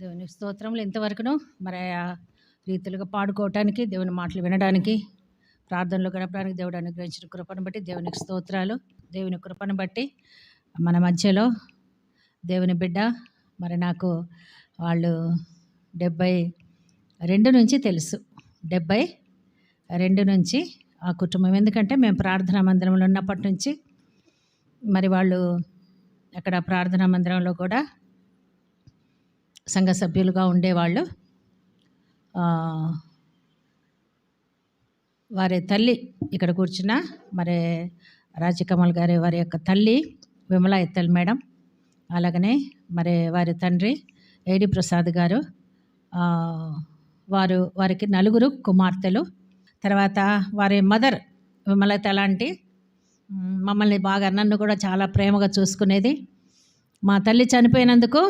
దేవుని స్తోత్రములు ఇంతవరకును మరి ఆ రీతిలుగా పాడుకోవటానికి, దేవుని మాటలు వినడానికి, ప్రార్థనలు గడపడానికి దేవుడు అనుగ్రహించిన కృపను బట్టి దేవునికి స్తోత్రాలు. దేవుని కృపను బట్టి మన మధ్యలో దేవుని బిడ్డ మరి నాకు వాళ్ళు 72 నుంచి తెలుసు. 72 నుంచి ఆ కుటుంబం. ఎందుకంటే మేము ప్రార్థనా మందిరంలో ఉన్నప్పటి నుంచి మరి వాళ్ళు అక్కడ ప్రార్థనా మందిరంలో కూడా సంఘ సభ్యులుగా ఉండేవాళ్ళు. వారి తల్లి ఇక్కడ కూర్చున్న మరి రాజకమల్ గారి వారి యొక్క తల్లి విమలా ఎత్తల్ మేడం, అలాగనే వారి తండ్రి ఏడి ప్రసాద్ గారు, వారికి 4 కుమార్తెలు. తర్వాత వారి మదర్ విమలత లాంటి మమ్మల్ని బాగా, నన్ను కూడా చాలా ప్రేమగా చూసుకునేది. మా తల్లి చనిపోయినందుకు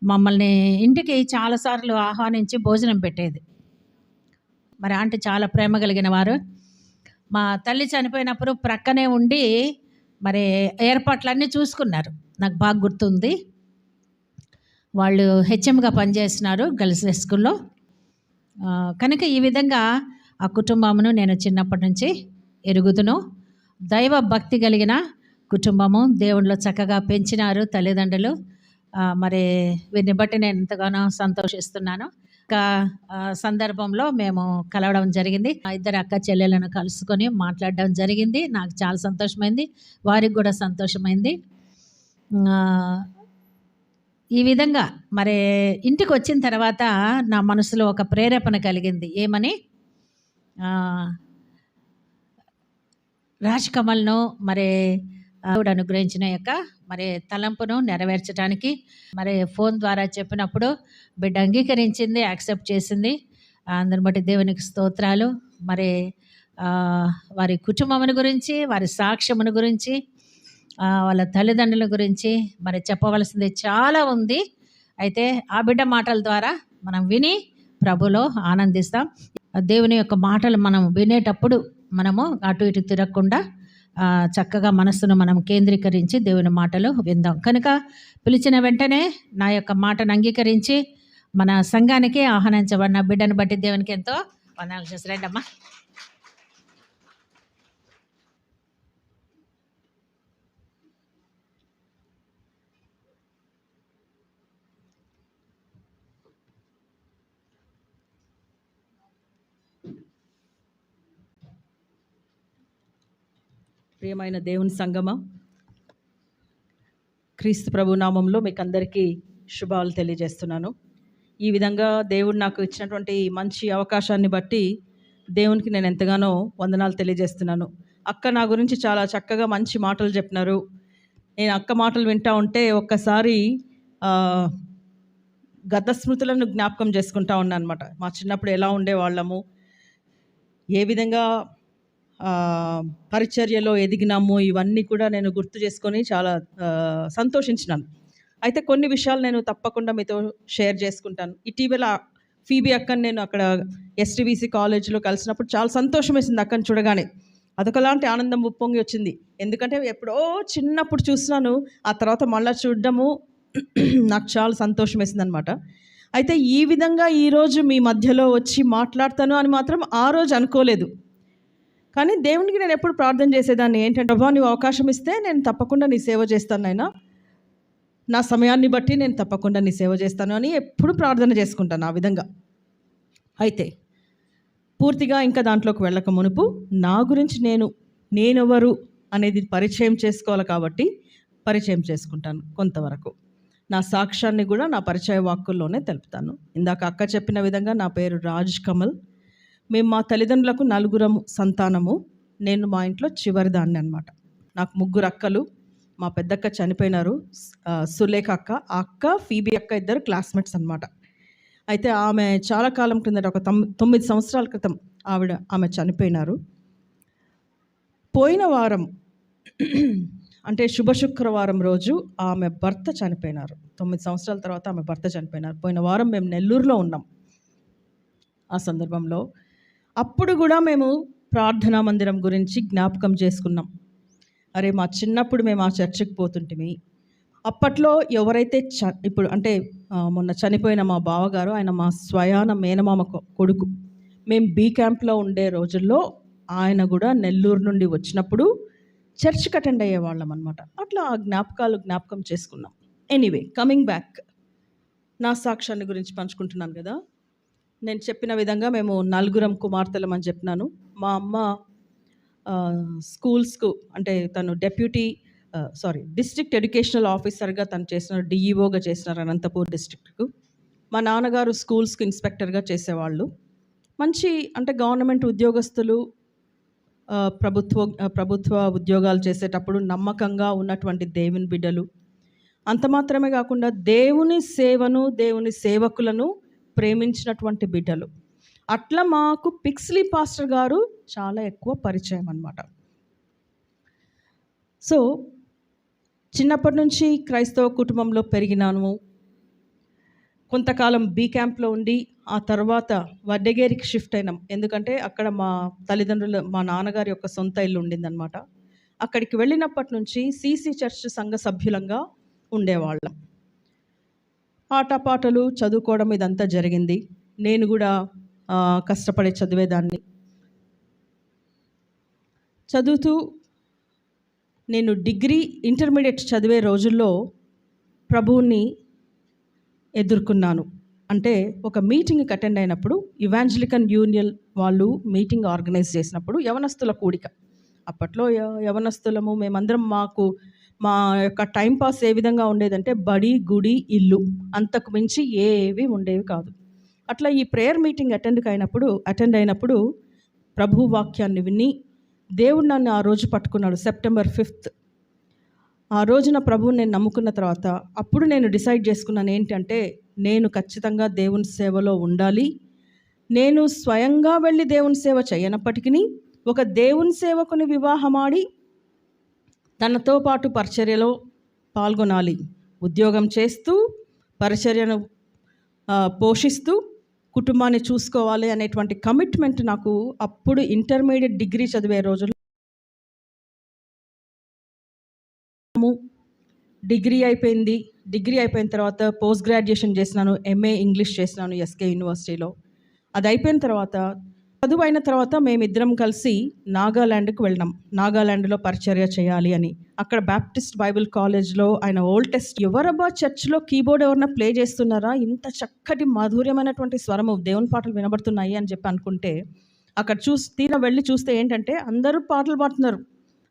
మమ్మల్ని ఇంటికి చాలాసార్లు ఆహ్వానించి భోజనం పెట్టేది. మరి ఆంటీ చాలా ప్రేమ కలిగిన వారు. మా తల్లి చనిపోయినప్పుడు ప్రక్కనే ఉండి మరి ఏర్పాట్లన్నీ చూసుకున్నారు. నాకు బాగా గుర్తుంది. వాళ్ళు హెచ్ఎంగా పనిచేస్తున్నారు గర్ల్స్ హై స్కూల్లో. కనుక ఈ విధంగా ఆ కుటుంబమును నేను చిన్నప్పటి నుంచి ఎరుగుతును. దైవ భక్తి కలిగిన కుటుంబము, దేవుళ్ళు చక్కగా పెంచినారు తల్లిదండ్రులు. మరి వీరిని బట్టి నేను ఎంతగానో సంతోషిస్తున్నాను. సందర్భంలో మేము కలవడం జరిగింది. 2 అక్క చెల్లెలను కలుసుకొని మాట్లాడడం జరిగింది. నాకు చాలా సంతోషమైంది, వారికి కూడా సంతోషమైంది. ఈ విధంగా మరి ఇంటికి వచ్చిన తర్వాత నా మనసులో ఒక ప్రేరేపణ కలిగింది. ఏమని, రాజ్ కమల్ను మరి దేవుడు అనుగ్రహించిన యొక్క మరి తలంపును నెరవేర్చడానికి మరి ఫోన్ ద్వారా చెప్పినప్పుడు బిడ్డ అంగీకరించింది, యాక్సెప్ట్ చేసింది. అందరిని బట్టి దేవునికి స్తోత్రాలు. మరి వారి కుటుంబముని గురించి, వారి సాక్ష్యమును గురించి, వాళ్ళ తల్లిదండ్రుల గురించి మరి చెప్పవలసింది చాలా ఉంది. అయితే ఆ బిడ్డ మాటల ద్వారా మనం విని ప్రభులో ఆనందిస్తాం. దేవుని యొక్క మాటలు మనం వినేటప్పుడు మనము అటు ఇటు తిరగకుండా చక్కగా మనస్సును మనం కేంద్రీకరించి దేవుని మాటలు విందాం. కనుక పిలిచిన వెంటనే నా యొక్క మాటను అంగీకరించి మన సంఘానికి ఆహ్వానించబడిన బిడ్డను బట్టి దేవునికి ఎంతో వందనాలు చేస్తారండమ్మా. ప్రియమైన దేవుని సంగమం, క్రీస్తు ప్రభు నామంలో మీకు అందరికీ శుభాలు తెలియజేస్తున్నాను. ఈ విధంగా దేవుడు నాకు ఇచ్చినటువంటి మంచి అవకాశాన్ని బట్టి దేవునికి నేను ఎంతగానో వందనాలు తెలియజేస్తున్నాను. అక్క నా గురించి చాలా చక్కగా మంచి మాటలు చెప్పినారు. నేను అక్క మాటలు వింటూ ఉంటే ఒక్కసారి గత స్మృతులను జ్ఞాపకం చేసుకుంటా ఉన్నాను అనమాట. మా చిన్నప్పుడు ఎలా ఉండేవాళ్ళము, ఏ విధంగా పరిచర్యలో ఎదిగినాము, ఇవన్నీ కూడా నేను గుర్తు చేసుకొని చాలా సంతోషించినాను. అయితే కొన్ని విషయాలు నేను తప్పకుండా మీతో షేర్ చేసుకుంటాను. ఇటీవల ఫీబీ అక్కని నేను అక్కడ ఎస్టీబీసీ కాలేజీలో కలిసినప్పుడు చాలా సంతోషం వేసింది. అక్కని చూడగానే అదొకలాంటి ఆనందం ఉప్పొంగి వచ్చింది. ఎందుకంటే ఎప్పుడో చిన్నప్పుడు చూసినాను, ఆ తర్వాత మళ్ళీ చూడడము నాకు చాలా సంతోషం వేసింది అనమాట. అయితే ఈ విధంగా ఈరోజు మీ మధ్యలో వచ్చి మాట్లాడతాను అని మాత్రం ఆ రోజు అనుకోలేదు. కానీ దేవునికి నేను ఎప్పుడు ప్రార్థన చేసేదాన్ని ఏంటంటే, ప్రభా నువ్వు అవకాశం ఇస్తే నేను తప్పకుండా నీ సేవ చేస్తాను నాయనా, నా సమయాన్ని బట్టి నేను తప్పకుండా నీ సేవ చేస్తాను అని ఎప్పుడు ప్రార్థన చేసుకుంటాను ఆ విధంగా. అయితే పూర్తిగా ఇంకా దాంట్లోకి వెళ్ళక మునుపు నా గురించి నేనెవరు అనేది పరిచయం చేసుకోవాలి కాబట్టి పరిచయం చేసుకుంటాను. కొంతవరకు నా సాక్ష్యాన్ని కూడా నా పరిచయ వాక్కుల్లోనే తెలుపుతాను. ఇందాక అక్క చెప్పిన విధంగా నా పేరు రాజ్ కమల్. మేము మా తల్లిదండ్రులకు 4 సంతానము. నేను మా ఇంట్లో చివరిదాన్ని అనమాట. నాకు 3 అక్కలు. మా పెద్దక్క చనిపోయినారు, సులేఖ అక్క. ఆ అక్క ఫీబీ అక్క ఇద్దరు క్లాస్మేట్స్ అనమాట. అయితే ఆమె చాలా కాలం క్రిందట, ఒక 9 సంవత్సరాల క్రితం ఆమె చనిపోయినారు. పోయిన వారం అంటే శుభ శుక్రవారం రోజు ఆమె భర్త చనిపోయినారు. 9 సంవత్సరాల తర్వాత ఆమె భర్త చనిపోయినారు. పోయిన వారం మేము నెల్లూరులో ఉన్నాం. ఆ సందర్భంలో అప్పుడు కూడా మేము ప్రార్థనా మందిరం గురించి జ్ఞాపకం చేసుకున్నాం. అరే మా చిన్నప్పుడు మేము ఆ చర్చికి పోతుంటిమి, అప్పట్లో ఎవరైతే ఇప్పుడు అంటే మొన్న చనిపోయిన మా బావగారు, ఆయన మా స్వయాన మేనమామ కొడుకు. మేము బీ క్యాంప్‌లో ఉండే రోజుల్లో ఆయన గూడా నెల్లూరు నుండి వచ్చినప్పుడు చర్చ్‌కి అటెండ్ అయ్యేవాళ్ళం అనమాట. అట్లా ఆ జ్ఞాపకం చేసుకున్నాం. ఎనీవే కమింగ్ బ్యాక్, నా సాక్ష్యాన్ని గురించి పంచుకుంటున్నాను కదా! నేను చెప్పిన విధంగా మేము నలుగురం కుమార్తెలం అని చెప్పినాను. మా అమ్మ స్కూల్స్‌కు అంటే తను డిస్ట్రిక్ట్ ఎడ్యుకేషనల్ ఆఫీసర్‌గా తను చేసినారు. డీఈఓగా చేసినారు అనంతపూర్ డిస్ట్రిక్ట్‌కు. మా నాన్నగారు స్కూల్స్‌కి ఇన్స్‌పెక్టర్‌గా చేసేవాళ్ళు. మంచి అంటే గవర్నమెంట్ ఉద్యోగస్తులు, ప్రభుత్వ ఉద్యోగాలు చేసేటప్పుడు నమ్మకంగా ఉన్నటువంటి దేవుని బిడ్డలు. అంత మాత్రమే కాకుండా దేవుని సేవను, దేవుని సేవకులను ప్రేమించినటువంటి బిడ్డలు. అట్లా మాకు పిక్స్లీ పాస్టర్ గారు చాలా ఎక్కువ పరిచయం అన్నమాట. సో చిన్నప్పటి నుంచి క్రైస్తవ కుటుంబంలో పెరిగినాను. కొంతకాలం బీ క్యాంప్లో ఉండి ఆ తర్వాత వడ్డేగేరికి షిఫ్ట్ అయినాం. ఎందుకంటే అక్కడ మా నాన్నగారి యొక్క సొంత ఇల్లు ఉండిందనమాట. అక్కడికి వెళ్ళినప్పటి నుంచి సీసీ చర్చ్ సంఘ సభ్యులంగా ఉండేవాళ్ళం. ఆటపాటలు చదువుకోవడం ఇదంతా జరిగింది. నేను కూడా కష్టపడి చదివేదాన్ని. చదువుతూ నేను ఇంటర్మీడియట్ చదివే రోజుల్లో ప్రభువుని ఎదుర్కొన్నాను. అంటే ఒక మీటింగ్కి అటెండ్ అయినప్పుడు ఇవాంజలికన్ యూనియన్ వాళ్ళు మీటింగ్ ఆర్గనైజ్ చేసినప్పుడు యవనస్తుల కూడిక. అప్పట్లో యవనస్తులము మేమందరం మా యొక్క టైంపాస్ ఏ విధంగా ఉండేదంటే బడి, గుడి, ఇల్లు, అంతకు మించి ఏవి ఉండేవి కాదు. అట్లా ఈ ప్రేయర్ మీటింగ్ అటెండ్ అయినప్పుడు ప్రభు వాక్యాన్ని విని దేవుడు నన్ను ఆ రోజు పట్టుకున్నాడు. సెప్టెంబర్ 5th ఆ రోజున ప్రభువుని నేను నమ్ముకున్న తర్వాత అప్పుడు నేను డిసైడ్ చేసుకున్నాను ఏంటంటే, నేను ఖచ్చితంగా దేవుని సేవలో ఉండాలి. నేను స్వయంగా వెళ్ళి దేవుని సేవ చేయనప్పటికీ ఒక దేవుని సేవకుని వివాహమాడి తనతో పాటు పరిచర్యలో పాల్గొనాలి. ఉద్యోగం చేస్తూ పరిచర్యను పోషిస్తూ కుటుంబాన్ని చూసుకోవాలి అనేటువంటి కమిట్మెంట్ నాకు అప్పుడు ఇంటర్మీడియట్ డిగ్రీ చదివే రోజుల్లో. డిగ్రీ అయిపోయిన తర్వాత పోస్ట్ గ్రాడ్యుయేషన్ చేసినాను. ఎంఏ ఇంగ్లీష్ చేసినాను ఎస్కే యూనివర్సిటీలో. అది అయిపోయిన తర్వాత చదువు అయిన తర్వాత మేమిద్దరం కలిసి నాగాల్యాండ్కి వెళ్ళినాం. నాగాల్యాండ్లో పరిచర్య చేయాలి అని. అక్కడ బ్యాప్టిస్ట్ బైబిల్ కాలేజ్లో ఆయన ఓల్డ్ టెస్ట్ ఎవరబ్బా చర్చ్లో కీబోర్డ్ ఎవరన్నా ప్లే చేస్తున్నారా, ఇంత చక్కటి మాధుర్యమైనటువంటి స్వరము దేవుని పాటలు వినబడుతున్నాయి అని చెప్పి అనుకుంటే అక్కడ వెళ్ళి చూస్తే ఏంటంటే అందరూ పాటలు పాడుతున్నారు.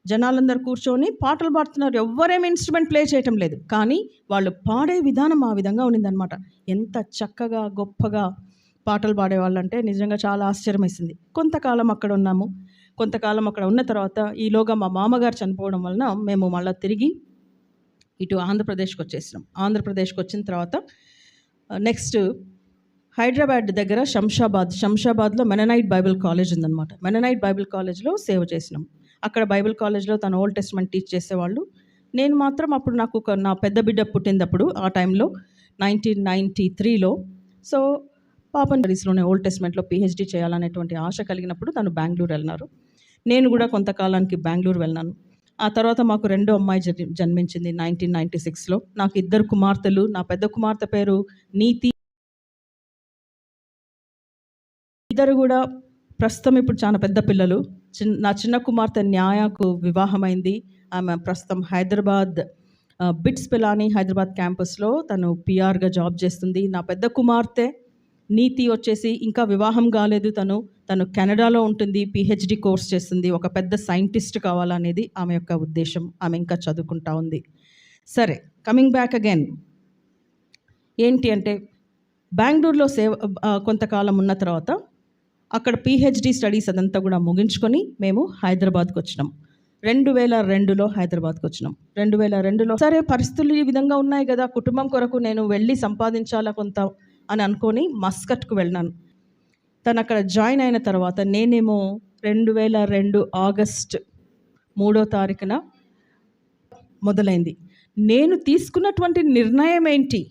జనాలందరూ కూర్చొని పాటలు పాడుతున్నారు. ఎవ్వరేమి ఇన్స్ట్రుమెంట్ ప్లే చేయటం లేదు. కానీ వాళ్ళు పాడే విధానం ఆ విధంగా ఉండిందనమాట. ఎంత చక్కగా గొప్పగా పాటలు పాడేవాళ్ళంటే నిజంగా చాలా ఆశ్చర్యం వేసింది. కొంతకాలం అక్కడ ఉన్నాము. కొంతకాలం అక్కడ ఉన్న తర్వాత ఈలోగా మా మామగారు చనిపోవడం వలన మేము మళ్ళీ తిరిగి ఇటు ఆంధ్రప్రదేశ్కి వచ్చేసినాం. ఆంధ్రప్రదేశ్కి వచ్చిన తర్వాత నెక్స్ట్ హైదరాబాద్ దగ్గర శంషాబాద్లో మెననైట్ బైబిల్ కాలేజ్ ఉందన్నమాట. మెననైట్ బైబిల్ కాలేజ్లో సేవ చేసినాం. అక్కడ బైబిల్ కాలేజ్లో తను ఓల్డ్ టెస్ట్మెంట్ టీచ్ చేసేవాళ్ళు. నేను మాత్రం అప్పుడు నాకు నా పెద్ద బిడ్డ పుట్టినప్పుడు ఆ టైంలో 1993లో సో పాపన్ స్టడీస్లోనే ఓల్డ్ టెస్ట్మెంట్లో పిహెచ్డి చేయాలనేటువంటి ఆశ కలిగినప్పుడు తను బెంగళూరు వెళ్ళినారు. నేను కూడా కొంతకాలానికి బెంగళూరు వెళ్ళినాను. ఆ తర్వాత మాకు రెండో అమ్మాయి జన్మించింది 1996లో. నాకు 2 కుమార్తెలు. నా పెద్ద కుమార్తె పేరు నీతి. ఇద్దరు కూడా ప్రస్తుతం ఇప్పుడు చాలా పెద్ద పిల్లలు. నా చిన్న కుమార్తె న్యాయకు వివాహమైంది. ఆమె ప్రస్తుతం హైదరాబాద్ బిట్స్ పిలాని హైదరాబాద్ క్యాంపస్లో తను పిఆర్గా జాబ్ చేస్తుంది. నా పెద్ద కుమార్తె నీతి వచ్చేసి ఇంకా వివాహం కాలేదు. తను కెనడాలో ఉంటుంది, పిహెచ్డి కోర్స్ చేస్తుంది. ఒక పెద్ద సైంటిస్ట్ కావాలనేది ఆమె యొక్క ఉద్దేశం. ఆమె ఇంకా చదువుకుంటా ఉంది. సరే, కమింగ్ బ్యాక్ అగైన్ ఏంటి అంటే బెంగళూరులో కొంతకాలం ఉన్న తర్వాత అక్కడ పిహెచ్డి స్టడీస్ అదంతా కూడా ముగించుకొని మేము హైదరాబాద్కి వచ్చినాం. 2002లో హైదరాబాద్కి వచ్చినాం. 2002లో సరే పరిస్థితులు ఈ విధంగా ఉన్నాయి కదా, కుటుంబం కొరకు నేను వెళ్ళి సంపాదించాలా కొంత అని అనుకొని మస్కట్కు వెళ్ళినాను. తను అక్కడ జాయిన్ అయిన తర్వాత నేనేమో 2002 ఆగస్ట్ 3వ తారీఖున మొదలైంది. నేను తీసుకున్నటువంటి నిర్ణయం ఏంటి?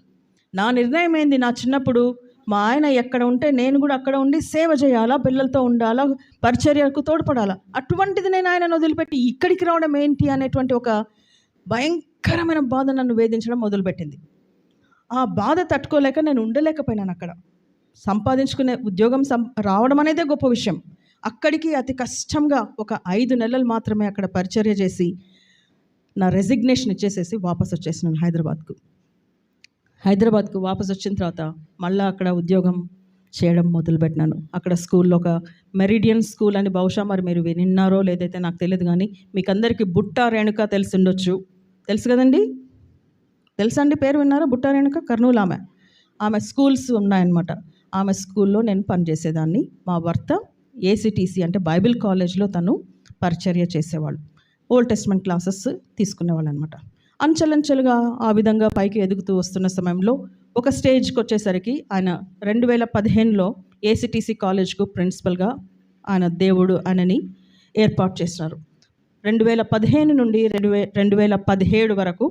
నా నిర్ణయం ఏంది? నా చిన్నప్పుడు మా ఆయన ఎక్కడ ఉంటే నేను కూడా అక్కడ ఉండి సేవ చేయాలా, పిల్లలతో ఉండాలా, పరిచర్యకు తోడ్పడాలా. అటువంటిది నేను ఆయనను వదిలిపెట్టి ఇక్కడికి రావడం ఏంటి అనేటువంటి ఒక భయంకరమైన బాధ నన్ను వేధించడం మొదలుపెట్టింది. ఆ బాధ తట్టుకోలేక నేను ఉండలేకపోయినాను అక్కడ. సంపాదించుకునే ఉద్యోగం రావడం అనేదే గొప్ప విషయం. అక్కడికి అతి కష్టంగా ఒక 5 నెలలు మాత్రమే అక్కడ పరిచర్య చేసి నా రెసిగ్నేషన్ ఇచ్చేసేసి వాపస్ వచ్చేసినాను హైదరాబాద్కు వాపస్ వచ్చిన తర్వాత మళ్ళీ అక్కడ ఉద్యోగం చేయడం మొదలుపెట్టినాను. అక్కడ స్కూల్లో ఒక మెరిడియన్ స్కూల్ అని బహుశా మరి మీరు విన్నారో లేదైతే నాకు తెలియదు, కానీ మీకు అందరికీ బుట్టా రేణుక తెలిసి ఉండొచ్చు. తెలుసు కదండి? తెలుసా అండి? పేరు విన్నారా? బుట్టా రేణుక కర్నూలు ఆమె స్కూల్స్ ఉన్నాయన్నమాట. ఆమె స్కూల్లో నేను పనిచేసేదాన్ని. మా భర్త ఏసీటీసీ అంటే బైబిల్ కాలేజ్లో తను పరిచర్య చేసేవాళ్ళు. ఓల్డ్ టెస్ట్మెంట్ క్లాసెస్ తీసుకునేవాళ్ళు అనమాట. అంచెలంచెలుగా ఆ విధంగా పైకి ఎదుగుతూ వస్తున్న సమయంలో ఒక స్టేజ్కి వచ్చేసరికి ఆయన 2015లో ఏసీటీసీ కాలేజ్కు ప్రిన్సిపల్గా ఆయన దేవుడు ఆయనని ఏర్పాటు చేసినారు. 2015 నుండి 2017 వరకు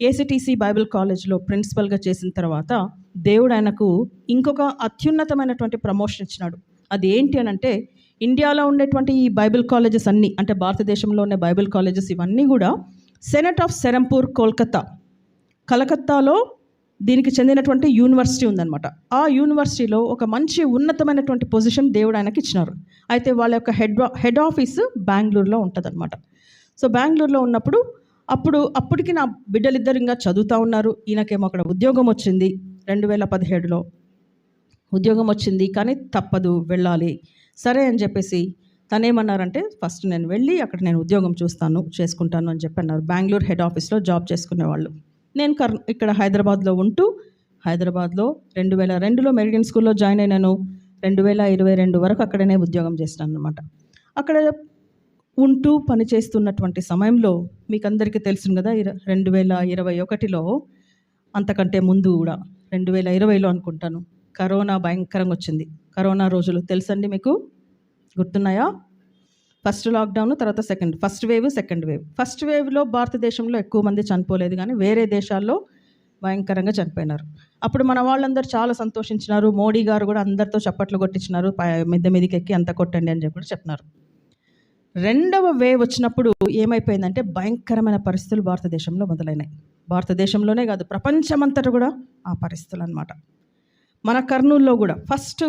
ఏసీటీసీ బైబిల్ కాలేజ్లో ప్రిన్సిపల్గా చేసిన తర్వాత దేవుడు ఆయనకు ఇంకొక అత్యున్నతమైనటువంటి ప్రమోషన్ ఇచ్చినాడు. అది ఏంటి అని అంటే, ఇండియాలో ఉండేటువంటి ఈ బైబిల్ కాలేజెస్ అన్నీ, అంటే భారతదేశంలో ఉన్న బైబిల్ కాలేజెస్ ఇవన్నీ కూడా సెనెట్ ఆఫ్ సెరంపూర్ కలకత్తాలో దీనికి చెందినటువంటి యూనివర్సిటీ ఉందన్నమాట. ఆ యూనివర్సిటీలో ఒక మంచి ఉన్నతమైనటువంటి పొజిషన్ దేవుడు ఆయనకి ఇచ్చినారు. అయితే వాళ్ళ యొక్క హెడ్ ఆఫీస్ బెంగళూరులో ఉంటుందన్నమాట. సో బెంగళూరులో ఉన్నప్పుడు అప్పటికి నా బిడ్డలిద్దరు ఇంకా చదువుతూ ఉన్నారు. ఈయనకేమో అక్కడ ఉద్యోగం వచ్చింది. 2017లో ఉద్యోగం వచ్చింది, కానీ తప్పదు, వెళ్ళాలి. సరే అని చెప్పేసి తనేమన్నారంటే, ఫస్ట్ నేను వెళ్ళి అక్కడ నేను ఉద్యోగం చేసుకుంటాను అని చెప్పి అన్నారు. బెంగళూరు హెడ్ ఆఫీస్లో జాబ్ చేసుకునేవాళ్ళు. నేను ఇక్కడ హైదరాబాద్లో ఉంటూ, హైదరాబాద్లో 2002లో మెరిడియన్ స్కూల్లో జాయిన్ అయినాను. 2022 వరకు అక్కడనే ఉద్యోగం చేసినాను అనమాట. అక్కడ ఉంటూ పనిచేస్తున్నటువంటి సమయంలో మీకు అందరికీ తెలుసు కదా, 2021లో, అంతకంటే ముందు కూడా 2020లో అనుకుంటాను, కరోనా భయంకరంగా వచ్చింది. కరోనా రోజులు తెలుసండి మీకు? గుర్తున్నాయా? ఫస్ట్ లాక్డౌన్, తర్వాత first wave, second wave. First వేవ్లో భారతదేశంలో ఎక్కువ మంది చనిపోలేదు, కానీ వేరే దేశాల్లో భయంకరంగా చనిపోయినారు. అప్పుడు మన వాళ్ళందరూ చాలా సంతోషించినారు. మోడీ గారు కూడా అందరితో చప్పట్లు కొట్టించినారు. మిద్దె మీదకి ఎక్కి అంత కొట్టండి అని చెప్పి చెప్పినారు. రెండవ వేవ్ వచ్చినప్పుడు ఏమైపోయిందంటే, భయంకరమైన పరిస్థితులు భారతదేశంలో మొదలైనాయి. భారతదేశంలోనే కాదు, ప్రపంచమంతటా కూడా ఆ పరిస్థితులు అన్నమాట. మన కర్నూలులో కూడా ఫస్ట్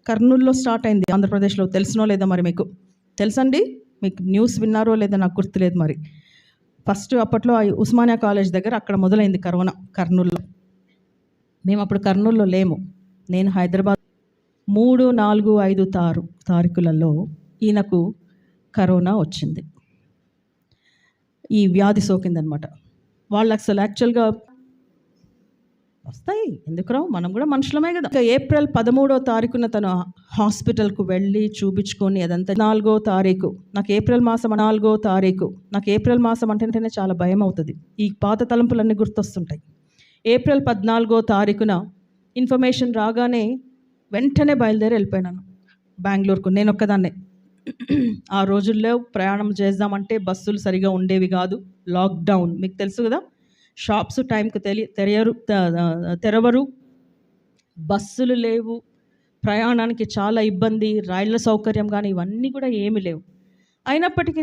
కర్నూలులో స్టార్ట్ అయింది. ఆంధ్రప్రదేశ్లో తెలిసినో లేదా మరి మీకు తెలుసండి? మీకు న్యూస్ విన్నారో లేదా నాకు గుర్తులేదు. మరి ఫస్ట్ అప్పట్లో ఉస్మానియా కాలేజ్ దగ్గర అక్కడ మొదలైంది కరోనా, కర్నూలులో. మేము అప్పుడు కర్నూలులో లేము. నేను హైదరాబాద్ 3, 4, 5 తారీఖులలో ఈయనకు కరోనా వచ్చింది. ఈ వ్యాధి సోకిందనమాట. వాళ్ళు అసలు యాక్చువల్గా వస్తాయి, ఎందుకు రావు? మనం కూడా మనుషులమే కదా. ఏప్రిల్ 13వ తారీఖున తను హాస్పిటల్కు వెళ్ళి చూపించుకొని అదంతా 4వ తారీఖు, నాకు ఏప్రిల్ మాసం 4వ తారీఖు, నాకు ఏప్రిల్ మాసం అంటేనే చాలా భయం అవుతుంది. ఈ పాత తలంపులన్నీ గుర్తొస్తుంటాయి. ఏప్రిల్ 14వ తారీఖున ఇన్ఫర్మేషన్ రాగానే వెంటనే బయలుదేరి వెళ్ళిపోయినాను బెంగళూరుకు. నేను ఒక్కదాన్నే. ఆ రోజుల్లో ప్రయాణం చేద్దామంటే బస్సులు సరిగా ఉండేవి కాదు. లాక్డౌన్ మీకు తెలుసు కదా. షాప్స్ టైంకి తెరవరు, బస్సులు లేవు, ప్రయాణానికి చాలా ఇబ్బంది, రైళ్ల సౌకర్యం కానీ ఇవన్నీ కూడా ఏమీ లేవు. అయినప్పటికీ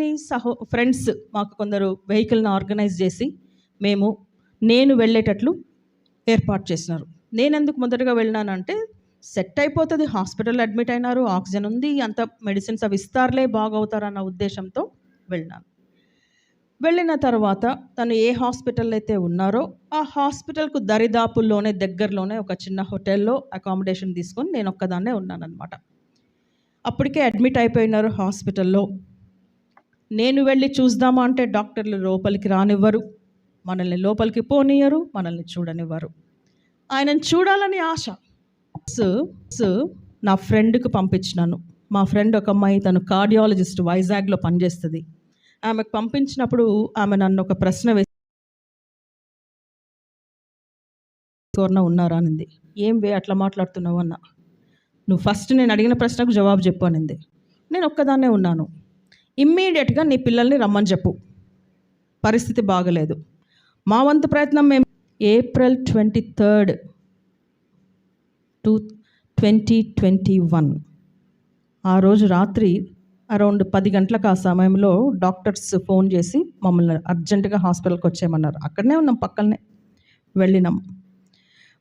ఫ్రెండ్స్ మాకు కొందరు వెహికల్ని ఆర్గనైజ్ చేసి నేను వెళ్ళేటట్లు ఏర్పాటు చేసినారు. నేను ఎందుకు మొదటగా వెళ్ళినానంటే, సెట్ అయిపోతుంది, హాస్పిటల్ అడ్మిట్ అయినారు, ఆక్సిజన్ ఉంది, అంత మెడిసిన్స్ అవి ఇస్తారులే, బాగవుతారన్న ఉద్దేశంతో వెళ్ళినాను. వెళ్ళిన తర్వాత తను ఏ హాస్పిటల్ అయితే ఉన్నారో ఆ హాస్పిటల్కు దరిదాపుల్లోనే దగ్గరలోనే ఒక చిన్న హోటల్లో అకామిడేషన్ తీసుకొని నేను ఒక్కదాన్నే ఉన్నానన్నమాట. అప్పటికే అడ్మిట్ అయిపోయినారు హాస్పిటల్లో. నేను వెళ్ళి చూద్దామా అంటే డాక్టర్లు లోపలికి రానివ్వరు, మనల్ని లోపలికి పోనీయరు, మనల్ని చూడనివ్వరు. ఆయనను చూడాలని ఆశ. నా ఫ్రెండ్కి పంపించినాను. మా ఫ్రెండ్ ఒక అమ్మాయి, తను కార్డియాలజిస్ట్, వైజాగ్లో పనిచేస్తుంది. ఆమెకు పంపించినప్పుడు ఆమె నన్ను ఒక ప్రశ్న ఎవరన్నా ఉన్నారా అనింది. ఏం అట్లా మాట్లాడుతున్నావు అన్న. నువ్వు ఫస్ట్ నేను అడిగిన ప్రశ్నకు జవాబు చెప్పు అనింది. నేను ఒక్కదాన్నే ఉన్నాను. ఇమ్మీడియట్గా నీ పిల్లల్ని రమ్మని చెప్పు, పరిస్థితి బాగలేదు. మా వంతు ప్రయత్నం మేము ఏప్రిల్ 23, 2021 ఆ రోజు రాత్రి అరౌండ్ 10 గంటలకు ఆ సమయంలో డాక్టర్స్ ఫోన్ చేసి మమ్మల్ని అర్జెంటుగా హాస్పిటల్కి వచ్చేయమన్నారు. అక్కడనే ఉన్నాం, పక్కనే వెళ్ళినాం.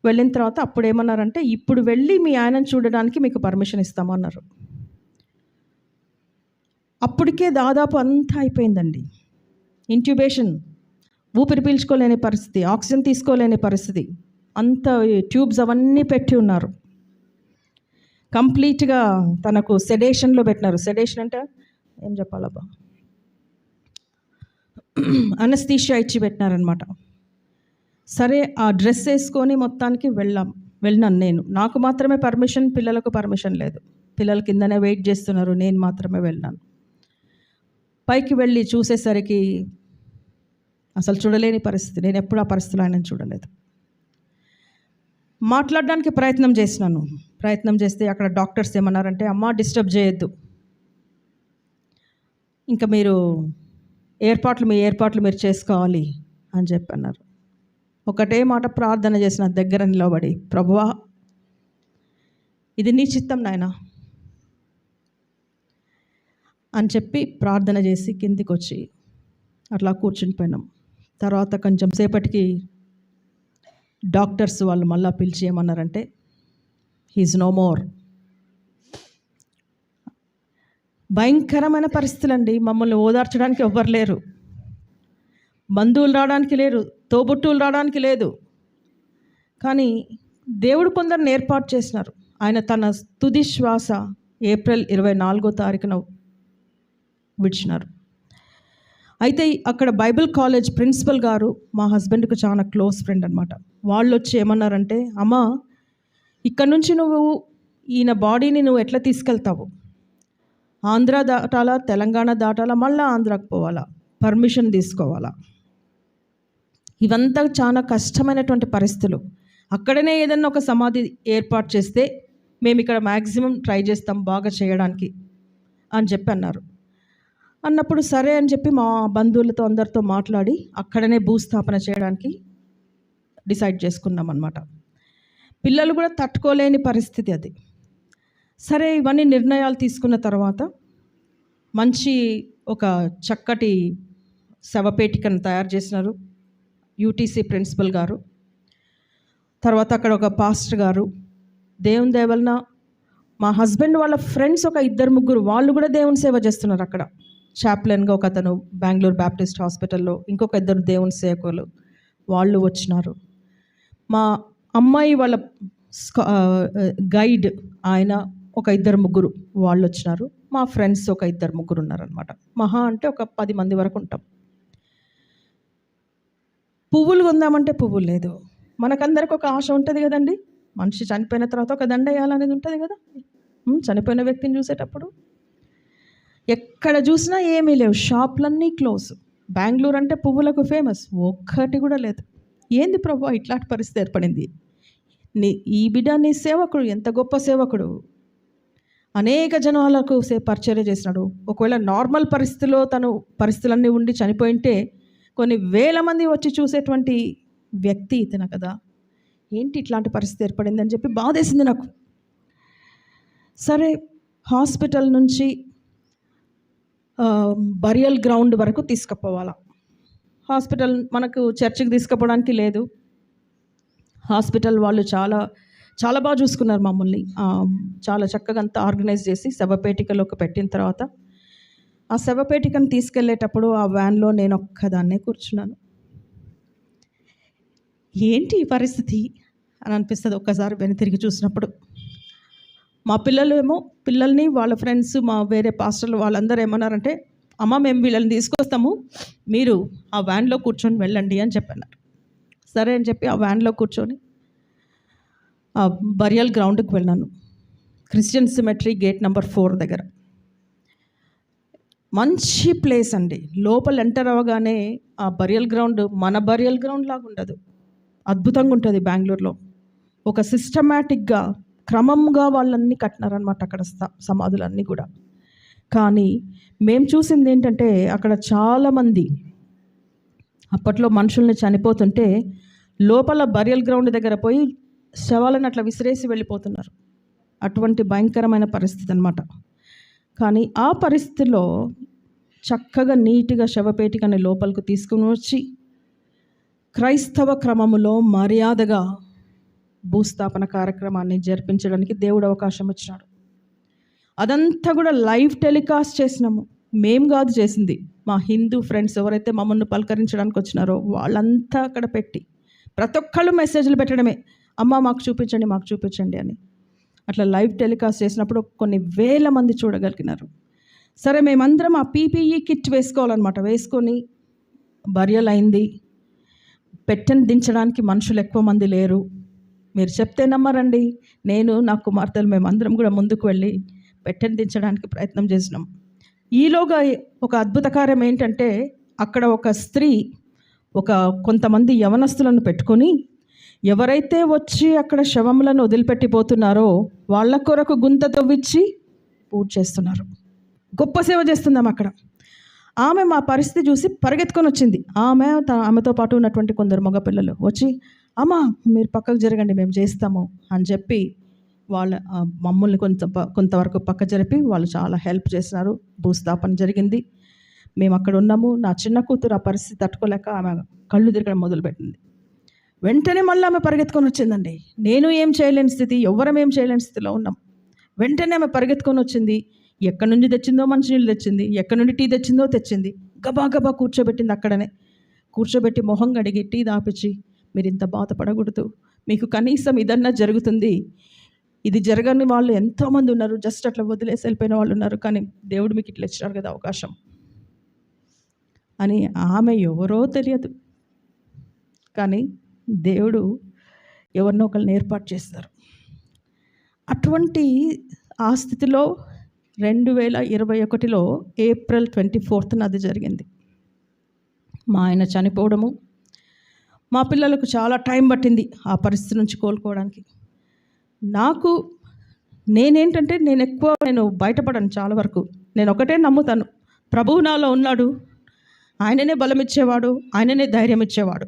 వెళ్ళిన తర్వాత అప్పుడు ఏమన్నారంటే, ఇప్పుడు వెళ్ళి మీ ఆయనను చూడడానికి మీకు పర్మిషన్ ఇస్తాము అన్నారు. అప్పటికే దాదాపు అంతా అయిపోయిందండి. ఇంట్యూబేషన్, ఊపిరి పీల్చుకోలేని పరిస్థితి, ఆక్సిజన్ తీసుకోలేని పరిస్థితి, అంత ట్యూబ్స్ అవన్నీ పెట్టి ఉన్నారు. కంప్లీట్గా తనకు సెడేషన్లో పెట్టినారు. సెడేషన్ అంటే ఏం చెప్పాలబ్బా, అనస్థీషియా ఇచ్చి పెట్టినారనమాట. సరే, ఆ డ్రెస్ వేసుకొని మొత్తానికి వెళ్ళినాను నేను. నాకు మాత్రమే పర్మిషన్, పిల్లలకు పర్మిషన్ లేదు. పిల్లల కిందనే వెయిట్ చేస్తున్నారు, నేను మాత్రమే వెళ్ళినాను. పైకి వెళ్ళి చూసేసరికి అసలు చూడలేని పరిస్థితి. నేను ఎప్పుడు ఆ పరిస్థితిలో ఆయనను చూడలేదు. మాట్లాడడానికి ప్రయత్నం చేస్తే అక్కడ డాక్టర్స్ ఏమన్నారంటే, అమ్మ డిస్టర్బ్ చేయొద్దు, ఇంకా మీరు మీ ఏర్పాట్లు మీరు చేసుకోవాలి అని చెప్పి అన్నారు. ఒకటే మాట ప్రార్థన చేసిన, దగ్గర నిలబడి, ప్రభువా ఇది నీ చిత్తం నాయనా అని చెప్పి ప్రార్థన చేసి కిందికి వచ్చి అట్లా కూర్చుని పోయినాం. తర్వాత కొంచెం సేపటికి డాక్టర్స్ వాళ్ళు మళ్ళీ పిలిచి ఏమన్నారంటే, హీఈస్ నో మోర్. భయంకరమైన పరిస్థితులండి. మమ్మల్ని ఓదార్చడానికి ఎవ్వరు లేరు, బంధువులు రావడానికి లేరు, తోబుట్టువులు రావడానికి లేదు. కానీ దేవుడు కొందరిని ఏర్పాటు చేసినారు. ఆయన తన తుది శ్వాస ఏప్రిల్ 24వ తారీఖున విడిచినారు. అయితే అక్కడ బైబిల్ కాలేజ్ ప్రిన్సిపల్ గారు మా హస్బెండ్కి చాలా క్లోజ్ ఫ్రెండ్ అనమాట. వాళ్ళు వచ్చి ఏమన్నారంటే, అమ్మా ఇక్కడ నుంచి నువ్వు ఈయన బాడీని నువ్వు ఎట్లా తీసుకెళ్తావు? ఆంధ్ర దాటాలా, తెలంగాణ దాటాలా, మళ్ళీ ఆంధ్రాకు పోవాలా, పర్మిషన్ తీసుకోవాలా? ఇవంతా చాలా కష్టమైనటువంటి పరిస్థితులు. అక్కడనే ఏదన్నా ఒక సమాధి ఏర్పాటు చేస్తే మేము ఇక్కడ మ్యాక్సిమం ట్రై చేస్తాం బాగా చేయడానికి అని చెప్పి అన్నారు. అన్నప్పుడు సరే అని చెప్పి మా బంధువులతో అందరితో మాట్లాడి అక్కడనే భూస్థాపన చేయడానికి డిసైడ్ చేసుకున్నాం అన్నమాట. పిల్లలు కూడా తట్టుకోలేని పరిస్థితి అది. సరే, ఇవన్నీ నిర్ణయాలు తీసుకున్న తర్వాత మంచి ఒక చక్కటి శవపేటికను తయారు చేసినారు యూటీసీ ప్రిన్సిపల్ గారు. తర్వాత అక్కడ ఒక పాస్టర్ గారు, దేవుని దయ వలన మా హస్బెండ్ వాళ్ళ ఫ్రెండ్స్ ఒక 2-3 వాళ్ళు కూడా దేవుని సేవ చేస్తున్నారు అక్కడ. చాప్లెన్గా ఒక అతను బెంగళూరు బ్యాప్టిస్ట్ హాస్పిటల్లో, ఇంకొక 2 దేవుని సేవకులు వాళ్ళు వచ్చినారు. మా అమ్మాయి వాళ్ళ గైడ్ ఆయన ఒక 2-3 వాళ్ళు వచ్చినారు. మా ఫ్రెండ్స్ ఒక 2-3 ఉన్నారనమాట. మహా అంటే ఒక 10 మంది వరకు ఉంటాం. పువ్వులు కొందామంటే పువ్వులు లేదు. మనకందరికి ఒక ఆశ ఉంటుంది కదండి, మనిషి చనిపోయిన తర్వాత ఒక దండ వేయాలనేది ఉంటుంది కదా. చనిపోయిన వ్యక్తిని చూసేటప్పుడు ఎక్కడ చూసినా ఏమీ లేవు, షాపులన్నీ క్లోజ్. బెంగళూరు అంటే పువ్వులకు ఫేమస్, ఒక్కటి కూడా లేదు. ఏంది ప్రభు ఇట్లాంటి పరిస్థితి ఏర్పడింది? ఈ బిడ్డ నీ సేవకుడు, ఎంత గొప్ప సేవకుడు, అనేక జనాలకు పరిచర్య చేసినాడు. ఒకవేళ నార్మల్ పరిస్థితిలో తను పరిస్థితులన్నీ ఉండి చనిపోయింటే కొన్ని వేల మంది వచ్చి చూసేటువంటి వ్యక్తి ఇతను కదా. ఏంటి ఇట్లాంటి పరిస్థితి ఏర్పడింది అని చెప్పి బాధేసింది నాకు. సరే, హాస్పిటల్ నుంచి బరియల్ గ్రౌండ్ వరకు తీసుకుపోవాలా. హాస్పిటల్ మనకు చర్చికి తీసుకుపోవడానికి లేదు. హాస్పిటల్ వాళ్ళు చాలా చాలా బాగా చూసుకున్నారు మమ్మల్ని. చాలా చక్కగా అంతా ఆర్గనైజ్ చేసి శవపేటికలోకి పెట్టిన తర్వాత ఆ శవపేటికను తీసుకెళ్ళేటప్పుడు ఆ వ్యాన్లో నేను ఒక్కదాన్నే కూర్చున్నాను. ఏంటి ఈ పరిస్థితి అని అనిపిస్తుంది ఒక్కసారి వెనుతిరిగి చూసినప్పుడు. మా పిల్లల్ని వాళ్ళ ఫ్రెండ్స్, మా వేరే పాస్టర్లు వాళ్ళందరూ ఏమన్నారంటే, అమ్మ మేము వీళ్ళని తీసుకొస్తాము, మీరు ఆ వ్యాన్లో కూర్చొని వెళ్ళండి అని చెప్పన్నారు. సరే అని చెప్పి ఆ వ్యాన్లో కూర్చొని ఆ బరియల్ గ్రౌండ్కి వెళ్ళాను. క్రిస్టియన్ సిమెట్రీ గేట్ నెంబర్ 4 దగ్గర. మంచి ప్లేస్ అండి. లోపల ఎంటర్ అవ్వగానే ఆ బరియల్ గ్రౌండ్ మన బరియల్ గ్రౌండ్ లాగా ఉండదు, అద్భుతంగా ఉంటుంది. బెంగళూరులో ఒక సిస్టమేటిక్గా క్రమంగా వాళ్ళన్నీ కట్టినారనమాట అక్కడ సమాధులన్నీ కూడా. కానీ మేము చూసింది ఏంటంటే, అక్కడ చాలామంది అప్పట్లో మనుషుల్ని చనిపోతుంటే లోపల బరియల్ గ్రౌండ్ దగ్గర పోయి శవాలను అట్లా విసిరేసి వెళ్ళిపోతున్నారు. అటువంటి భయంకరమైన పరిస్థితి అనమాట. కానీ ఆ పరిస్థితిలో చక్కగా నీట్గా శవపేటికని లోపలికి తీసుకుని వచ్చి క్రైస్తవ క్రమములో మర్యాదగా భూస్థాపన కార్యక్రమాన్ని జరిపించడానికి దేవుడు అవకాశం ఇచ్చినాడు. అదంతా కూడా లైవ్ టెలికాస్ట్ చేసినాము. మేం కాదు చేసింది, మా హిందూ ఫ్రెండ్స్ ఎవరైతే మమ్మల్ని పలకరించడానికి వచ్చినారో వాళ్ళంతా అక్కడ పెట్టి ప్రతి ఒక్కళ్ళు మెసేజ్లు పెట్టడమే, అమ్మ మాకు చూపించండి మాకు చూపించండి అని. అట్లా లైవ్ టెలికాస్ట్ చేసినప్పుడు కొన్ని వేల మంది చూడగలిగినారు. సరే మేమందరం ఆ పీపీఈ కిట్ వేసుకోవాలన్నమాట. వేసుకొని బరియల్ అయింది. పెట్టెను దించడానికి మనుషులు ఎక్కువ మంది లేరు. మీరు చెప్తే నమ్మరండి, నేను నా కుమార్తెలు మేమందరం కూడా ముందుకు వెళ్ళి పెట్టెను దించడానికి ప్రయత్నం చేసినాం. ఈలోగా ఒక అద్భుత కార్యం ఏంటంటే, అక్కడ ఒక స్త్రీ కొంతమంది యవనస్తులను పెట్టుకొని ఎవరైతే వచ్చి అక్కడ శవములను వదిలిపెట్టిపోతున్నారో వాళ్ళ కొరకు గుంత తవ్విచ్చి పూజ చేస్తున్నారు. గొప్ప సేవ చేస్తుందాం అక్కడ. ఆమె మా పరిస్థితి చూసి పరిగెత్తుకొని వచ్చింది. ఆమెతో పాటు ఉన్నటువంటి కొందరు మగపిల్లలు వచ్చి, అమ్మ మీరు పక్కకు జరగండి మేము చేస్తాము అని చెప్పి మమ్మల్ని కొంతవరకు పక్క జరిపి వాళ్ళు చాలా హెల్ప్ చేసినారు. భూస్థాపన జరిగింది. మేము అక్కడ ఉన్నాము. నా చిన్న కూతురు ఆ పరిస్థితి తట్టుకోలేక ఆమె కళ్ళు తిరగడం మొదలుపెట్టింది. వెంటనే మళ్ళీ ఆమె పరిగెత్తుకొని వచ్చిందండి. నేను ఏం చేయలేని స్థితి, ఎవ్వరం ఏం చేయలేని స్థితిలో ఉన్నాం. వెంటనే ఆమె పరిగెత్తుకొని వచ్చింది. ఎక్కడి నుంచి తెచ్చిందో మంచినీళ్ళు తెచ్చింది, ఎక్కడి నుండి టీ తెచ్చిందో తెచ్చింది. గబా కూర్చోబెట్టింది. అక్కడనే కూర్చోబెట్టి మొహం కడిగి టీ దాపిచ్చి, మీరు ఇంత బాధపడకూడదు, మీకు కనీసం ఇదన్నా జరుగుతుంది, ఇది జరగని వాళ్ళు ఎంతోమంది ఉన్నారు, జస్ట్ అట్లా వదిలేసి వెళ్ళిపోయిన వాళ్ళు ఉన్నారు, కానీ దేవుడు మీకు ఇట్లా ఇచ్చినారు కదా అవకాశం అని. ఆమె ఎవరో తెలియదు, కానీ దేవుడు ఎవరినో ఒకరిని ఏర్పాటు చేస్తారు. అటువంటి ఆ స్థితిలో 2021లో ఏప్రిల్ 24న అది జరిగింది. మా ఆయన చనిపోవడము. మా పిల్లలకు చాలా టైం పట్టింది ఆ పరిస్థితి నుంచి కోలుకోవడానికి. నేను బయటపడను చాలా వరకు. నేను ఒకటే నమ్ముతాను, ప్రభువు నాలో ఉన్నాడు, ఆయననే బలం ఇచ్చేవాడు, ఆయననే ధైర్యం ఇచ్చేవాడు.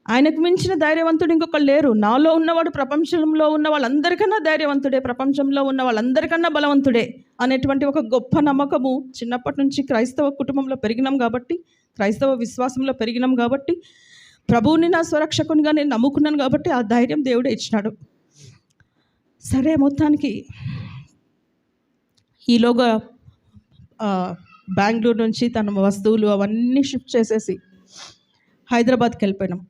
ఆయనకు మించిన ధైర్యవంతుడు ఇంకొకరు లేరు. నాలో ఉన్నవాడు ప్రపంచంలో ఉన్న వాళ్ళందరికన్నా ధైర్యవంతుడే, ప్రపంచంలో ఉన్న వాళ్ళందరికన్నా బలవంతుడే అనేటువంటి ఒక గొప్ప నమ్మకము చిన్నప్పటి నుంచి క్రైస్తవ కుటుంబంలో పెరిగినాం కాబట్టి, క్రైస్తవ విశ్వాసంలో పెరిగినాం కాబట్టి, ప్రభువుని నా స్వరక్షకునిగా నేను నమ్ముకున్నాను కాబట్టి ఆ ధైర్యం దేవుడే ఇచ్చినాడు. సరే, మొత్తానికి ఈలోగా బెంగళూరు నుంచి తన వస్తువులు అవన్నీ షిఫ్ట్ చేసేసి హైదరాబాద్కి వెళ్ళిపోయినాం.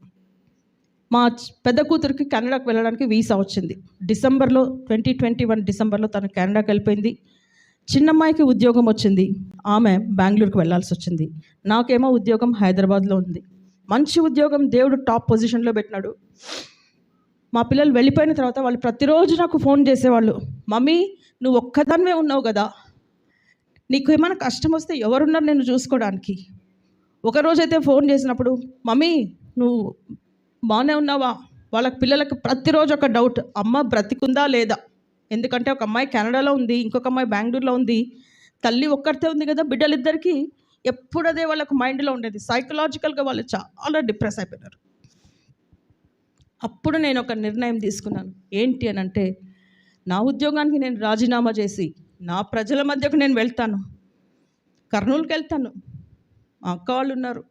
మా పెద్ద కూతురికి కెనడాకి వెళ్ళడానికి వీసా వచ్చింది. 2021 డిసెంబర్లో తను కెనడాకి వెళ్ళిపోయింది. చిన్నమ్మాయికి ఉద్యోగం వచ్చింది, ఆమె బెంగళూరుకి వెళ్ళాల్సి వచ్చింది. నాకేమో ఉద్యోగం హైదరాబాద్లో ఉంది. మంచి ఉద్యోగం, దేవుడు టాప్ పొజిషన్లో పెట్టినాడు. మా పిల్లలు వెళ్ళిపోయిన తర్వాత వాళ్ళు ప్రతిరోజు నాకు ఫోన్ చేసేవాళ్ళు, మమ్మీ నువ్వు ఒక్కదానివే ఉన్నావు కదా, నీకు ఏమైనా కష్టం వస్తే ఎవరున్నారు నేను చూసుకోవడానికి. ఒకరోజైతే ఫోన్ చేసినప్పుడు, మమ్మీ నువ్వు బాగానే ఉన్నావా? వాళ్ళకి పిల్లలకు ప్రతిరోజు ఒక డౌట్, అమ్మ బ్రతికుందా లేదా. ఎందుకంటే ఒక అమ్మాయి కెనడాలో ఉంది, ఇంకొక అమ్మాయి బెంగళూరులో ఉంది. తల్లి ఒక్కరితే ఉంది కదా, బిడ్డలిద్దరికీ ఎప్పుడు అదే వాళ్ళకు మైండ్లో ఉండేది. సైకలాజికల్గా వాళ్ళు చాలా డిప్రెస్ అయిపోయినారు. అప్పుడు నేను ఒక నిర్ణయం తీసుకున్నాను. ఏంటి అని అంటే, నా ఉద్యోగానికి నేను రాజీనామా చేసి నా ప్రజల మధ్యకు నేను వెళ్తాను. కర్నూలుకి వెళ్తాను. మా అక్క వాళ్ళు ఉన్నారు,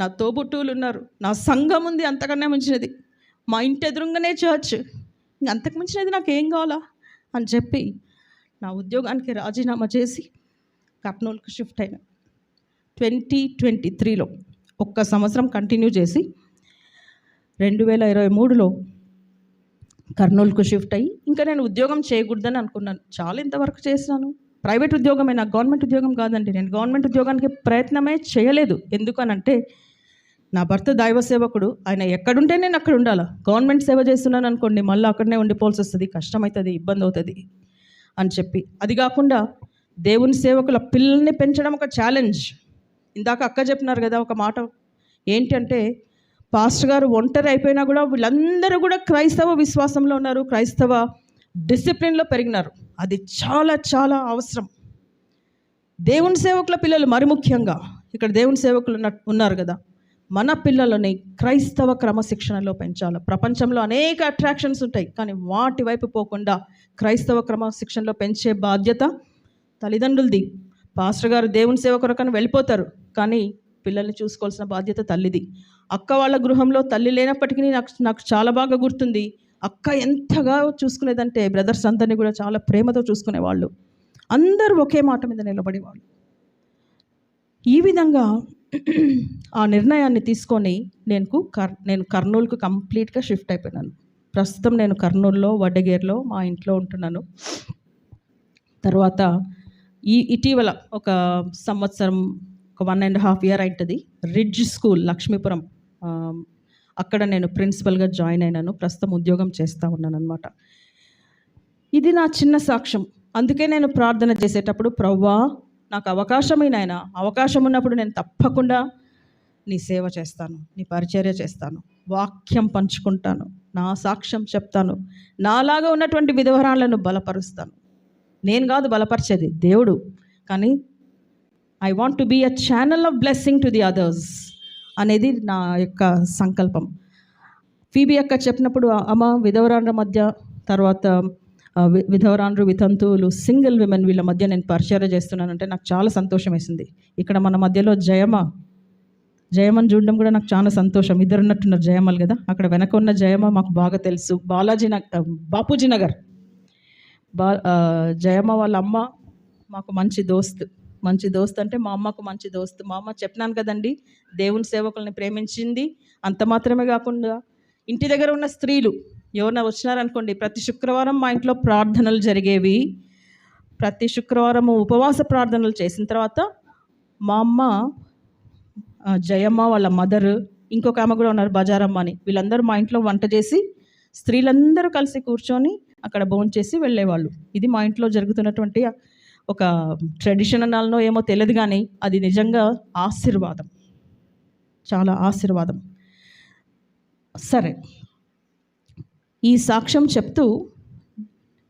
నా తోబుట్టువులు ఉన్నారు, నా సంఘం ఉంది, అంతకన్నా మించినది. మా ఇంటి ఎదురుగానే చర్చ్, ఇంక అంతకు మించినది నాకు ఏం కావాలా అని చెప్పి నా ఉద్యోగానికి రాజీనామా చేసి కర్నూలుకి షిఫ్ట్ అయినా. 2023లో 1 సంవత్సరం కంటిన్యూ చేసి 2023లో కర్నూలుకు షిఫ్ట్ అయ్యి, ఇంకా నేను ఉద్యోగం చేయకూడదని అనుకున్నాను. చాలా ఇంతవరకు చేసినాను. ప్రైవేట్ ఉద్యోగమే, నాకు గవర్నమెంట్ ఉద్యోగం కాదండి. నేను గవర్నమెంట్ ఉద్యోగానికి ప్రయత్నమే చేయలేదు. ఎందుకనంటే నా భర్త దైవ సేవకుడు, ఆయన ఎక్కడుంటే నేను అక్కడ ఉండాలి. గవర్నమెంట్ సేవ చేస్తున్నాను అనుకోండి, మళ్ళీ అక్కడనే ఉండిపోవాల్సి వస్తుంది, కష్టమవుతుంది, ఇబ్బంది అవుతుంది అని చెప్పి. అది కాకుండా దేవుని సేవకుల పిల్లల్ని పెంచడం ఒక ఛాలెంజ్. ఇందాక అక్క చెప్పినారు కదా ఒక మాట, ఏంటంటే పాస్టర్ గారు ఒంటరి అయిపోయినా కూడా వీళ్ళందరూ కూడా క్రైస్తవ విశ్వాసంలో ఉన్నారు, క్రైస్తవ డిసిప్లిన్లో పెరిగినారు. అది చాలా చాలా అవసరం. దేవుని సేవకుల పిల్లలు మరి ముఖ్యంగా, ఇక్కడ దేవుని సేవకులు ఉన్నారు కదా, మన పిల్లలని క్రైస్తవ క్రమశిక్షణలో పెంచాలి. ప్రపంచంలో అనేక అట్రాక్షన్స్ ఉంటాయి, కానీ వాటి వైపు పోకుండా క్రైస్తవ క్రమశిక్షణలో పెంచే బాధ్యత తల్లిదండ్రులది. పాస్టర్ గారు దేవుని సేవ కొరకని వెళ్ళిపోతారు, కానీ పిల్లల్ని చూసుకోవాల్సిన బాధ్యత తల్లిది. అక్క వాళ్ళ గృహంలో తల్లి లేనప్పటికీ నాకు నాకు చాలా బాగా గుర్తుంది. అక్క ఎంతగా చూసుకునేదంటే బ్రదర్స్ అందరినీ కూడా చాలా ప్రేమతో చూసుకునేవాళ్ళు. అందరూ ఒకే మాట మీద నిలబడేవాళ్ళు. ఈ విధంగా ఆ నిర్ణయాన్ని తీసుకొని నేను కర్నూలుకు కంప్లీట్గా షిఫ్ట్ అయిపోయినాను. ప్రస్తుతం నేను కర్నూలులో వడ్డగేరులో మా ఇంట్లో ఉంటున్నాను. తర్వాత ఇటీవల ఒక సంవత్సరం, ఒక 1.5 year అవుతుంది, రిడ్జ్ స్కూల్ లక్ష్మీపురం, అక్కడ నేను ప్రిన్సిపల్గా జాయిన్ అయినాను. ప్రస్తుతం ఉద్యోగం చేస్తూ ఉన్నాను అనమాట. ఇది నా చిన్న సాక్ష్యం. అందుకే నేను ప్రార్థన చేసేటప్పుడు, ప్రభువా నాకు అవకాశమైన అవకాశం ఉన్నప్పుడు నేను తప్పకుండా నీ సేవ చేస్తాను, నీ పరిచర్య చేస్తాను, వాక్యం పంచుకుంటాను, నా సాక్ష్యం చెప్తాను, నాలాగా ఉన్నటువంటి విధవరాలను బలపరుస్తాను. నేను కాదు బలపరిచేది, దేవుడు. కానీ I want to be a channel of blessing to the others అనేది నా యొక్క సంకల్పం. ఫీబీ అక్క చెప్పినప్పుడు, అమ్మ విధవరాండ్ర మధ్య, తర్వాత విధవరాండ్రు, వితంతువులు, సింగిల్ విమెన్, వీళ్ళ మధ్య నేను పరిచర్య చేస్తున్నానంటే నాకు చాలా సంతోషం వేసింది. ఇక్కడ మన మధ్యలో జయమని చూడడం కూడా నాకు చాలా సంతోషం. ఇద్దరు ఉన్నట్టున్నారు జయమ్మలు కదా. అక్కడ వెనక ఉన్న జయమ్మ మాకు బాగా తెలుసు, బాపూజీ నగర్. జయమ్మ వాళ్ళ అమ్మ మాకు మంచి దోస్త్ అంటే మా అమ్మకు మంచి దోస్తు. మా అమ్మ చెప్పినాను కదండి, దేవుని సేవకుల్ని ప్రేమించింది. అంత మాత్రమే కాకుండా ఇంటి దగ్గర ఉన్న స్త్రీలు ఎవరైనా వచ్చినారనుకోండి, ప్రతి శుక్రవారం మా ఇంట్లో ప్రార్థనలు జరిగేవి. ప్రతి శుక్రవారము ఉపవాస ప్రార్థనలు చేసిన తర్వాత మా అమ్మ, జయమ్మ వాళ్ళ మదర్, ఇంకొక ఆమె కూడా ఉన్నారు బజారమ్మ అని, వీళ్ళందరూ మా ఇంట్లో వంట చేసి స్త్రీలందరూ కలిసి కూర్చొని అక్కడ భోంచేసి వెళ్ళేవాళ్ళు. ఇది మా ఇంట్లో జరుగుతున్నటువంటి ఒక ట్రెడిషన్ అనాలనో ఏమో తెలియదు, కానీ అది నిజంగా ఆశీర్వాదం, చాలా ఆశీర్వాదం. సరే, ఈ సాక్ష్యం చెప్తూ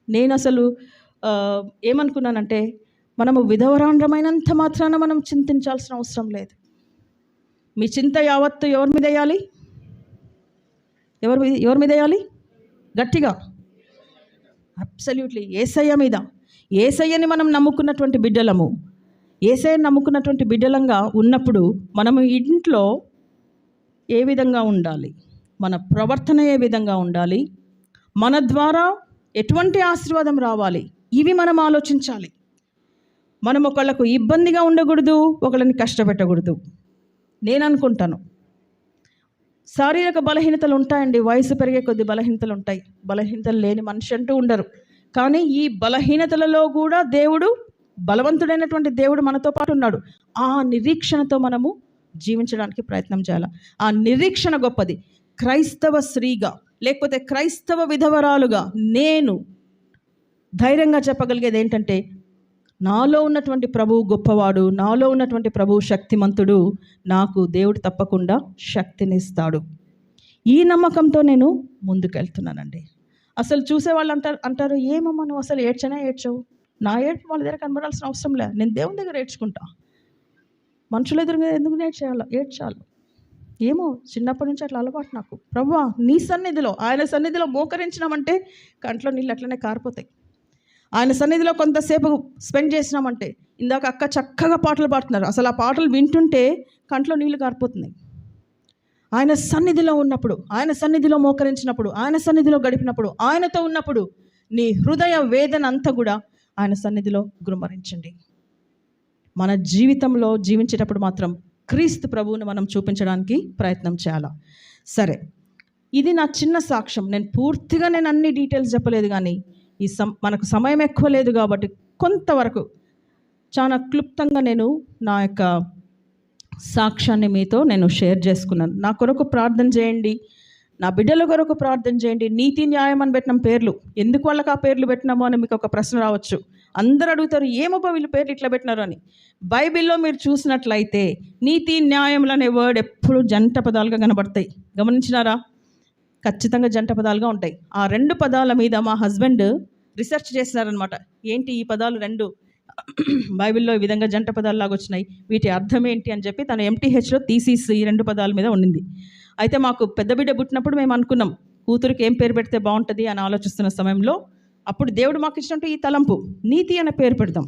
నేను అసలు ఏమనుకున్నానంటే, మనము విధవరాండ్రమైనంత మాత్రాన మనం చింతించాల్సిన అవసరం లేదు. మీ చింత యావత్తు ఎవరి మీద వేయాలి? ఎవరి మీద వేయాలి? గట్టిగా, అబ్సల్యూట్లీ యేసయ్య మీద. యేసయ్యని మనం నమ్ముకున్నటువంటి బిడ్డలము. యేసయ్యని నమ్ముకున్నటువంటి బిడ్డలంగా ఉన్నప్పుడు మనము ఇంట్లో ఏ విధంగా ఉండాలి, మన ప్రవర్తన ఏ విధంగా ఉండాలి, మన ద్వారా ఎటువంటి ఆశీర్వాదం రావాలి, ఇవి మనం ఆలోచించాలి. మనం ఒకళ్ళకు ఇబ్బందిగా ఉండకూడదు, ఒకళ్ళని కష్టపెట్టకూడదు. నేను అనుకుంటాను, శారీరక బలహీనతలు ఉంటాయండి, వయసు పెరిగే కొద్ది బలహీనతలు ఉంటాయి. బలహీనతలు లేని మనిషి అంటూ ఉండరు. కానీ ఈ బలహీనతలలో కూడా దేవుడు, బలవంతుడైనటువంటి దేవుడు మనతో పాటు ఉన్నాడు. ఆ నిరీక్షణతో మనము జీవించడానికి ప్రయత్నం చేయాలి. ఆ నిరీక్షణ గొప్పది. క్రైస్తవ స్త్రీగా, లేకపోతే క్రైస్తవ విధవరాలుగా నేను ధైర్యంగా చెప్పగలిగేది ఏంటంటే, నాలో ఉన్నటువంటి ప్రభువు గొప్పవాడు, నాలో ఉన్నటువంటి ప్రభువు శక్తిమంతుడు, నాకు దేవుడు తప్పకుండా శక్తినిస్తాడు. ఈ నమ్మకంతో నేను ముందుకెళ్తున్నానండి. అసలు చూసేవాళ్ళు అంటారు ఏమమ్మా నువ్వు అసలు ఏడ్చవు. నా ఏడ్పు వాళ్ళ దగ్గర కనబడాల్సిన అవసరం లే, నేను దేవుని దగ్గర ఏడ్చుకుంటా. మనుషుల ఎదురుగా ఎందుకు ఏడ్చాలి? ఏమో చిన్నప్పటి నుంచి అట్లా అలవాటు నాకు. ప్రభువా నీ సన్నిధిలో, ఆయన సన్నిధిలో మోకరించినామంటే కంట్లో నీళ్ళు అట్లనే కారిపోతాయి. ఆయన సన్నిధిలో కొంతసేపు స్పెండ్ చేసినామంటే, ఇందాక అక్క చక్కగా పాటలు పాడుతున్నారు, అసలు ఆ పాటలు వింటుంటే కంట్లో నీళ్లు కారిపోతున్నాయి. ఆయన సన్నిధిలో ఉన్నప్పుడు, ఆయన సన్నిధిలో మోకరించినప్పుడు, ఆయన సన్నిధిలో గడిపినప్పుడు, ఆయనతో ఉన్నప్పుడు నీ హృదయ వేదన అంతా కూడా ఆయన సన్నిధిలో గురుమరించండి. మన జీవితంలో జీవించేటప్పుడు మాత్రం క్రీస్తు ప్రభువుని మనం చూపించడానికి ప్రయత్నం చేయాలి. సరే, ఇది నా చిన్న సాక్ష్యం. నేను పూర్తిగా అన్ని డీటెయిల్స్ చెప్పలేదు, కానీ మనకు సమయం ఎక్కువ లేదు కాబట్టి కొంతవరకు చాలా క్లుప్తంగా నేను నా యొక్క సాక్ష్యాన్ని మీతో నేను షేర్ చేసుకున్నాను. నా కొరకు ప్రార్థన చేయండి, నా బిడ్డల కొరకు ప్రార్థన చేయండి. నీతి న్యాయం అని పెట్టిన పేర్లు, ఎందుకు వాళ్ళకి ఆ పేర్లు పెట్టినామో అని మీకు ఒక ప్రశ్న రావచ్చు. అందరూ అడుగుతారు ఏమబ్బా వీళ్ళు పేర్లు ఇట్లా పెట్టినారు అని. బైబిల్లో మీరు చూసినట్లయితే నీతి న్యాయములు అనే వర్డ్ ఎప్పుడు జంట పదాలుగా కనబడతాయి. గమనించినారా? ఖచ్చితంగా జంట పదాలుగా ఉంటాయి. ఆ 2 పదాల మీద మా హస్బెండ్ రీసెర్చ్ చేసినారనమాట. ఏంటి ఈ పదాలు 2 బైబిల్లో ఈ విధంగా జంట పదాల్లాగా వచ్చినాయి, వీటి అర్థం ఏంటి అని చెప్పి తను MTHలో థీసిస్ ఈ 2 పదాల మీద ఉండింది. అయితే మాకు పెద్ద బిడ్డ పుట్టినప్పుడు మేము అనుకున్నాం కూతురికి ఏం పేరు పెడితే బాగుంటుంది అని ఆలోచిస్తున్న సమయంలో అప్పుడు దేవుడు మాకు ఇచ్చినట్టు ఈ తలంపు, నీతి అనే పేరు పెడదాం.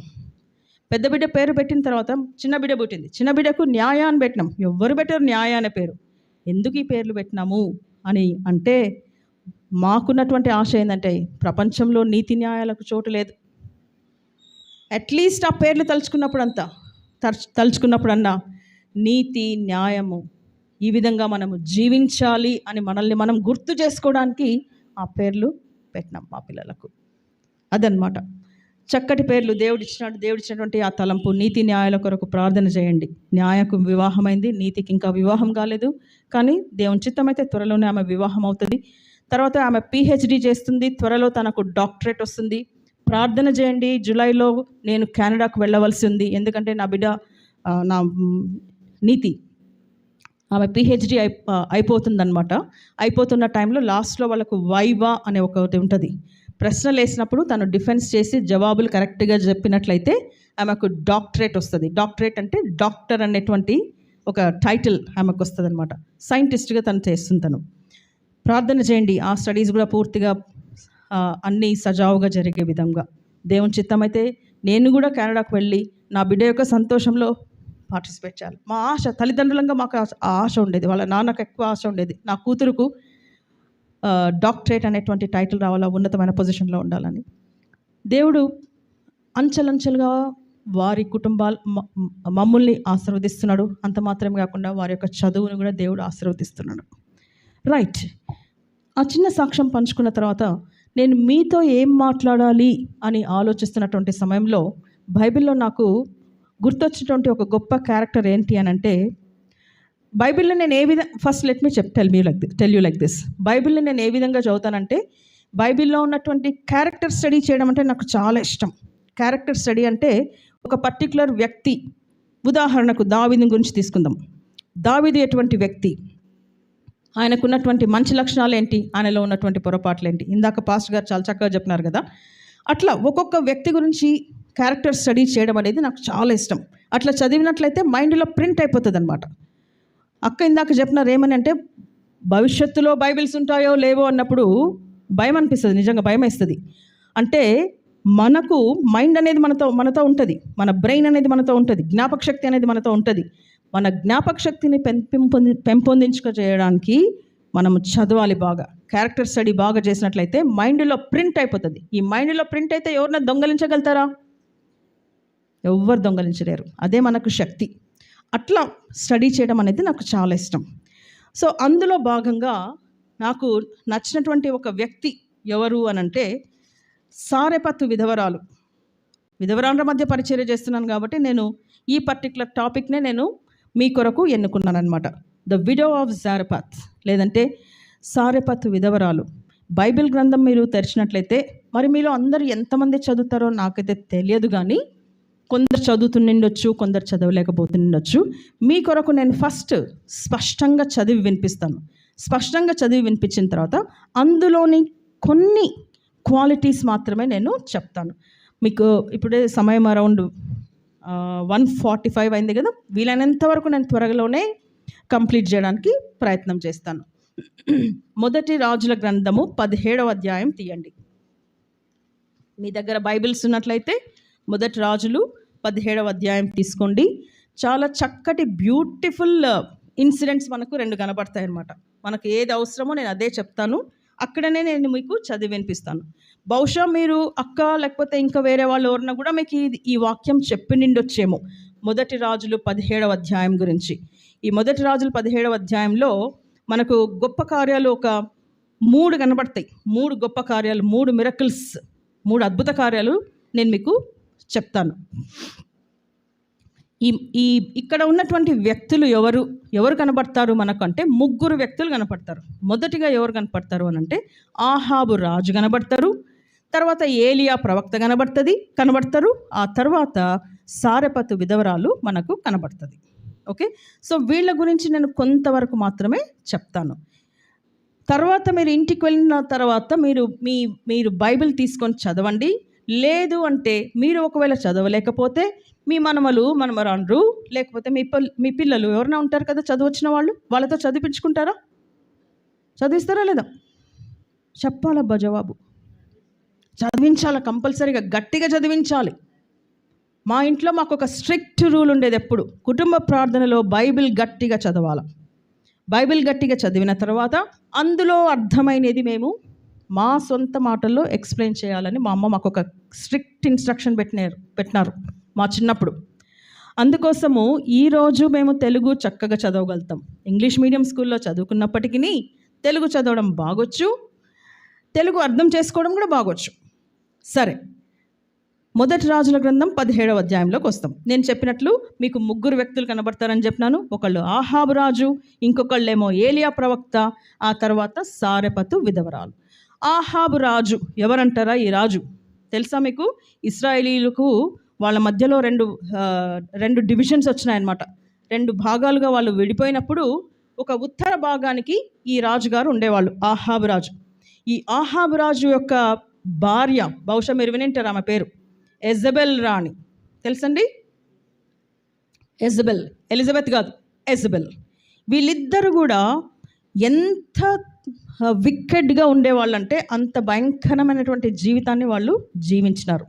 పెద్ద బిడ్డ పేరు పెట్టిన తర్వాత చిన్న బిడ్డ పుట్టింది. చిన్న బిడ్డకు న్యాయ అని పెట్టినాం. ఎవ్వరు పెట్టారు న్యాయ అనే పేరు? ఎందుకు ఈ పేర్లు పెట్టినాము అని అంటే, మాకున్నటువంటి ఆశ ఏంటంటే ప్రపంచంలో నీతి న్యాయాలకు చోటు లేదు. అట్లీస్ట్ ఆ పేర్లు తలుచుకున్నప్పుడన్నా నీతి న్యాయము ఈ విధంగా మనము జీవించాలి అని మనల్ని మనం గుర్తు చేసుకోవడానికి ఆ పేర్లు పెట్టినాం మా పిల్లలకు. అదనమాట. చక్కటి పేర్లు దేవుడిచ్చినటువంటి ఆ తలంపు. నీతి న్యాయాల కొరకు ప్రార్థన చేయండి. న్యాయకు వివాహమైంది, నీతికి ఇంకా వివాహం కాలేదు, కానీ దేవుని చిత్తమైతే త్వరలోనే ఆమె వివాహం అవుతుంది. తర్వాత ఆమె PhD చేస్తుంది, త్వరలో తనకు డాక్టరేట్ వస్తుంది. ప్రార్థన చేయండి. జూలైలో నేను కెనడాకు వెళ్ళవలసి ఉంది, ఎందుకంటే నా బిడ్డ నా నీతి ఆమె PhD అయిపోతుందన్నమాట. అయిపోతున్న టైంలో లాస్ట్లో వాళ్ళకు వైవా అనే ఒకటి ఉంటుంది. ప్రశ్నలు వేసినప్పుడు తను డిఫెన్స్ చేసి జవాబులు కరెక్ట్గా చెప్పినట్లయితే ఆమెకు డాక్టరేట్ వస్తుంది. డాక్టరేట్ అంటే డాక్టర్ అనేటువంటి ఒక టైటిల్ ఆమెకు వస్తుంది అనమాట. సైంటిస్ట్గా తను చేస్తుంది. తను ప్రార్థన చేయండి. ఆ స్టడీస్ కూడా పూర్తిగా అన్నీ సజావుగా జరిగే విధంగా. దేవుని చిత్తమైతే నేను కూడా కెనడాకు వెళ్ళి నా బిడ్డ యొక్క సంతోషంలో పార్టిసిపేట్ చేయాలి. మా ఆశ, తల్లిదండ్రులంగా మాకు ఆ ఆశ ఉండేది. వాళ్ళ నాన్నకు ఎక్కువ ఆశ ఉండేది, నా కూతురుకు డాక్టరేట్ అనేటువంటి టైటిల్ రావాలా, ఉన్నతమైన పొజిషన్లో ఉండాలని. దేవుడు అంచెలంచెలుగా వారి మమ్మల్ని ఆశీర్వదిస్తున్నాడు. అంత మాత్రమే కాకుండా వారి యొక్క చదువును కూడా దేవుడు ఆశీర్వదిస్తున్నాడు. రైట్. ఆ చిన్న సాక్ష్యం పంచుకున్న తర్వాత నేను మీతో ఏం మాట్లాడాలి అని ఆలోచిస్తున్నటువంటి సమయంలో బైబిల్లో నాకు గుర్తొచ్చినటువంటి ఒక గొప్ప క్యారెక్టర్ ఏంటి అని అంటే, బైబిల్ని నేను ఏ విధంగా first let me tell you like this. బైబిల్ని నేను ఏ విధంగా చదువుతానంటే, బైబిల్లో ఉన్నటువంటి క్యారెక్టర్ స్టడీ చేయడం అంటే నాకు చాలా ఇష్టం. క్యారెక్టర్ స్టడీ అంటే ఒక పర్టికులర్ వ్యక్తి, ఉదాహరణకు దావీదు గురించి తీసుకుందాం. దావీదు ఎటువంటి వ్యక్తి, ఆయనకున్నటువంటి మంచి లక్షణాలు ఏంటి, ఆయనలో ఉన్నటువంటి పొరపాట్లు ఏంటి, ఇందాక పాస్టర్ గారు చాలా చక్కగా చెప్పినారు కదా. అట్లా ఒక్కొక్క వ్యక్తి గురించి క్యారెక్టర్ స్టడీ చేయడం అనేది నాకు చాలా ఇష్టం. అట్లా చదివినట్లయితే మైండ్లో ప్రింట్ అయిపోతుంది అనమాట. అక్క ఇందాక చెప్పినారు ఏమని అంటే, భవిష్యత్తులో బైబిల్స్ ఉంటాయో లేవో అన్నప్పుడు భయం అనిపిస్తుంది, నిజంగా భయం వేస్తుంది. అంటే మనకు మైండ్ అనేది మనతో ఉంటుంది, మన బ్రెయిన్ అనేది మనతో ఉంటుంది, జ్ఞాపక శక్తి అనేది మనతో ఉంటుంది. మన జ్ఞాపక శక్తిని చేయడానికి మనం చదవాలి బాగా. క్యారెక్టర్ స్టడీ బాగా చేసినట్లయితే మైండ్లో ప్రింట్ అయిపోతుంది. ఈ మైండ్లో ప్రింట్ అయితే ఎవరిని దొంగలించగలుగుతారా? ఎవ్వరు దొంగలించలేరు. అదే మనకు శక్తి. అట్లా స్టడీ చేయడం అనేది నాకు చాలా ఇష్టం. సో అందులో భాగంగా నాకు నచ్చినటువంటి ఒక వ్యక్తి ఎవరు అనంటే, సారెపత్తు విధవరాండ్ర మధ్య పరిచర్య చేస్తున్నాను కాబట్టి నేను ఈ పర్టికులర్ టాపిక్నే నేను మీ కొరకు ఎన్నుకున్నాను అనమాట. ద విడో ఆఫ్ జారెపత్, లేదంటే సారెపత్తు విధవరాలు. బైబిల్ గ్రంథం మీరు తెరిచినట్లయితే, మరి మీలో అందరూ ఎంతమంది చదువుతారో నాకైతే తెలియదు, కానీ కొందరు చదువుతుండొచ్చు, కొందరు చదవలేకపోతుండొచ్చు. మీ కొరకు నేను ఫస్ట్ స్పష్టంగా చదివి వినిపిస్తాను. స్పష్టంగా చదివి వినిపించిన తర్వాత అందులోని కొన్ని క్వాలిటీస్ మాత్రమే నేను చెప్తాను. మీకు ఇప్పుడే సమయం అరౌండ్ 1:45 అయింది కదా. వీలైనంత వరకు నేను త్వరలోనే కంప్లీట్ చేయడానికి ప్రయత్నం చేస్తాను. మొదటి రాజుల గ్రంథము 17వ అధ్యాయం తీయండి. మీ దగ్గర బైబిల్స్ ఉన్నట్లయితే మొదటి రాజులు 17వ అధ్యాయం తీసుకోండి. చాలా చక్కటి బ్యూటిఫుల్ ఇన్సిడెంట్స్ మనకు 2 కనబడతాయి అన్నమాట. మనకు ఏది అవసరమో నేను అదే చెప్తాను, అక్కడనే నేను మీకు చదివి వినిపిస్తాను. బహుశా మీరు అక్క లేకపోతే ఇంకా వేరే వాళ్ళు ఎవరన్నా కూడా మీకు ఈ వాక్యం చెప్పి నిండొచ్చేమో. మొదటి రాజులు 17వ అధ్యాయం గురించి. ఈ మొదటి రాజులు 17వ అధ్యాయంలో మనకు గొప్ప కార్యాలు ఒక 3 కనబడతాయి. 3 గొప్ప కార్యాలు, 3 మిరకిల్స్, 3 అద్భుత కార్యాలు నేను మీకు చెప్తాను. ఇక్కడ ఉన్నటువంటి వ్యక్తులు ఎవరు కనబడతారు మనకు అంటే, 3 వ్యక్తులు కనపడతారు. మొదటిగా ఎవరు కనపడతారు అని అంటే, ఆహాబు రాజు కనబడతారు, తర్వాత ఏలియా ప్రవక్త కనబడతారు, ఆ తర్వాత సారెపత్తు విధవరాలు మనకు కనబడుతుంది. ఓకే, సో వీళ్ళ గురించి నేను కొంతవరకు మాత్రమే చెప్తాను. తర్వాత మీరు ఇంటికి వెళ్ళిన తర్వాత మీరు బైబిల్ తీసుకొని చదవండి. లేదు అంటే మీరు ఒకవేళ చదవలేకపోతే మీ మనమరాండ్రు లేకపోతే మీ పిల్లలు ఎవరైనా ఉంటారు కదా చదువొచ్చిన వాళ్ళతో చదివించుకుంటారా? చదివిస్తారా లేదా? చెప్పాలబ్బా జవాబు. చదివించాలి, కంపల్సరీగా గట్టిగా చదివించాలి. మా ఇంట్లో మాకు ఒక స్ట్రిక్ట్ రూల్ ఉండేది. ఎప్పుడు కుటుంబ ప్రార్థనలో బైబిల్ గట్టిగా చదవాలి. బైబిల్ గట్టిగా చదివిన తర్వాత అందులో అర్థమైనది మేము మా సొంత మాటల్లో ఎక్స్ప్లెయిన్ చేయాలని మా అమ్మ మాకు ఒక స్ట్రిక్ట్ ఇన్స్ట్రక్షన్ పెట్టినారు మా చిన్నప్పుడు. అందుకోసము ఈరోజు మేము తెలుగు చక్కగా చదవగలుగుతాం. ఇంగ్లీష్ మీడియం స్కూల్లో చదువుకున్నప్పటికీ తెలుగు చదవడం బాగొచ్చు, తెలుగు అర్థం చేసుకోవడం కూడా బాగొచ్చు. సరే, మొదటి రాజుల గ్రంథం 17వ అధ్యాయంలోకి వస్తాం. నేను చెప్పినట్లు మీకు 3 వ్యక్తులు కనబడతారని చెప్పినాను. ఒకళ్ళు ఆహాబు రాజు, ఇంకొకళ్ళేమో ఏలియా ప్రవక్త, ఆ తర్వాత సారెపతు విధవరాలు. ఆహాబు రాజు ఎవరంటారా? ఈ రాజు తెలుసా మీకు? ఇశ్రాయేలీలకు వాళ్ళ మధ్యలో రెండు డివిజన్స్ వచ్చినాయన్నమాట. 2 భాగాలుగా వాళ్ళు విడిపోయినప్పుడు ఒక ఉత్తర భాగానికి ఈ రాజుగారు ఉండేవాళ్ళు, ఆహాబు రాజు. ఈ ఆహాబు రాజు యొక్క భార్య, బహుశా మీరు వినింటారు ఆమె పేరు, ఎజబెల్ రాణి. తెలుసండి? ఎజబెల్, ఎలిజబెత్ కాదు, ఎజబెల్. వీళ్ళిద్దరు కూడా ఎంత వికెడ్గా ఉండేవాళ్ళంటే అంత భయంకరమైనటువంటి జీవితాన్ని వాళ్ళు జీవించినారు.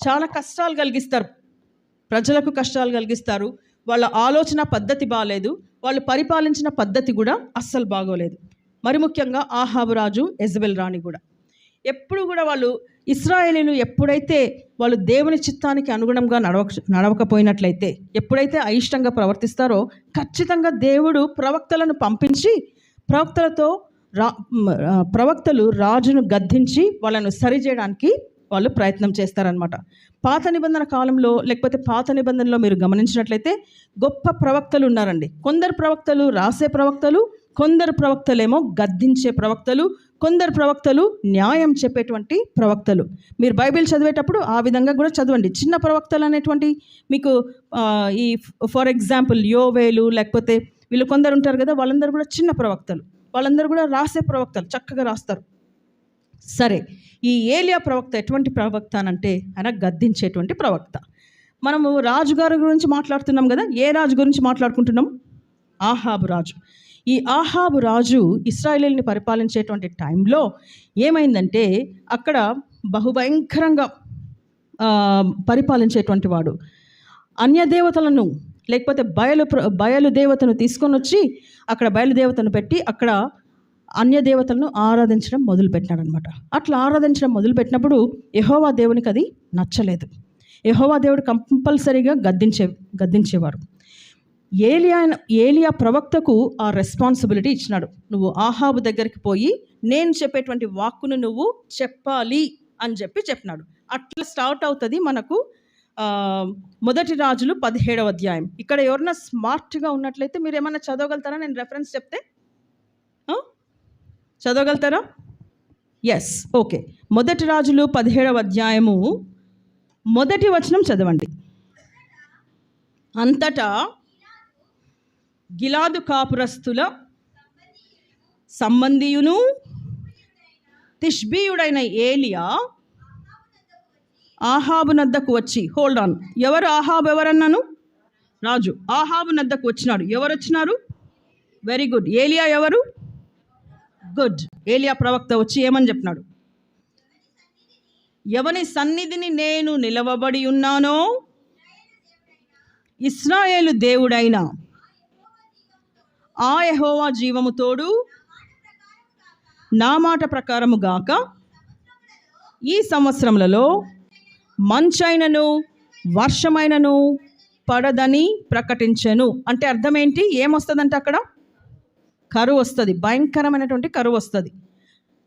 చాలా కష్టాలు కలిగిస్తారు, ప్రజలకు కష్టాలు కలిగిస్తారు. వాళ్ళ ఆలోచన పద్ధతి బాగలేదు, వాళ్ళు పరిపాలించిన పద్ధతి కూడా అస్సలు బాగోలేదు. మరి ముఖ్యంగా ఆహాబు రాజు, ఎజబెల్ రాణి కూడా ఎప్పుడు కూడా వాళ్ళు ఇశ్రాయేలీలు ఎప్పుడైతే వాళ్ళు దేవుని చిత్తానికి అనుగుణంగా నడవకపోయినట్లయితే, ఎప్పుడైతే అయిష్టంగా ప్రవర్తిస్తారో ఖచ్చితంగా దేవుడు ప్రవక్తలను పంపించి ప్రవక్తలు రాజును గద్దించి వాళ్ళను సరిచేయడానికి వాళ్ళు ప్రయత్నం చేస్తారనమాట. పాత నిబంధన కాలంలో లేకపోతే పాత నిబంధనలో మీరు గమనించినట్లయితే గొప్ప ప్రవక్తలు ఉన్నారండి. కొందరు ప్రవక్తలు రాసే ప్రవక్తలు, కొందరు ప్రవక్తలేమో గద్దించే ప్రవక్తలు, కొందరు ప్రవక్తలు న్యాయం చెప్పేటువంటి ప్రవక్తలు. మీరు బైబిల్ చదివేటప్పుడు ఆ విధంగా కూడా చదవండి. చిన్న ప్రవక్తలు అనేటువంటి మీకు ఈ ఫర్ ఎగ్జాంపుల్ యోవేలు, లేకపోతే వీళ్ళు కొందరు ఉంటారు కదా, వాళ్ళందరూ కూడా చిన్న ప్రవక్తలు, వాళ్ళందరూ కూడా రాసే ప్రవక్తలు, చక్కగా రాస్తారు. సరే, ఈ ఏలియా ప్రవక్త ఎటువంటి ప్రవక్త అనంటే ఆయన గద్దించేటువంటి ప్రవక్త. మనము రాజుగారి గురించి మాట్లాడుతున్నాం కదా, ఏ రాజు గురించి మాట్లాడుకుంటున్నాం? ఆహాబు రాజు. ఈ ఆహాబు రాజు ఇశ్రాయేలీని పరిపాలించేటువంటి టైంలో ఏమైందంటే అక్కడ బహుభయంకరంగా పరిపాలించేటువంటి వాడు అన్యదేవతలను లేకపోతే బయలుదేవతను తీసుకొని వచ్చి అక్కడ బయలుదేవతను పెట్టి అక్కడ అన్యదేవతలను ఆరాధించడం మొదలుపెట్టినాడనమాట. అట్లా ఆరాధించడం మొదలుపెట్టినప్పుడు యెహోవా దేవునికి అది నచ్చలేదు. యెహోవా దేవుడు కంపల్సరీగా గద్దించేవారు. ఏలియా ప్రవక్తకు ఆ రెస్పాన్సిబిలిటీ ఇచ్చినాడు. నువ్వు ఆహాబు దగ్గరికి పోయి నేను చెప్పేటువంటి వాక్కును నువ్వు చెప్పాలి అని చెప్పినాడు. అట్లా స్టార్ట్ అవుతుంది మనకు మొదటి రాజులు 17వ అధ్యాయం. ఇక్కడ ఎవరన్నా స్మార్ట్గా ఉన్నట్లయితే మీరు ఏమన్నా చదవగలుగుతారా? నేను రెఫరెన్స్ చెప్తే చదవగలుగుతారా? Yes, okay. మొదటి రాజులు 17వ అధ్యాయము మొదటి వచనం చదవండి. అంతటా గిలాదు కాపురస్తుల సంబంధియును తిష్బీయుడైన ఏలియా ఆహాబు నద్దకు వచ్చి, హోల్డ్ ఆన్, ఎవరు ఆహాబు? ఎవరన్నాను? రాజు. ఆహాబు నద్దకు వచ్చినాడు. ఎవరు వచ్చినారు? Very good. ఏలియా ఎవరు? గుడ్. ఏలియా ప్రవక్త వచ్చి ఏమని చెప్పినాడు? ఎవని సన్నిధిని నేను నిలవబడి ఉన్నానో ఇశ్రాయేలు దేవుడైన ఆ యెహోవా జీవము తోడు నా మాట ప్రకారము గాక ఈ సంవత్సరములలో మంచైనను వర్షమైనను పడదని ప్రకటించెను. అంటే అర్థం ఏంటి? ఏమొస్తుందంటే అక్కడ కరువు వస్తుంది, భయంకరమైనటువంటి కరువు వస్తుంది.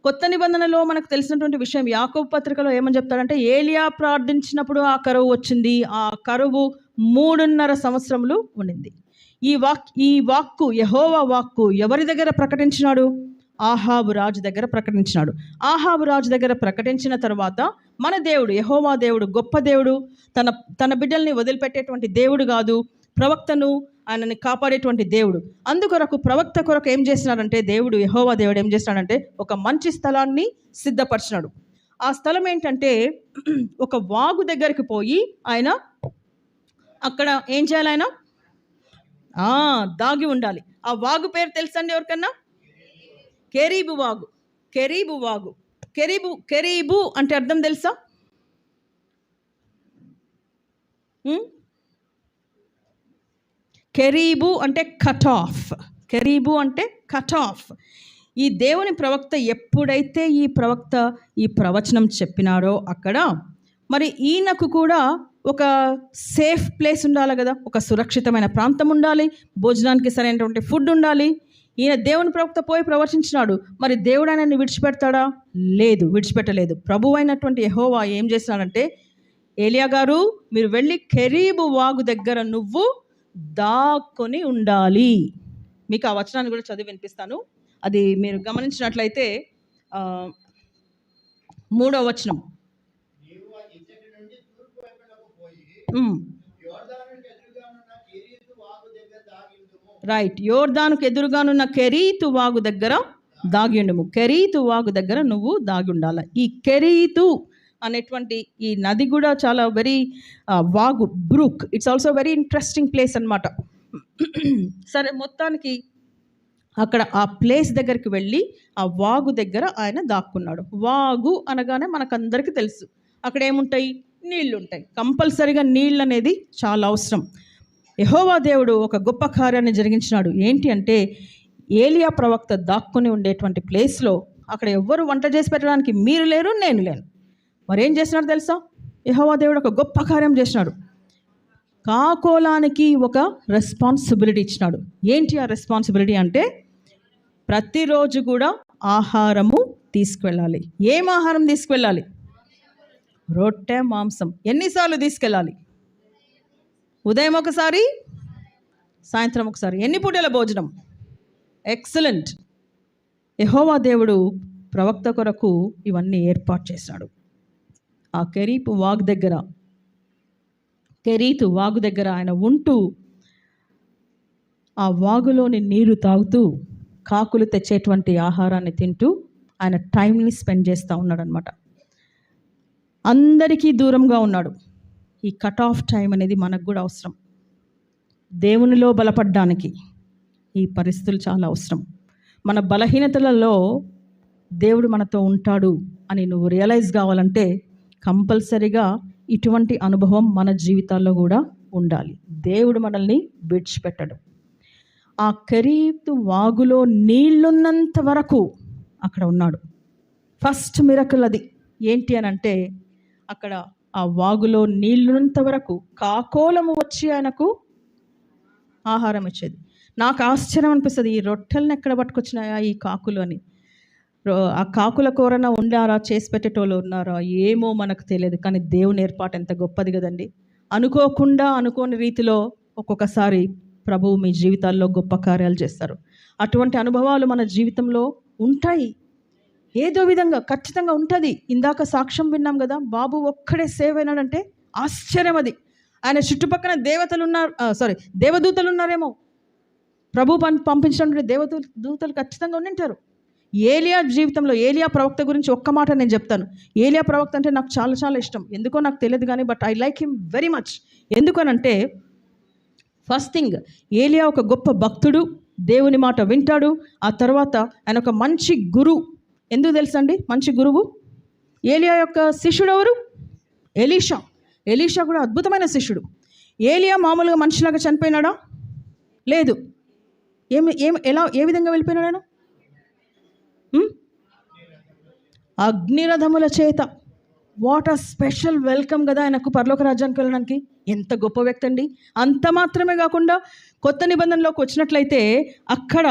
కొత్త నిబంధనలో మనకు తెలిసినటువంటి విషయం, యాకోబు పత్రికలో ఏమని చెప్తాడంటే ఏలియా ప్రార్థించినప్పుడు ఆ కరువు వచ్చింది. ఆ కరువు 3.5 సంవత్సరములు ఉండింది. ఈ వాక్కు యెహోవా వాక్కు ఎవరి దగ్గర ప్రకటించినాడు? ఆహాబు రాజు దగ్గర ప్రకటించినాడు. ఆహాబు రాజు దగ్గర ప్రకటించిన తర్వాత మన దేవుడు యెహోవా దేవుడు గొప్ప దేవుడు, తన బిడ్డల్ని వదిలిపెట్టేటువంటి దేవుడు కాదు, ప్రవక్తను ఆయనని కాపాడేటువంటి దేవుడు. అందుకొరకు ప్రవక్త కొరకు ఏం చేసినాడంటే దేవుడు యెహోవా దేవుడు ఏం చేసినాడంటే ఒక మంచి స్థలాన్ని సిద్ధపరిచినాడు. ఆ స్థలం ఏంటంటే ఒక వాగు దగ్గరికి పోయి ఆయన అక్కడ ఏం చేయాలి? ఆయన దాగి ఉండాలి. ఆ వాగు పేరు తెలుసండి ఎవరికన్నా? కెరీబు వాగు. కెరీబు వాగు. కెరీబు అంటే అర్థం తెలుసా? కెరీబు అంటే కట్ ఆఫ్. కెరీబు అంటే కట్ ఆఫ్. ఈ దేవుని ప్రవక్త ఎప్పుడైతే ఈ ప్రవచనం చెప్పినారో అక్కడ మరి ఈయనకు కూడా ఒక సేఫ్ ప్లేస్ ఉండాలి కదా, ఒక సురక్షితమైన ప్రాంతం ఉండాలి, భోజనానికి సరైనటువంటి ఫుడ్ ఉండాలి. ఈయన దేవుని ప్రవక్త పోయి ప్రవచించినాడు. మరి దేవుడు ఆయనని విడిచిపెడతాడా? లేదు, విడిచిపెట్టలేదు. ప్రభు అయినటువంటి యెహోవా ఏం చేసినాడంటే, ఏలియా గారు మీరు వెళ్ళి కెరీబు వాగు దగ్గర నువ్వు దాక్కొని ఉండాలి. మీకు ఆ వచనాన్ని కూడా చదివి వినిపిస్తాను. అది మీరు గమనించినట్లయితే 3వ వచనం. రైట్, యోర్దానుకు ఎదురుగానున్న కెరీతు వాగు దగ్గర దాగి ఉండము. కెరీతు వాగు దగ్గర నువ్వు దాగి ఉండాలి. ఈ కెరీతు అనేటువంటి ఈ నది కూడా చాలా వెరీ వాగు, brook, it's also very interesting place అన్నమాట. సరే, మొత్తానికి అక్కడ ఆ ప్లేస్ దగ్గరికి వెళ్ళి ఆ వాగు దగ్గర ఆయన దాక్కున్నాడు. వాగు అనగానే మనకందరికీ తెలుసు అక్కడ ఏముంటాయి? నీళ్లు ఉంటాయి. కంపల్సరీగా నీళ్ళు అనేది చాలా అవసరం. యెహోవా దేవుడు ఒక గొప్ప కార్యాన్ని జరిగించినాడు. ఏంటి అంటే, ఏలియా ప్రవక్త దాక్కుని ఉండేటువంటి ప్లేస్లో అక్కడ ఎవ్వరు వంట చేసి పెట్టడానికి మీరు లేరు, నేను లేను. మరేం చేసినాడు తెలుసా? యెహోవా దేవుడు ఒక గొప్ప కార్యం చేసినాడు. కాకోలానికి ఒక రెస్పాన్సిబిలిటీ ఇచ్చినాడు. ఏంటి ఆ రెస్పాన్సిబిలిటీ అంటే, ప్రతిరోజు కూడా ఆహారము తీసుకువెళ్ళాలి. ఏం ఆహారం తీసుకువెళ్ళాలి? రొట్టె, మాంసం. ఎన్నిసార్లు తీసుకెళ్ళాలి? ఉదయం ఒకసారి, సాయంత్రం ఒకసారి. ఎన్ని పూటల భోజనం? ఎక్సలెంట్. యెహోవా దేవుడు ప్రవక్త కొరకు ఇవన్నీ ఏర్పాటు చేశాడు. ఆ కెరీతు వాగు దగ్గర ఆయన ఉంటూ ఆ వాగులోని నీరు తాగుతూ కాకులు తెచ్చేటువంటి ఆహారాన్ని తింటూ ఆయన టైంని స్పెండ్ చేస్తూ ఉన్నాడు అనమాట. అందరికీ దూరంగా ఉన్నాడు. ఈ కట్ ఆఫ్ టైం అనేది మనకు కూడా అవసరం. దేవునిలో బలపడడానికి ఈ పరిస్థితులు చాలా అవసరం. మన బలహీనతలలో దేవుడు మనతో ఉంటాడు అని నువ్వు రియలైజ్ కావాలంటే కంపల్సరీగా ఇటువంటి అనుభవం మన జీవితాల్లో కూడా ఉండాలి. దేవుడు మనల్ని విడిచిపెట్టడు. ఆ కెరీతు వాగులో నీళ్లున్నంత వరకు అక్కడ ఉన్నాడు. ఫస్ట్ మిరకల్ అది. ఏంటి అని అంటే, అక్కడ ఆ వాగులో నీళ్లున్నంత వరకు కాకోలము వచ్చి ఆయనకు ఆహారం ఇచ్చేది. నాకు ఆశ్చర్యం అనిపిస్తుంది, ఈ రొట్టెలను ఎక్కడ పట్టుకొచ్చినాయా ఈ కాకులు అని. ఆ కాకుల కూరన ఉండారా, చేసి పెట్టేటోళ్ళు ఉన్నారా ఏమో మనకు తెలియదు. కానీ దేవుని ఏర్పాటు ఎంత గొప్పది కదండి. అనుకోని రీతిలో ఒక్కొక్కసారి ప్రభువు మీ జీవితాల్లో గొప్ప కార్యాలు చేస్తారు. అటువంటి అనుభవాలు మన జీవితంలో ఉంటాయి. ఏదో విధంగా ఖచ్చితంగా ఉంటుంది. ఇందాక సాక్ష్యం విన్నాం కదా, బాబు ఒక్కడే సేవ్ అయినాడంటే ఆశ్చర్యం అది. ఆయన చుట్టుపక్కల దేవదూతలు ఉన్నారేమో. ప్రభు పంపించినటువంటి దేవదూతలు ఖచ్చితంగా ఉండింటారు. ఏలియా జీవితంలో ఏలియా ప్రవక్త గురించి ఒక్క మాట నేను చెప్తాను. ఏలియా ప్రవక్త అంటే నాకు చాలా చాలా ఇష్టం. ఎందుకో నాకు తెలియదు కానీ but I like him very much. ఎందుకనంటే, ఫస్ట్ థింగ్, ఏలియా ఒక గొప్ప భక్తుడు, దేవుని మాట వింటాడు. ఆ తర్వాత ఆయన ఒక మంచి గురువు. ఎందుకు తెలుసండి మంచి గురువు? ఏలియా యొక్క శిష్యుడు ఎవరు? ఎలీషా కూడా అద్భుతమైన శిష్యుడు. ఏలియా మామూలుగా మనిషిలాగా చనిపోయినాడా? లేదు. ఏ విధంగా వెళ్ళిపోయినాడు ఆయన? అగ్నిరథముల చేత. వాట్ అ స్పెషల్ వెల్కమ్ కదా ఆయనకు పరలోక రాజ్యానికి వెళ్ళడానికి. ఎంత గొప్ప వ్యక్తి అండి. అంత మాత్రమే కాకుండా కొత్త నిబంధనలోకి వచ్చినట్లయితే అక్కడ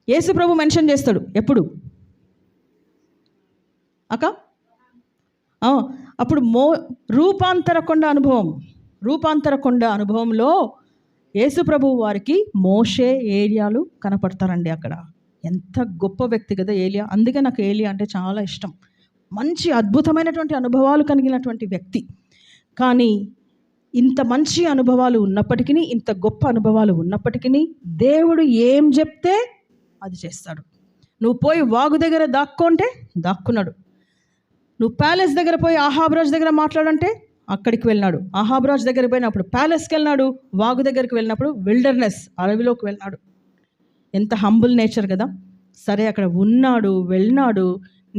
యేసు ప్రభు మెన్షన్ చేస్తాడు. ఎప్పుడు అప్పుడు రూపాంతర కొండ అనుభవంలో యేసు ప్రభు వారికి మోషే ఏలియాలు కనపడతారండి. అక్కడ ఎంత గొప్ప వ్యక్తి కదా ఏలియా. అందుకే నాకు ఏలియా అంటే చాలా ఇష్టం. మంచి అద్భుతమైనటువంటి అనుభవాలు కలిగినటువంటి వ్యక్తి. కానీ ఇంత మంచి అనుభవాలు ఉన్నప్పటికీ, ఇంత గొప్ప అనుభవాలు ఉన్నప్పటికీ దేవుడు ఏం చెప్తే అది చేస్తాడు. నువ్వు పోయి వాగు దగ్గర దాక్కుంటే దాక్కున్నాడు. నువ్వు ప్యాలెస్ దగ్గర పోయి అహాబు రాజు దగ్గర మాట్లాడంటే అక్కడికి వెళ్ళినాడు. అహాబు రాజు దగ్గర పోయినప్పుడు ప్యాలెస్కి వెళ్ళినాడు. వాగు దగ్గరికి వెళ్ళినప్పుడు విల్డర్నెస్, అడవిలోకి వెళ్ళినాడు. ఎంత హంబుల్ నేచర్ కదా. సరే, అక్కడ ఉన్నాడు, వెళ్ళినాడు.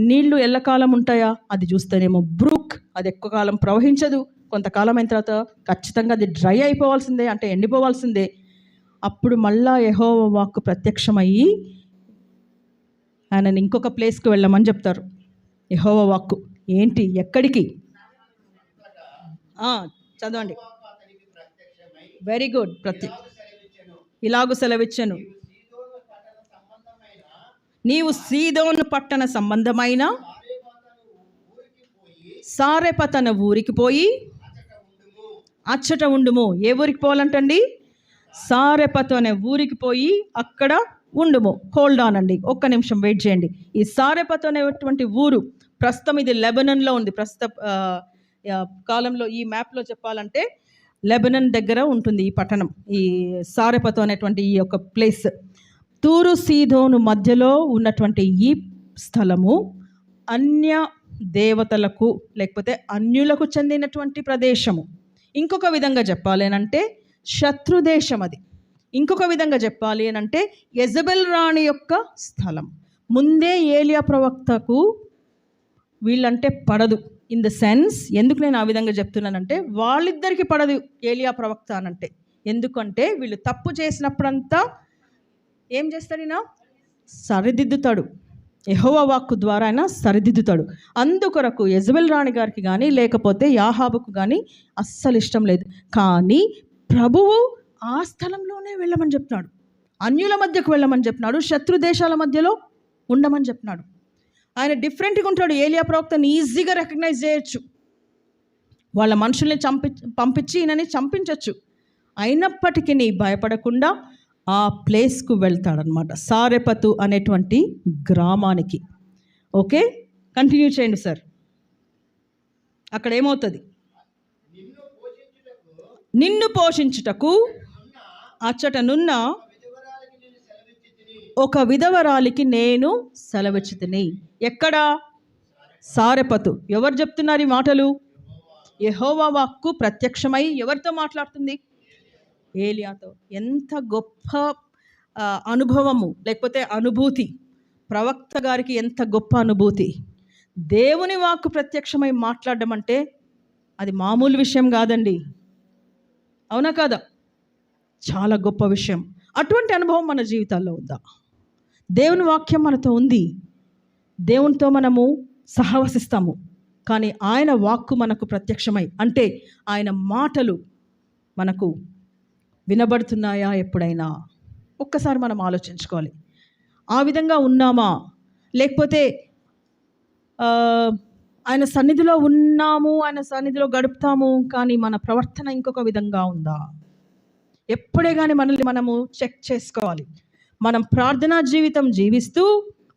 నీళ్లు ఎల్లకాలం ఉంటాయా? అది చూస్తేనేమో బ్రూక్, అది ఎక్కువ కాలం ప్రవహించదు, కొంతకాలం అయిన తర్వాత ఖచ్చితంగా అది డ్రై అయిపోవాల్సిందే, అంటే ఎండిపోవాల్సిందే. అప్పుడు మళ్ళా యెహోవా వాక్కు ప్రత్యక్షమయ్యి ఆయనని ఇంకొక ప్లేస్కి వెళ్ళమని చెప్తారు. యెహోవా వాక్కు ఏంటి, ఎక్కడికి? చదవండి. Very good. ఇలాగు సెలవిచ్చెను, నీవు సీదోను పట్టణ సంబంధమైన సారెపతన ఊరికి పోయి అచ్చట ఉండుము. ఏ ఊరికి పోవాలంటండి? సారెపతు అనే ఊరికి పోయి అక్కడ ఉండుము. హోల్డ్ ఆన్ అండి, ఒక్క నిమిషం వెయిట్ చేయండి. ఈ సారెపతు అనేటువంటి ఊరు ప్రస్తుతం ఇది లెబనన్లో ఉంది. ప్రస్తుత కాలంలో ఈ మ్యాప్లో చెప్పాలంటే లెబనన్ దగ్గర ఉంటుంది ఈ పట్టణం, ఈ సారెపతు అనేటువంటి ఈ యొక్క ప్లేస్. తూరు సీదోను మధ్యలో ఉన్నటువంటి ఈ స్థలము అన్య దేవతలకు లేకపోతే అన్యులకు చెందినటువంటి ప్రదేశము. ఇంకొక విధంగా చెప్పాలి అనంటే శత్రుదేశం అది. ఇంకొక విధంగా చెప్పాలి అనంటే యెజబెల్ రాణి యొక్క స్థలం. ముందే ఏలియా ప్రవక్తకు వీళ్ళంటే పడదు. ఇన్ ద సెన్స్, ఎందుకు నేను ఆ విధంగా చెప్తున్నానంటే వాళ్ళిద్దరికి పడదు ఏలియా ప్రవక్త అనంటే. ఎందుకంటే వీళ్ళు తప్పు చేసినప్పుడంతా ఏం చేస్తాడు? ఈయన సరిదిద్దుతాడు. యెహోవా వాక్కు ద్వారా ఆయన సరిదిద్దుతాడు. అందుకొరకు యెజబెల్ రాణి గారికి కానీ లేకపోతే యాహాబుకు కానీ అస్సలు ఇష్టం లేదు. కానీ ప్రభువు ఆ స్థలంలోనే వెళ్ళమని చెప్తున్నాడు, అన్యుల మధ్యకు వెళ్ళమని చెప్తున్నాడు, శత్రు దేశాల మధ్యలో ఉండమని చెప్తున్నాడు. ఆయన డిఫరెంట్గా ఉంటాడు. ఏలియా ప్రవక్తని ఈజీగా రికగ్నైజ్ చేయొచ్చు, వాళ్ళ మనుషుల్ని పంపించి ఈయనని చంపించవచ్చు. అయినప్పటికీ భయపడకుండా ఆ ప్లేస్కు వెళ్తాడనమాట, సారెపతు అనేటువంటి గ్రామానికి. ఓకే, కంటిన్యూ చేయండి సార్. అక్కడ ఏమవుతుంది? నిన్ను పోషించుటకు అచ్చటనున్న ఒక విధవరాలికి నేను సెలవిచ్చితిని. ఎక్కడ? సారెపతు. ఎవరు చెప్తున్నారు ఈ మాటలు? యెహోవా వాక్కు ప్రత్యక్షమై ఎవరితో మాట్లాడుతుంది? ఏలియాతో. ఎంత గొప్ప అనుభవము లేకపోతే అనుభూతి! ప్రవక్త గారికి ఎంత గొప్ప అనుభూతి! దేవుని వాక్కు ప్రత్యక్షమై మాట్లాడడం అంటే అది మామూలు విషయం కాదండి, అవునా కాదా? చాలా గొప్ప విషయం. అటువంటి అనుభవం మన జీవితాల్లో ఉందా? దేవుని వాక్యం మనతో ఉంది, దేవునితో మనము సహవసిస్తాము, కానీ ఆయన వాక్కు మనకు ప్రత్యక్షమై అంటే ఆయన మాటలు మనకు వినబడుతున్నాయా ఎప్పుడైనా? ఒక్కసారి మనం ఆలోచించుకోవాలి. ఆ విధంగా ఉన్నామా? లేకపోతే ఆయన సన్నిధిలో ఉన్నాము, ఆయన సన్నిధిలో గడుపుతాము, కానీ మన ప్రవర్తన ఇంకొక విధంగా ఉందా? ఎప్పుడే కానీ మనల్ని మనము చెక్ చేసుకోవాలి. మనం ప్రార్థనా జీవితం జీవిస్తూ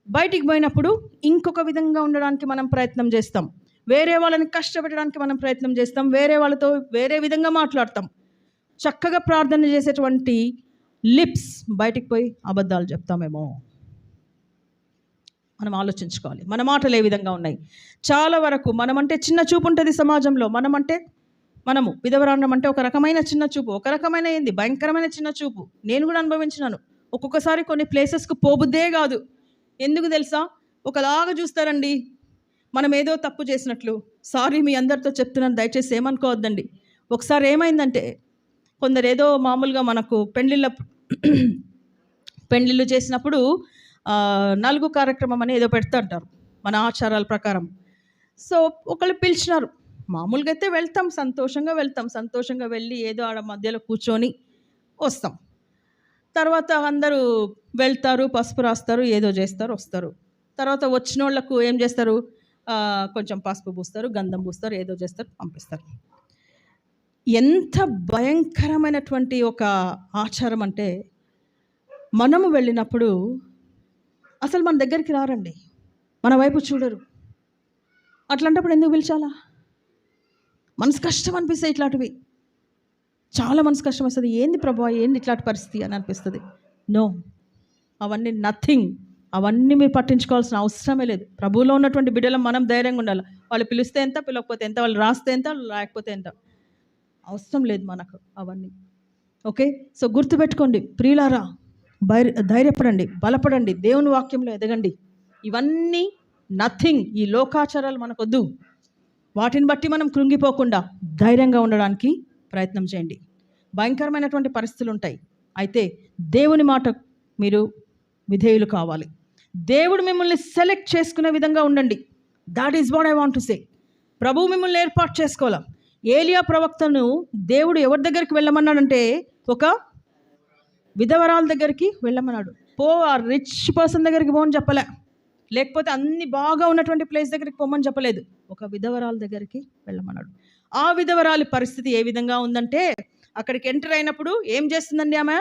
బయటికి పోయినప్పుడు ఇంకొక విధంగా ఉండడానికి మనం ప్రయత్నం చేస్తాం, వేరే వాళ్ళని కష్టపెట్టడానికి మనం ప్రయత్నం చేస్తాం, వేరే వాళ్ళతో వేరే విధంగా మాట్లాడతాం. చక్కగా ప్రార్థన చేసేటువంటి లిప్స్ బయటికి పోయి అబద్ధాలు చెప్తామేమో. మనం ఆలోచించుకోవాలి, మన మాటలు ఏ విధంగా ఉన్నాయి. చాలా వరకు మనమంటే చిన్న చూపు ఉంటుంది సమాజంలో. మనము విధవరాండం అంటే ఒక రకమైన చిన్న చూపు, ఒక రకమైన భయంకరమైన చిన్న చూపు. నేను కూడా అనుభవించినాను. ఒక్కొక్కసారి కొన్ని ప్లేసెస్కు పోబుద్దే కాదు. ఎందుకు తెలుసా? ఒకలాగా చూస్తారండి, మనం ఏదో తప్పు చేసినట్లు. సారీ, మీ అందరితో చెప్తున్నాను, దయచేసి ఏమనుకోవద్దండి. ఒకసారి ఏమైందంటే, కొందరు ఏదో మామూలుగా మనకు పెళ్ళిళ్ళు చేసినప్పుడు నలుగు కార్యక్రమం అని ఏదో పెడుతుంటారు మన ఆచారాల ప్రకారం. సో ఒకళ్ళు పిలిచినారు, మామూలుగా అయితే వెళ్తాం, సంతోషంగా వెళ్ళి ఏదో ఆడ మధ్యలో కూర్చొని వస్తాం. తర్వాత అందరూ వెళ్తారు, పసుపు రాస్తారు, ఏదో చేస్తారు, వస్తారు. తర్వాత వచ్చిన వాళ్ళకు ఏం చేస్తారు? కొంచెం పసుపు పూస్తారు, గంధం పూస్తారు, ఏదో చేస్తారు, పంపిస్తారు. ఎంత భయంకరమైనటువంటి ఒక ఆచారం అంటే, మనము వెళ్ళినప్పుడు అసలు మన దగ్గరికి రారండి, మన వైపు చూడరు. అట్లాంటప్పుడు ఎందుకు పిలిచాలా? మనసు కష్టం అనిపిస్తాయి ఇట్లాంటివి, చాలా మనసు కష్టం వస్తుంది. ఏంది ప్రభా, ఏంది ఇట్లాంటి పరిస్థితి అని అనిపిస్తుంది. నో, అవన్నీ నథింగ్. అవన్నీ మీరు పట్టించుకోవాల్సిన అవసరమే లేదు. ప్రభువులో ఉన్నటువంటి బిడ్డలు మనం ధైర్యంగా ఉండాలి. వాళ్ళు పిలిస్తే ఎంత, పిలవకపోతే ఎంత, వాళ్ళు రాస్తే ఎంత, లేకపోతే ఎంత, అవసరం లేదు మనకు అవన్నీ. ఓకే, సో గుర్తుపెట్టుకోండి ప్రియులారా, ధైర్యపడండి, బలపడండి, దేవుని వాక్యంలో ఎదగండి. ఇవన్నీ నథింగ్. ఈ లోకాచారాలు మనకొద్దు. వాటిని బట్టి మనం కృంగిపోకుండా ధైర్యంగా ఉండడానికి ప్రయత్నం చేయండి. భయంకరమైనటువంటి పరిస్థితులు ఉంటాయి. అయితే దేవుని మాట మీరు విధేయులు కావాలి. దేవుడు మిమ్మల్ని సెలెక్ట్ చేసుకునే విధంగా ఉండండి. That is what I want to say. ప్రభువు మిమ్మల్ని ఏర్పాటు చేసుకోవాలి. ఏలియా ప్రవక్తను దేవుడు ఎవరి దగ్గరికి వెళ్ళమన్నాడంటే ఒక విధవరాల దగ్గరికి వెళ్ళమన్నాడు. ఆ రిచ్ పర్సన్ దగ్గరికి పోని చెప్పలే, లేకపోతే అన్ని బాగా ఉన్నటువంటి ప్లేస్ దగ్గరికి పోమని చెప్పలేదు. ఒక విధవరాల దగ్గరికి వెళ్ళమన్నాడు. ఆ విధవరాలి పరిస్థితి ఏ విధంగా ఉందంటే, అక్కడికి ఎంటర్ అయినప్పుడు ఏం చేస్తుందండి ఆమె?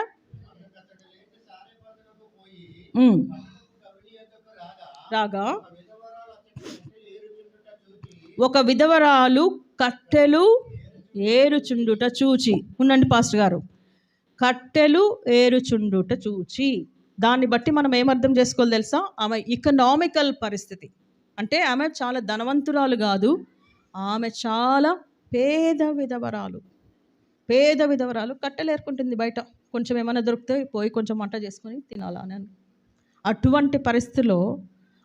రాగా ఒక విధవరాలు కట్టెలు ఏరుచుండుట చూచి, ఉండండి పాస్టర్ గారు, కట్టెలు ఏరుచుండుట చూచి. దాన్ని బట్టి మనం ఏమర్థం చేసుకోవాలి తెలుసా? ఆమె ఎకనామికల్ పరిస్థితి అంటే ఆమె చాలా ధనవంతురాలు కాదు, ఆమె చాలా పేద విధవరాలు. కట్టెలు ఏరుకుంటుంది బయట, కొంచెం ఏమైనా దొరికితే పోయి కొంచెం వంట చేసుకొని తినాలా అని. అటువంటి పరిస్థితిలో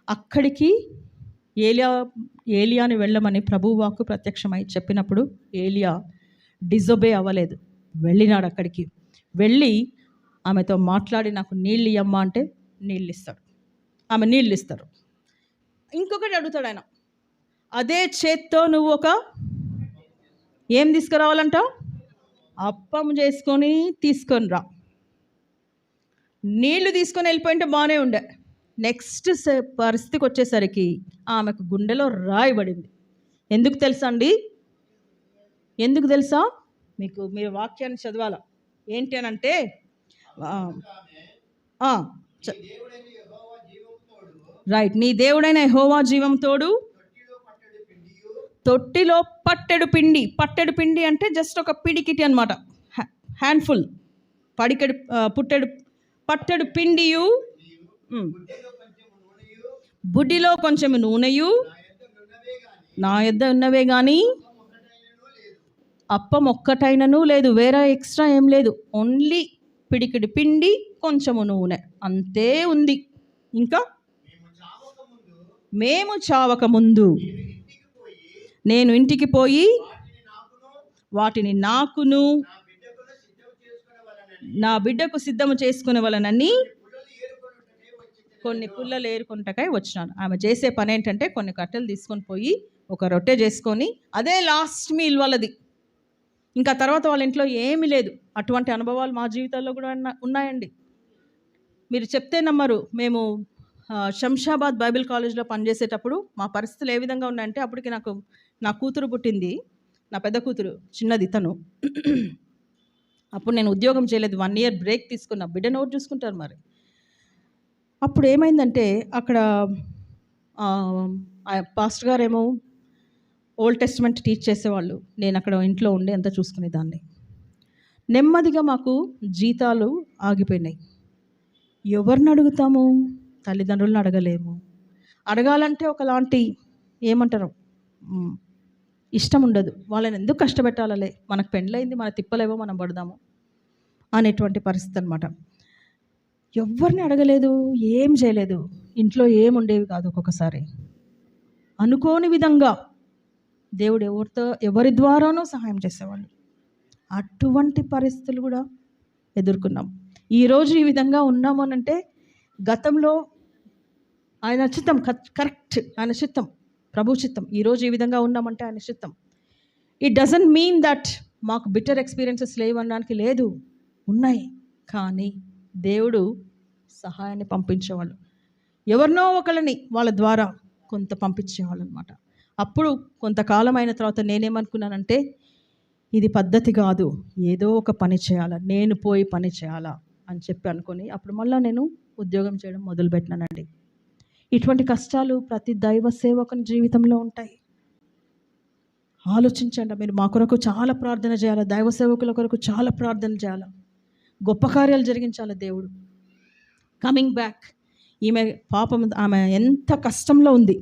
అక్కడికి ఏలియాని వెళ్ళమని ప్రభువు వాక్కు ప్రత్యక్షమై చెప్పినప్పుడు ఏలియా డిజొబే అవ్వలేదు, వెళ్ళినాడు. అక్కడికి వెళ్ళి ఆమెతో మాట్లాడి నాకు నీళ్ళు ఇయ్యమ్మా అంటే నీళ్ళు ఇస్తాడు. ఆమె నీళ్ళు ఇస్తారు. ఇంకొకటి అడుగుతాడు ఆయన, అదే చేత్తో నువ్వు ఒక ఏం తీసుకురావాలంట? అప్పం చేసుకొని తీసుకొని రా. నీళ్లు తీసుకొని వెళ్ళిపోయింటే బాగానే ఉండే. నెక్స్ట్ పరిస్థితికి వచ్చేసరికి ఆమెకు గుండెలో రాయబడింది. ఎందుకు తెలుసా అండి? ఎందుకు తెలుసా మీకు? మీరు వాక్యాన్ని చదవాల. ఏంటి అని అంటే, రైట్, నీ దేవుడైన యెహోవా జీవం తోడు, తొట్టిలో పట్టెడు పిండి. పట్టెడు పిండి అంటే జస్ట్ ఒక పిడికిటి అనమాట, హ్యాండ్ఫుల్. పట్టెడు పిండియు, బుడ్డిలో కొంచెం నూనెయు నా యొద్ద ఉన్నవే కానీ అప్పం ఒక్కటైనను లేదు. వేరే ఎక్స్ట్రా ఏం లేదు. ఓన్లీ పిడికిడి పిండి, కొంచెము నూనె, అంతే ఉంది. ఇంకా మేము చావక ముందు నేను ఇంటికి పోయి వాటిని నాకును నా బిడ్డకు సిద్ధము చేసుకునేవలనని కొన్ని పుల్లలు ఏరుకుంటకై వచ్చినాను. ఆమె చేసే పని ఏంటంటే కొన్ని కట్టెలు తీసుకొని పోయి ఒక రొట్టె చేసుకొని, అదే లాస్ట్ మీల్ వాళ్ళది. ఇంకా తర్వాత వాళ్ళ ఇంట్లో ఏమీ లేదు. అటువంటి అనుభవాలు మా జీవితాల్లో కూడా ఉన్నాయండి. మీరు చెప్తే నమ్మరు. మేము శంషాబాద్ బైబిల్ కాలేజ్లో పనిచేసేటప్పుడు మా పరిస్థితులు ఏ విధంగా ఉన్నాయంటే, అప్పటికి నా కూతురు పుట్టింది, నా పెద్ద కూతురు, చిన్నది తను. అప్పుడు నేను ఉద్యోగం చేయలేదు, 1 year బ్రేక్ తీసుకున్నా. బిడ్డ నోరు చూసుకుంటారు మరి. అప్పుడు ఏమైందంటే అక్కడ పాస్టర్ గారేమో ఓల్డ్ టెస్ట్మెంట్ టీచ్ చేసేవాళ్ళు, నేను అక్కడ ఇంట్లో ఉండి అంతా చూసుకునేదాన్ని. నెమ్మదిగా మాకు జీతాలు ఆగిపోయినాయి. ఎవరిని అడుగుతాము? తల్లిదండ్రులను అడగలేము. అడగాలంటే ఒకలాంటి ఏమంటారు, ఇష్టం ఉండదు. వాళ్ళని ఎందుకు కష్టపెట్టాలలే, మనకు పెండ్లైంది, మన తిప్పలేవో మనం పడదాము అనేటువంటి పరిస్థితి అనమాట. ఎవరిని అడగలేదు, ఏం చేయలేదు. ఇంట్లో ఏముండేవి కాదు. ఒక్కొక్కసారి అనుకోని విధంగా దేవుడు ఎవరి ద్వారానో సహాయం చేసేవాళ్ళు. అటువంటి పరిస్థితులు కూడా ఎదుర్కొన్నాం. ఈరోజు ఈ విధంగా ఉన్నాము అనంటే గతంలో ఆయన చిత్తం, కరెక్ట్, ఆయన చిత్తం, ప్రభు చిత్తం. ఈరోజు ఈ విధంగా ఉన్నామంటే ఆయన చిత్తం. ఇట్ డజంట్ మీన్ దట్ మాకు బిటర్ ఎక్స్పీరియన్సెస్ లేవనడానికి లేదు, ఉన్నాయి. కానీ దేవుడు సహాయాన్ని పంపించేవాళ్ళు, ఎవరినో ఒకళ్ళని వాళ్ళ ద్వారా కొంత పంపించేవాళ్ళు అనమాట. అప్పుడు కొంతకాలం అయిన తర్వాత నేనేమనుకున్నానంటే, ఇది పద్ధతి కాదు, ఏదో ఒక పని చేయాలా, నేను పోయి పని చేయాలా అని చెప్పి అనుకొని అప్పుడు మళ్ళీ నేను ఉద్యోగం చేయడం మొదలుపెట్టినానండి. ఇటువంటి కష్టాలు ప్రతి దైవ సేవకుని జీవితంలో ఉంటాయి. ఆలోచించండి. మీరు మా కొరకు చాలా ప్రార్థన చేయాలి, దైవ సేవకుల కొరకు చాలా ప్రార్థన చేయాలి, గొప్ప కార్యాలు జరిగించాలి దేవుడు. కమింగ్ బ్యాక్, ఈమె పాపం, ఆమె ఎంత కష్టంలో ఉంది.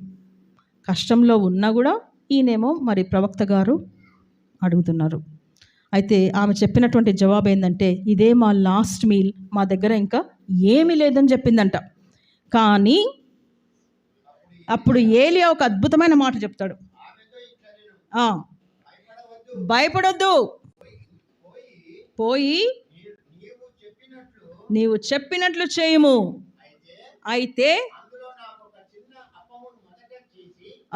కష్టంలో ఉన్నా కూడా ఈయనేమో మరి ప్రవక్త గారు అడుగుతున్నారు. అయితే ఆమె చెప్పినటువంటి జవాబు ఏంటంటే, ఇదే మా లాస్ట్ మీల్, మా దగ్గర ఇంకా ఏమీ లేదని చెప్పిందంట. కానీ అప్పుడు ఏలియా ఒక అద్భుతమైన మాట చెప్తాడు. ఆ, భయపడొద్దు. పోయి నీవు చెప్పినట్లు చేయుము. అయితే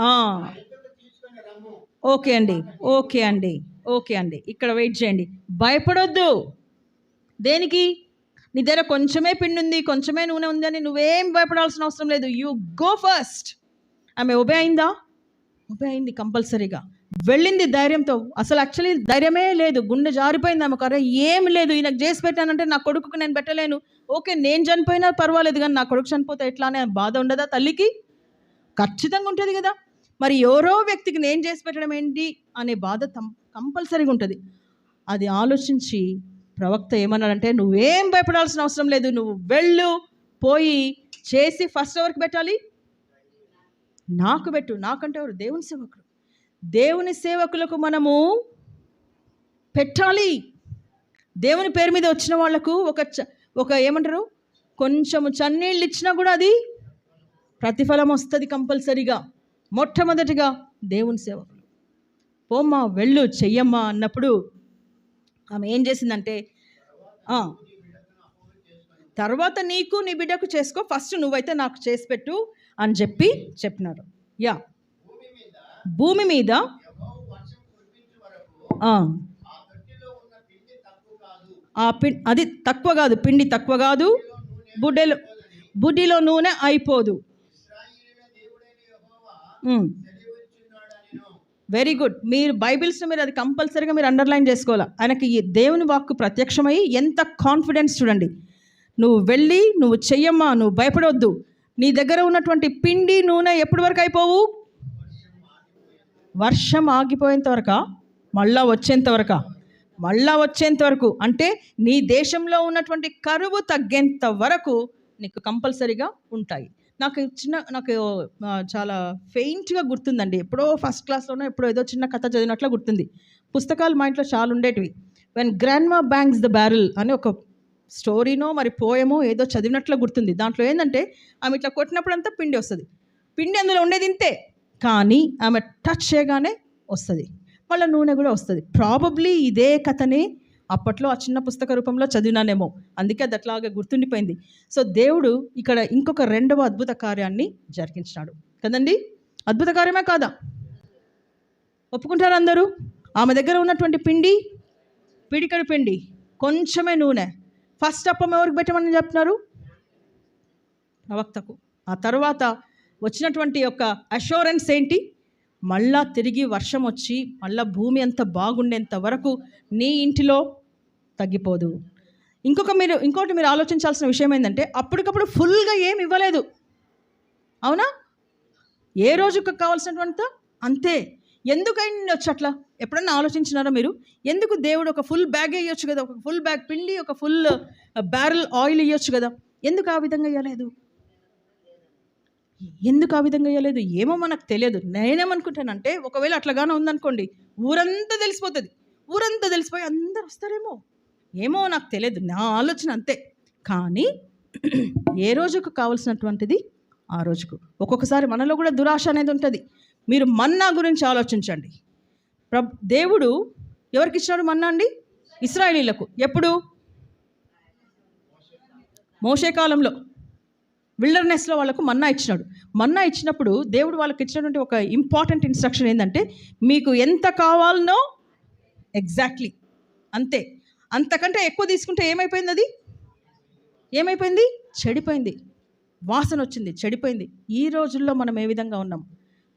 ఆ, ఓకే అండి, ఓకే అండి, ఓకే అండి, ఇక్కడ వెయిట్ చేయండి. భయపడొద్దు. దేనికి? నీ దగ్గర కొంచెమే పిండి ఉంది, కొంచెమే నూనె ఉంది అని నువ్వేం భయపడాల్సిన అవసరం లేదు. You go first. ఆమె ఒబే అయిందా? ఒబే అయింది కంపల్సరీగా. వెళ్ళింది ధైర్యంతో. అసలు యాక్చువల్లీ ధైర్యమే లేదు, గుండె జారిపోయింది ఆమెకు. అరే ఏం లేదు, ఈయనకు చేసి పెట్టానంటే నా కొడుకుకు నేను పెట్టలేను. ఓకే, నేను చనిపోయినా పర్వాలేదు, కానీ నా కొడుకు చనిపోతే ఎట్లా అనే బాధ ఉండదా తల్లికి? ఖచ్చితంగా ఉంటుంది కదా. మరి ఎవరో వ్యక్తికి నేను చేసి పెట్టడం ఏంటి అనే బాధ కంపల్సరీగా ఉంటుంది. అది ఆలోచించి ప్రవక్త ఏమన్నాడంటే, నువ్వేం భయపడాల్సిన అవసరం లేదు, నువ్వు వెళ్ళు, పోయి చేసి ఫస్ట్ ఎవరికి పెట్టాలి? నాకు పెట్టు. నాకంటే ఎవరు? దేవుని సేవకులు. దేవుని సేవకులకు మనము పెట్టాలి. దేవుని పేరు మీద వచ్చిన వాళ్లకు ఒక ఏమంటారు, కొంచెము చన్నీళ్ళు ఇచ్చినా కూడా అది ప్రతిఫలం వస్తుంది కంపల్సరీగా. మొట్టమొదటిగా దేవుని సేవకులు. పోమ్మా, వెళ్ళు, చెయ్యమ్మా అన్నప్పుడు ఆమె ఏం చేసిందంటే, తర్వాత నీకు నీ బిడ్డకు చేసుకో, ఫస్ట్ నువ్వైతే నాకు చేసి పెట్టు అని చెప్పినారు. యా, భూమి మీద అది తక్కువ కాదు, పిండి తక్కువ కాదు, బుడ్డిలో నూనె అయిపోదు. Very good. మీరు బైబిల్స్లో మీరు అది కంపల్సరీగా మీరు అండర్లైన్ చేసుకోవాలి. ఆయనకి ఈ దేవుని వాక్కు ప్రత్యక్షమై ఎంత కాన్ఫిడెన్స్ చూడండి. నువ్వు వెళ్ళి నువ్వు చెయ్యమ్మా, నువ్వు భయపడవద్దు. నీ దగ్గర ఉన్నటువంటి పిండి నూనె ఎప్పటి వరకు అయిపోవు? వర్షం ఆగిపోయేంత వరకా? మళ్ళా వచ్చేంత వరకు అంటే నీ దేశంలో ఉన్నటువంటి కరువు తగ్గేంత వరకు నీకు కంపల్సరీగా ఉంటాయి. నాకు చాలా ఫెయింట్గా గుర్తుందండి. ఎప్పుడో ఫస్ట్ క్లాస్లోనో ఎప్పుడో ఏదో చిన్న కథ చదివినట్లు గుర్తుంది. పుస్తకాలు మా ఇంట్లో చాలా ఉండేటివి. When grandma bangs the barrel అని ఒక స్టోరీనో మరి పోయమో ఏదో చదివినట్లు గుర్తుంది. దాంట్లో ఏంటంటే ఆమె ఇట్లా కొట్టినప్పుడంతా పిండి వస్తుంది. పిండి అందులో ఉండేది ఇంతే, కానీ ఆమె టచ్ చేయగానే వస్తుంది, మళ్ళీ నూనె కూడా వస్తుంది. ప్రాబబ్లీ ఇదే కథని అప్పట్లో ఆ చిన్న పుస్తక రూపంలో చదివినానేమో, అందుకే అది అట్లాగా గుర్తుండిపోయింది. సో దేవుడు ఇక్కడ ఇంకొక రెండవ అద్భుత కార్యాన్ని జరిగించినాడు కదండి. అద్భుత కార్యమే కాదా? ఒప్పుకుంటారు అందరూ? ఆమె దగ్గర ఉన్నటువంటి పిండి, పిడికడు పిండి, కొంచెమే నూనె. ఫస్ట్ అప్పం ఎవరికి పెట్టమని చెప్తున్నారు? ప్రవక్తకు. ఆ తర్వాత వచ్చినటువంటి యొక్క అష్యూరెన్స్ ఏంటి? మళ్ళా తిరిగి వర్షం వచ్చి మళ్ళా భూమి అంత బాగుండేంత వరకు నీ ఇంటిలో తగ్గిపోదు. ఇంకోటి మీరు ఆలోచించాల్సిన విషయం ఏంటంటే, అప్పటికప్పుడు ఫుల్గా ఏమి ఇవ్వలేదు, అవునా? ఏ రోజుకు కావాల్సినటువంటి అంతే. ఎందుకైంది వచ్చి అట్లా? ఎప్పుడన్నా ఆలోచించినారా మీరు? ఎందుకు దేవుడు ఒక ఫుల్ బ్యాగ్ ఇవ్వచ్చు కదా, ఒక ఫుల్ బ్యాగ్ పిండి, ఒక ఫుల్ బ్యారెల్ ఆయిల్ ఇవ్వచ్చు కదా, ఎందుకు ఆ విధంగా ఇవ్వలేదు? ఏమో మనకు తెలియదు. నేనేమనుకుంటానంటే, ఒకవేళ అట్లాగానే ఉందనుకోండి, ఊరంతా తెలిసిపోతుంది. ఊరంతా తెలిసిపోయి అందరు వస్తారేమో, ఏమో నాకు తెలియదు, నా ఆలోచన అంతే. కానీ ఏ రోజుకు కావాల్సినటువంటిది ఆ రోజుకు. ఒక్కొక్కసారి మనలో కూడా దురాశ అనేది ఉంటుంది. మీరు మన్నా గురించి ఆలోచించండి. దేవుడు ఎవరికి ఇచ్చినాడు మన్నా అండి? ఇశ్రాయేలీలకు. ఎప్పుడు? మోషే కాలంలో విల్డర్నెస్లో వాళ్ళకు మన్నా ఇచ్చినాడు. మన్నా ఇచ్చినప్పుడు దేవుడు వాళ్ళకి ఇచ్చినటువంటి ఒక ఇంపార్టెంట్ ఇన్స్ట్రక్షన్ ఏంటంటే, మీకు ఎంత కావాలనో ఎగ్జాక్ట్లీ అంతే, అంతకంటే ఎక్కువ తీసుకుంటే ఏమైపోయింది? అది ఏమైపోయింది? చెడిపోయింది, వాసన వచ్చింది, చెడిపోయింది. ఈ రోజుల్లో మనం ఏ విధంగా ఉన్నాం?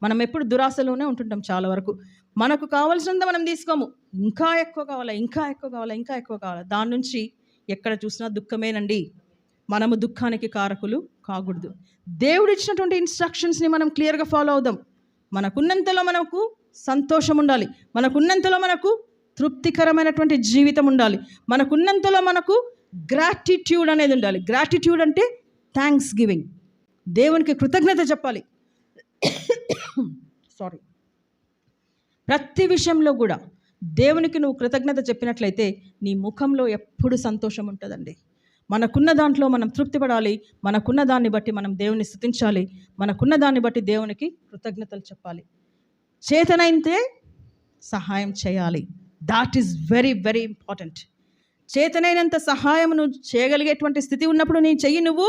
మనం ఎప్పుడు దురాశలోనే ఉంటుంటాం. చాలా వరకు మనకు కావాల్సినంత మనం తీసుకోము. ఇంకా ఎక్కువ కావాలా, ఇంకా ఎక్కువ కావాలా, ఇంకా ఎక్కువ కావాలా. దాని నుంచి ఎక్కడ చూసినా దుఃఖమేనండి. మనము దుఃఖానికి కారకులు కాకూడదు. దేవుడు ఇచ్చినటువంటి ఇన్స్ట్రక్షన్స్ని మనం క్లియర్గా ఫాలో అవుదాం. మనకున్నంతలో మనకు సంతోషం ఉండాలి, మనకున్నంతలో మనకు తృప్తికరమైనటువంటి జీవితం ఉండాలి, మనకున్నంతలో మనకు గ్రాటిట్యూడ్ అనేది ఉండాలి. గ్రాటిట్యూడ్ అంటే థ్యాంక్స్ గివింగ్, దేవునికి కృతజ్ఞత చెప్పాలి. ప్రతి విషయంలో కూడా దేవునికి నువ్వు కృతజ్ఞత చెప్పినట్లయితే నీ ముఖంలో ఎప్పుడు సంతోషం ఉంటుందండి. మనకున్న దాంట్లో మనం తృప్తి పడాలి, మనకున్న దాన్ని బట్టి మనం దేవుని స్తుతించాలి, మనకున్న దాన్ని బట్టి దేవునికి కృతజ్ఞతలు చెప్పాలి. చేతనైతే సహాయం చేయాలి. That is very very important. చేతనైనంత సహాయం నువ్వు చేయగలిగేటువంటి స్థితి ఉన్నప్పుడు నీ చెయ్యి నువ్వు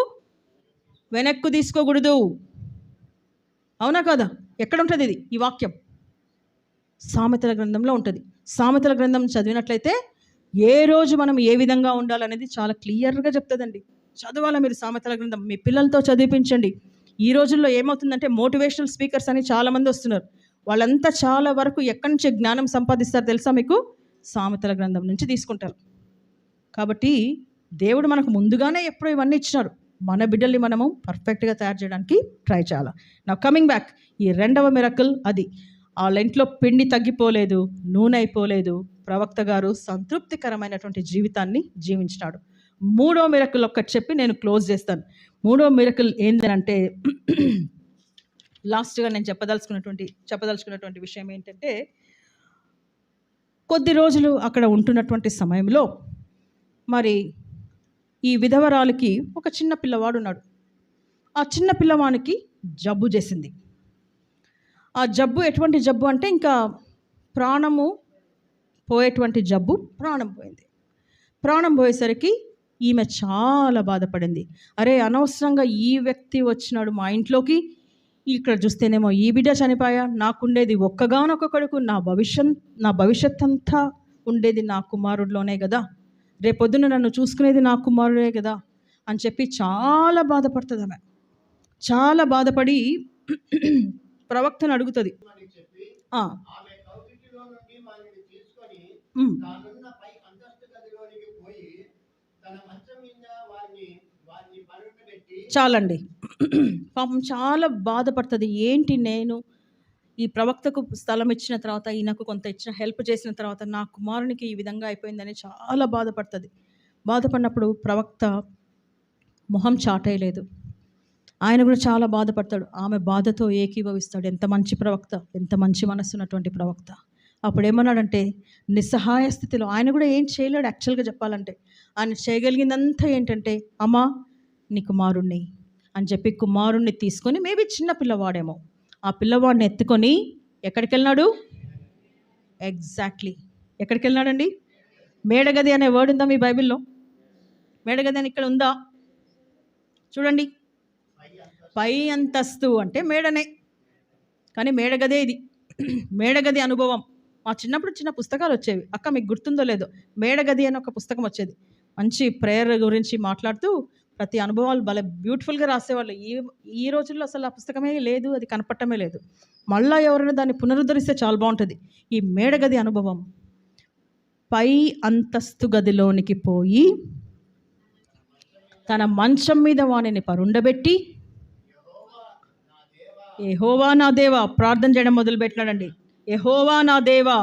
వెనక్కు తీసుకోకూడదు. అవునా కాదా? ఎక్కడ ఉంటుంది ఇది? ఈ వాక్యం సామెతల గ్రంథంలో ఉంటుంది. సామెతల గ్రంథం చదివినట్లయితే ఏ రోజు మనం ఏ విధంగా ఉండాలనేది చాలా క్లియర్గా చెప్తుందండి. చదవాలా మీరు సామెతల గ్రంథం? మీ పిల్లలతో చదివించండి. ఈ రోజుల్లో ఏమవుతుందంటే మోటివేషనల్ స్పీకర్స్ అని చాలామంది వస్తున్నారు. వాళ్ళంతా చాలా వరకు ఎక్కడి నుంచి జ్ఞానం సంపాదిస్తారు తెలుసా మీకు? సామెతల గ్రంథం నుంచి తీసుకుంటారు. కాబట్టి దేవుడు మనకు ముందుగానే ఎప్పుడో ఇవన్నీ ఇచ్చినారు. మన బిడ్డల్ని మనము పర్ఫెక్ట్గా తయారు చేయడానికి ట్రై చేయాలి. నా కమింగ్ బ్యాక్, ఈ రెండవ మిరకల్ అది. వాళ్ళ ఇంట్లో పిండి తగ్గిపోలేదు, నూనె అయిపోలేదు. ప్రవక్త గారు సంతృప్తికరమైనటువంటి జీవితాన్ని జీవించినాడు. మూడో మిరకల్ ఒక్కటి చెప్పి నేను క్లోజ్ చేస్తాను. మూడో మిరకల్ ఏంటంటే లాస్ట్గా నేను చెప్పదలుచుకున్నటువంటి విషయం ఏంటంటే, కొద్ది రోజులు అక్కడ ఉంటున్నటువంటి సమయంలో మరి ఈ విధవరాలికి ఒక చిన్న పిల్లవాడు ఉన్నాడు. ఆ చిన్న పిల్లవానికి జబ్బు చేసింది. ఆ జబ్బు ఎటువంటి జబ్బు అంటే ఇంకా ప్రాణము పోయేటువంటి జబ్బు. ప్రాణం పోయింది. ప్రాణం పోయేసరికి ఈమె చాలా బాధపడింది. అరే, అనవసరంగా ఈ వ్యక్తి వచ్చినాడు మా ఇంట్లోకి, ఇక్కడ చూస్తేనేమో ఈ బిడ్డ చనిపోయా, నాకుండేది ఒక్కగానొక్క కొడుకు, నా భవిష్యత్ అంతా ఉండేది నా కుమారుడిలోనే కదా, రేపొద్దున నన్ను చూసుకునేది నా కుమారుడే కదా అని చెప్పి చాలా బాధపడుతుంది ఆమె. చాలా బాధపడి ప్రవక్తను అడుగుతుంది. చాలండి. పాపం చాలా బాధపడుతుంది. ఏంటి, నేను ఈ ప్రవక్తకు స్థలం ఇచ్చిన తర్వాత, ఈయనకు కొంత ఇచ్చిన హెల్ప్ చేసిన తర్వాత నా కుమారునికి ఈ విధంగా అయిపోయిందని చాలా బాధపడుతుంది. బాధపడినప్పుడు ప్రవక్త మొహం చాటేయలేదు. ఆయన కూడా చాలా బాధపడతాడు. ఆమె బాధతో ఏకీభవిస్తాడు. ఎంత మంచి ప్రవక్త, ఎంత మంచి మనస్సు ఉన్నటువంటి ప్రవక్త. అప్పుడు ఏమన్నాడంటే, నిస్సహాయ స్థితిలో ఆయన కూడా ఏం చేయలేడు. యాక్చువల్గా చెప్పాలంటే ఆయన చేయగలిగిందంతా ఏంటంటే, అమ్మా నీ కుమారుణ్ణి అని చెప్పి కుమారుణ్ణి తీసుకొని, మేబీ చిన్న పిల్లవాడేమో, ఆ పిల్లవాడిని ఎత్తుకొని ఎక్కడికి వెళ్ళినాడు? ఎగ్జాక్ట్లీ ఎక్కడికి వెళ్ళినాడండి? మేడగది అనే వర్డ్ ఉందా మీ బైబిల్లో? మేడగది అని ఇక్కడ ఉందా? చూడండి, పై అంతస్తు అంటే మేడనే, కానీ మేడగదే ఇది. మేడగది అనుభవం. మా చిన్నప్పుడు చిన్న పుస్తకాలు వచ్చేవి. అక్క మీకు గుర్తుందో లేదో, మేడగది అని ఒక పుస్తకం వచ్చేది. మంచి ప్రేయర్ గురించి మాట్లాడుతూ ప్రతి అనుభవాలు భలే బ్యూటిఫుల్గా రాసేవాళ్ళు. ఈ రోజుల్లో అసలు ఆ పుస్తకమే లేదు, అది కనపడటమే లేదు. మళ్ళీ ఎవరైనా దాన్ని పునరుద్ధరిస్తే చాలా బాగుంటుంది. ఈ మేడగది అనుభవం. పై అంతస్తు గదిలోనికి పోయి తన మంచం మీద వాణిని పరుండబెట్టి, యెహోవా నా దేవా ప్రార్థన చేయడం మొదలుపెట్టినాడండి. యెహోవా నా దేవా,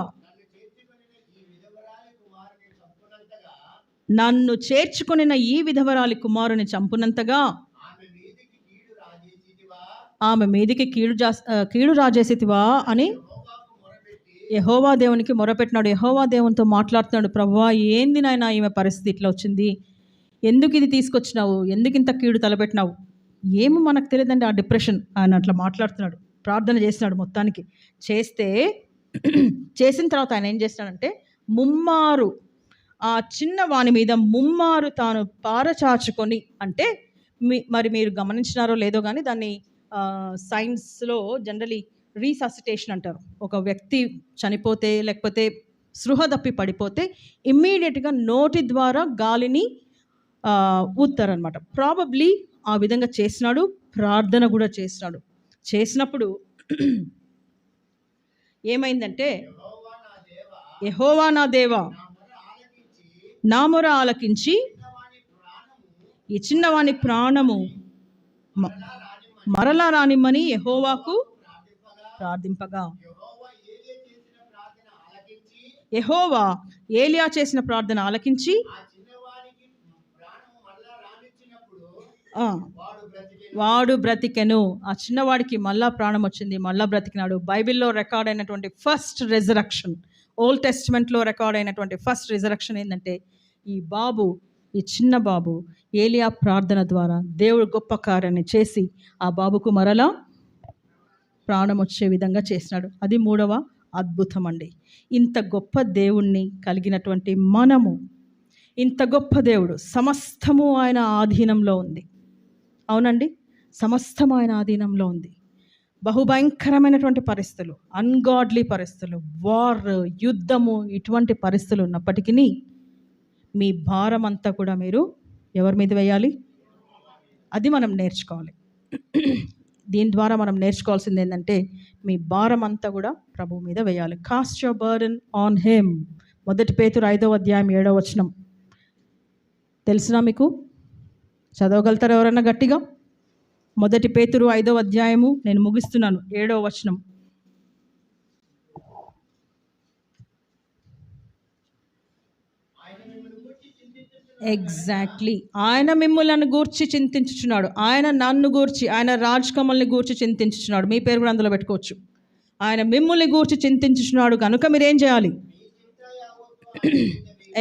నన్ను చేర్చుకొనిన ఈ విధవరాలి కుమారుని చంపునంతగా ఆమె మీదికి కీడు రాజేసితివా అని యెహోవా దేవునికి మొరపెట్టినాడు. యెహోవా దేవునితో మాట్లాడుతున్నాడు. ప్రభువా, ఏంది నాయనా ఈమె పరిస్థితి ఇట్లా వచ్చింది, ఎందుకు ఇది తీసుకొచ్చినావు, ఎందుకు ఇంత కీడు తలపెట్టినావు? ఏమో మనకు తెలియదండి ఆ డిప్రెషన్. ఆయన అట్లా మాట్లాడుతున్నాడు. ప్రార్థన చేసినాడు. మొత్తానికి చేసిన తర్వాత ఆయన ఏం చేస్తున్నాడంటే, ముమ్మారు ఆ చిన్న వాని మీద ముమ్మారు తాను పారచాచుకొని, అంటే మరి మీరు గమనించినారో లేదో కానీ దాన్ని సైన్స్లో జనరలీ రీససిటేషన్ అంటారు. ఒక వ్యక్తి చనిపోతే లేకపోతే స్పృహ తప్పి పడిపోతే ఇమ్మీడియట్గా నోటి ద్వారా గాలిని ఊతారనమాట. ప్రాబబ్లీ ఆ విధంగా చేసినాడు. ప్రార్థన కూడా చేసినాడు. చేసినప్పుడు ఏమైందంటే, యెహోవా నా దేవా నా మొర ఆలకించి ఈ చిన్నవాని ప్రాణము మరలా రానిమ్మని యెహోవాకు ప్రార్థింపగా, యెహోవా ఏలియా చేసిన ప్రార్థన ఆలకించి వాడు బ్రతికెను. ఆ చిన్నవాడికి మళ్ళా ప్రాణం వచ్చింది, మళ్ళా బ్రతికినాడు. బైబిల్లో రికార్డ్ అయినటువంటి ఫస్ట్ రెజరక్షన్, ఓల్డ్ టెస్ట్మెంట్లో రికార్డ్ అయినటువంటి ఫస్ట్ రెజరక్షన్ ఏంటంటే, ఈ చిన్న బాబు ఏలియా ప్రార్థన ద్వారా దేవుడు గొప్ప కార్యాన్ని చేసి ఆ బాబుకు మరలా ప్రాణం వచ్చే విధంగా చేసినాడు. అది మూడవ అద్భుతం అండి. ఇంత గొప్ప దేవుణ్ణి కలిగినటువంటి మనము, ఇంత గొప్ప దేవుడు, సమస్తము ఆయన ఆధీనంలో ఉంది. అవునండి, సమస్తం ఆయన ఆధీనంలో ఉంది. బహుభయంకరమైనటువంటి పరిస్థితులు, అన్గాడ్లీ పరిస్థితులు, వార్, యుద్ధము, ఇటువంటి పరిస్థితులు ఉన్నప్పటికీ మీ భారం అంతా కూడా మీరు ఎవరి మీద వేయాలి? అది మనం నేర్చుకోవాలి. దీని ద్వారా మనం నేర్చుకోవాల్సింది ఏంటంటే మీ భారం అంతా కూడా ప్రభువు మీద వేయాలి. Cost your burden on him. 1 పేతురు 5వ అధ్యాయం 7వ వచనం తెలిసినా మీకు? చదవగలుగుతారు ఎవరన్నా గట్టిగా? 1 పేతురు 5వ అధ్యాయము, నేను ముగిస్తున్నాను, 7వ వచనం. ఎగ్జాక్ట్లీ, ఆయన మిమ్మల్ని గూర్చి చింతించుచున్నాడు. ఆయన నన్ను గూర్చి, ఆయన రాజ్ కమల్ని గూర్చి చింతించుచున్నాడు. మీ పేరు కూడా అందులో పెట్టుకోవచ్చు. ఆయన మిమ్మల్ని గూర్చి చింతించుచున్నాడు కనుక మీరేం చేయాలి?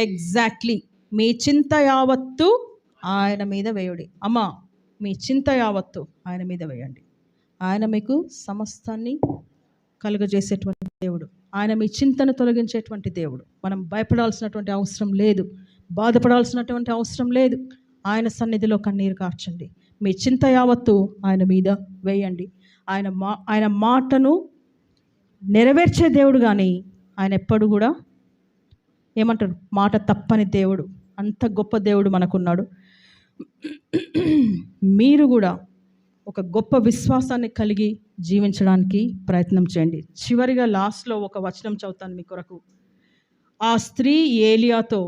ఎగ్జాక్ట్లీ, మీ చింత యావత్తు ఆయన మీద వేయుడి. అమ్మా, మీ చింత యావత్తు ఆయన మీద వేయండి. ఆయన మీకు సమస్తాన్ని కలుగజేసేటువంటి దేవుడు. ఆయన మీ చింతను తొలగించేటువంటి దేవుడు. మనం భయపడాల్సినటువంటి అవసరం లేదు, బాధపడాల్సినటువంటి అవసరం లేదు. ఆయన సన్నిధిలో కన్నీరు కార్చండి. మీ చింత యావత్తు ఆయన మీద వేయండి. ఆయన మాటను నెరవేర్చే దేవుడు, కానీ ఆయన ఎప్పుడు కూడా ఏమంటారు, మాట తప్పని దేవుడు. అంత గొప్ప దేవుడు మనకున్నాడు. మీరు కూడా ఒక గొప్ప విశ్వాసాన్ని కలిగి జీవించడానికి ప్రయత్నం చేయండి. చివరిగా లాస్ట్లో ఒక వచనం చదువుతాను మీ కొరకు. ఆ స్త్రీ ఏలియాతో,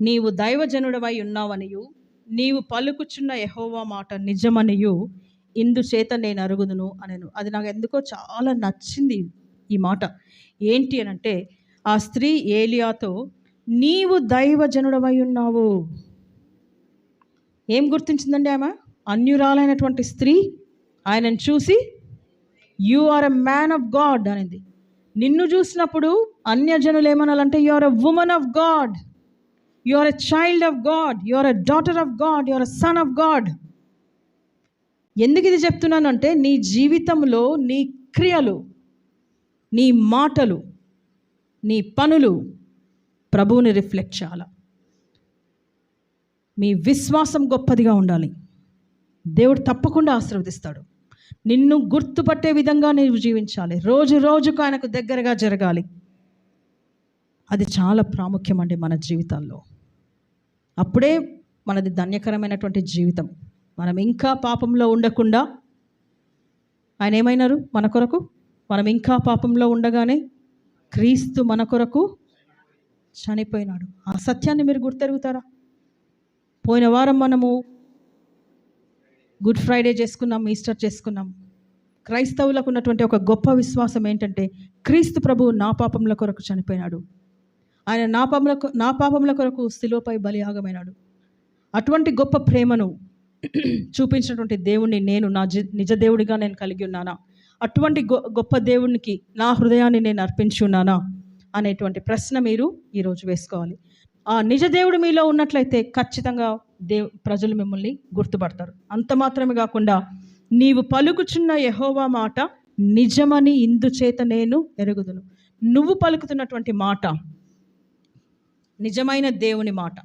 నీవు దైవజనుడవై ఉన్నావనియు నీవు పలుకుచున్న యెహోవా మాట నిజమనియు ఇందుచేత నేను అరుగుదును అనెను. అది నాకు ఎందుకో చాలా నచ్చింది ఈ మాట. ఏంటి అనంటే, ఆ స్త్రీ ఏలియాతో నీవు దైవజనుడవై ఉన్నావు. ఏం గుర్తించిందండి ఆమె? అన్యురాలైనటువంటి స్త్రీ ఆయనను చూసి you are a man of God అనేది. నిన్ను చూసినప్పుడు అన్యజనులు ఏమనాలంటే you are a woman of God, you are a child of God, you are a daughter of God, you are a son of God. ఎందుకు ఇది చెప్తున్నానంటే, నీ జీవితంలో నీ క్రియలు, నీ మాటలు, నీ పనులు ప్రభువుని రిఫ్లెక్ట్ చేయాలి. మీ విశ్వాసం గొప్పదిగా ఉండాలి. దేవుడు తప్పకుండా ఆశీర్వదిస్తాడు. నిన్ను గుర్తుపట్టే విధంగా నీవు జీవించాలి. రోజు రోజుకు ఆయనకు దగ్గరగా జరగాలి. అది చాలా ప్రాముఖ్యమండి మన జీవితాల్లో. అప్పుడే మనది ధన్యకరమైనటువంటి జీవితం. మనం ఇంకా పాపంలో ఉండకుండా, ఆయన ఏమైనారు మన కొరకు? మనం ఇంకా పాపంలో ఉండగానే క్రీస్తు మన కొరకు చనిపోయినాడు. ఆ సత్యాన్ని మీరు గుర్తెరుగుతారా? పోయిన వారం మనము గుడ్ ఫ్రైడే చేసుకున్నాం, ఈస్టర్ చేసుకున్నాం. క్రైస్తవులకు ఉన్నటువంటి ఒక గొప్ప విశ్వాసం ఏంటంటే, క్రీస్తు ప్రభువు నా పాపముల కొరకు చనిపోయినాడు, ఆయన నా పాపముల కొరకు శిలువపై బలియాగమైనాడు. అటువంటి గొప్ప ప్రేమను చూపించినటువంటి దేవుణ్ణి నేను నా నిజ దేవుడిగా నేను కలిగి ఉన్నానా? అటువంటి గొప్ప దేవునికి నా హృదయాన్ని నేను అర్పించి ఉన్నానా అనేటువంటి ప్రశ్న మీరు ఈరోజు వేసుకోవాలి. ఆ నిజ దేవుడు మీలో ఉన్నట్లయితే ఖచ్చితంగా ప్రజలు మిమ్మల్ని గుర్తుపడతారు. అంత మాత్రమే కాకుండా, నీవు పలుకుచున్న యెహోవా మాట నిజమని ఇందుచేత నేను ఎరుగుదును. నువ్వు పలుకుతున్నటువంటి మాట నిజమైన దేవుని మాట.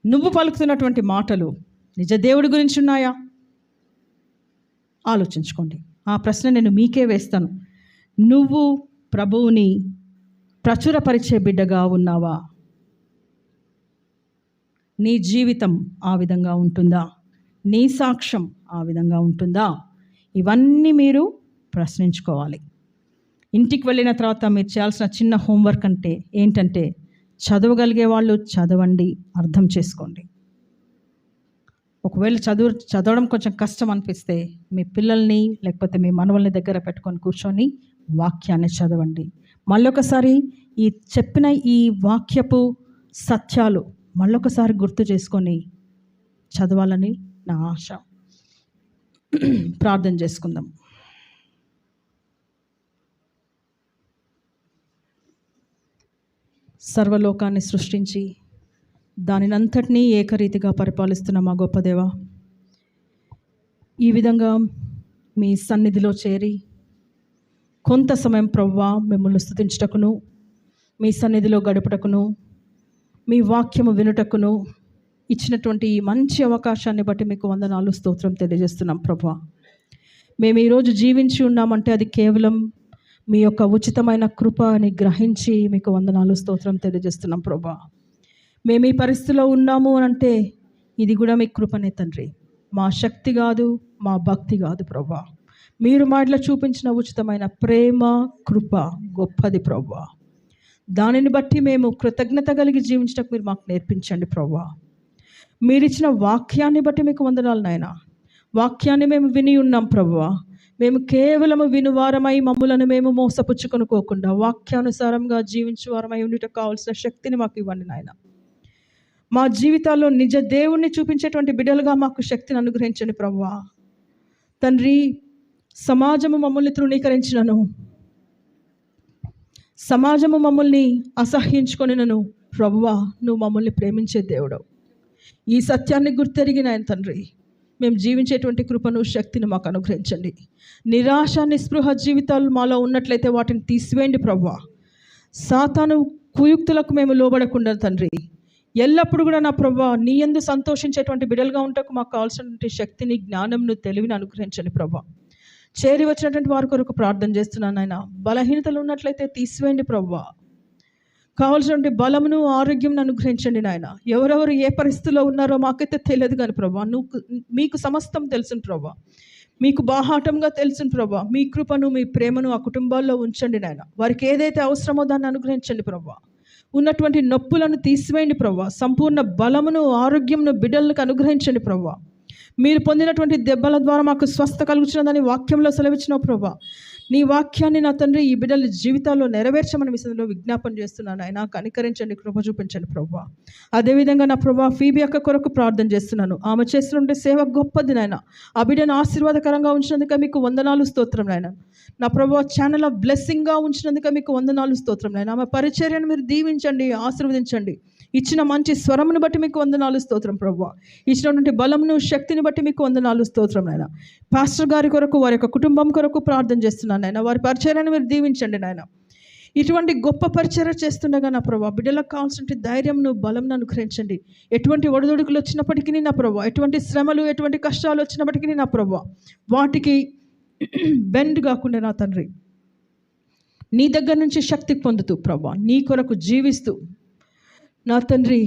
నువ్వు పలుకుతున్నటువంటి మాటలు నిజ దేవుడి గురించి ఉన్నాయా? ఆలోచించుకోండి. ఆ ప్రశ్న నేను మీకే వేస్తాను. నువ్వు ప్రభువుని ప్రచురపరిచే బిడ్డగా ఉన్నావా? నీ జీవితం ఆ విధంగా ఉంటుందా? నీ సాక్ష్యం ఆ విధంగా ఉంటుందా? ఇవన్నీ మీరు ప్రశ్నించుకోవాలి. ఇంటికి వెళ్ళిన తర్వాత మీరు చేయాల్సిన చిన్న హోంవర్క్ అంటే ఏంటంటే, చదవగలిగే వాళ్ళు చదవండి, అర్థం చేసుకోండి. ఒకవేళ చదవడం కొంచెం కష్టం అనిపిస్తే మీ పిల్లల్ని లేకపోతే మీ మనవల్ని దగ్గర పెట్టుకొని కూర్చొని వాక్యాన్ని చదవండి. మళ్ళొకసారి ఈ చెప్పిన ఈ వాక్యపు సత్యాలు మళ్ళొకసారి గుర్తు చేసుకొని చదవాలని నా ఆశ. ప్రార్థన చేసుకుందాం. సర్వలోకాన్ని సృష్టించి దానినంతటినీ ఏకరీతిగా పరిపాలిస్తున్న మా గొప్ప దేవా, ఈ విధంగా మీ సన్నిధిలో చేరి కొంత సమయం ప్రభువా మిమ్మల్ని స్తుతించుటకును, మీ సన్నిధిలో గడుపుటకును, మీ వాక్యము వినుటకును ఇచ్చినటువంటి ఈ మంచి అవకాశాన్ని బట్టి మీకు వందనాలు స్తోత్రం తెలియజేస్తున్నాం ప్రభువా. మేము ఈరోజు జీవించి ఉన్నామంటే అది కేవలం మీ యొక్క ఉచితమైన కృప అని గ్రహించి మీకు వందనాలు స్తోత్రం తెలియజేస్తున్నాం ప్రభువా. మేము ఈ పరిస్థితిలో ఉన్నాము అని అంటే ఇది కూడా మీ కృపనే తండ్రి. మా శక్తి కాదు, మా భక్తి కాదు ప్రభువా. మీరు మాటలో చూపించిన ఉచితమైన ప్రేమ కృప గొప్పది ప్రభువా. దానిని బట్టి మేము కృతజ్ఞత కలిగి జీవించడానికి మీరు మాకు నేర్పించండి ప్రభువా. మీరిచ్చిన వాక్యాన్ని బట్టి మీకు వందనాలు నాయనా. వాక్యాన్ని మేము విని ఉన్నాం ప్రభువా. మేము కేవలము వినువారమై మమ్ములను మేము మోసపుచ్చుకొనుకోకుండా వాక్యానుసారంగా జీవించువారమై ఉండటం కావాల్సిన శక్తిని మాకు ఇవ్వండి నాయన. మా జీవితాల్లో నిజ దేవుణ్ణి చూపించేటువంటి బిడ్డలుగా మాకు శక్తిని అనుగ్రహించండి ప్రభువా. తండ్రి, సమాజము మమ్మల్ని తృణీకరించినను, సమాజము మమ్మల్ని అసహ్యించుకొనినను ప్రభువా, నువ్వు మమ్మల్ని ప్రేమించే దేవుడు. ఈ సత్యాన్ని గుర్తెరిగిన ఆయన తండ్రి, మేము జీవించేటువంటి కృపను శక్తిని మాకు అనుగ్రహించండి. నిరాశ నిస్పృహ జీవితాలు మాలో ఉన్నట్లయితే వాటిని తీసివేయండి ప్రభువా. సాతాను కుయుక్తులకు మేము లోబడకుండా తండ్రి, ఎల్లప్పుడూ కూడా నా ప్రభువా నీ యందు సంతోషించేటువంటి బిడ్డలుగా ఉంటకు మాకు కావాల్సినటువంటి శక్తిని, జ్ఞానంను, తెలివిని అనుగ్రహించండి ప్రభువా. చేరి వచ్చినటువంటి వారి కొరకు ప్రార్థన చేస్తున్నాను ఆయన. బలహీనతలు ఉన్నట్లయితే తీసివేయండి ప్రభువా. కావాల్సినటువంటి బలమును, ఆరోగ్యంను అనుగ్రహించండి నాయన. ఎవరెవరు ఏ పరిస్థితుల్లో ఉన్నారో మాకైతే తెలియదు కానీ ప్రభా, మీకు సమస్తం తెలుసును ప్రభా. మీకు బాహాటంగా తెలుసును ప్రభా. మీ కృపను, మీ ప్రేమను ఆ కుటుంబాల్లో ఉంచండి నాయన. వారికి ఏదైతే అవసరమో దాన్ని అనుగ్రహించండి ప్రభా. ఉన్నటువంటి నొప్పులను తీసివేయండి ప్రభా. సంపూర్ణ బలమును, ఆరోగ్యంను బిడ్డలకు అనుగ్రహించండి ప్రభా. మీరు పొందినటువంటి దెబ్బల ద్వారా మాకు స్వస్థ కలుగుతున్నదని వాక్యంలో సెలవిచ్చినావు ప్రభా. నీ వాక్యాన్ని నా తండ్రి ఈ బిడ్డల జీవితాల్లో నెరవేర్చమని విషయంలో విజ్ఞాపన చేస్తున్నాను ఆయన. కనికరించండి, కృప చూపించండి ప్రభా. అదేవిధంగా నా ప్రభా ఫీబీ అక్క కొరకు ప్రార్థన చేస్తున్నాను. ఆమె చేస్తుంటే సేవ గొప్పది నాయన. ఆ బిడ్డను ఆశీర్వాదకరంగా ఉంచినందుకు మీకు వందనాలు స్తోత్రం నాయన. నా ప్రభా ఛానల్ ఆఫ్ బ్లెస్సింగ్గా ఉంచినందుకు మీకు వందనాలు స్తోత్రం నాయన. ఆమె పరిచర్యను మీరు దీవించండి, ఆశీర్వదించండి. ఇచ్చిన మంచి స్వరమును బట్టి మీకు వందనాలు స్తోత్రం ప్రభువా. ఇచ్చినటువంటి బలమును, శక్తిని బట్టి మీకు వందనాలు స్తోత్రం నాయన. పాస్టర్ గారి కొరకు, వారి యొక్క కుటుంబం కొరకు ప్రార్థన చేస్తున్నాను నాయన. వారి పరిచర్యను మీరు దీవించండి నాయన. ఇటువంటి గొప్ప పరిచర్య చేస్తుండగా నా ప్రభా బిడ్డలకు కావాల్సిన ధైర్యంను, బలంను అనుగ్రహించండి. ఎటువంటి ఒడిదుడుకులు వచ్చినప్పటికీ నా ప్రభా, ఎటువంటి శ్రమలు, ఎటువంటి కష్టాలు వచ్చినప్పటికీ నా ప్రభా, వాటికి బెండ్ కాకుండా నా తండ్రి నీ దగ్గర నుంచి శక్తి పొందుతూ ప్రభా, నీ కొరకు జీవిస్తూ నా తండ్రి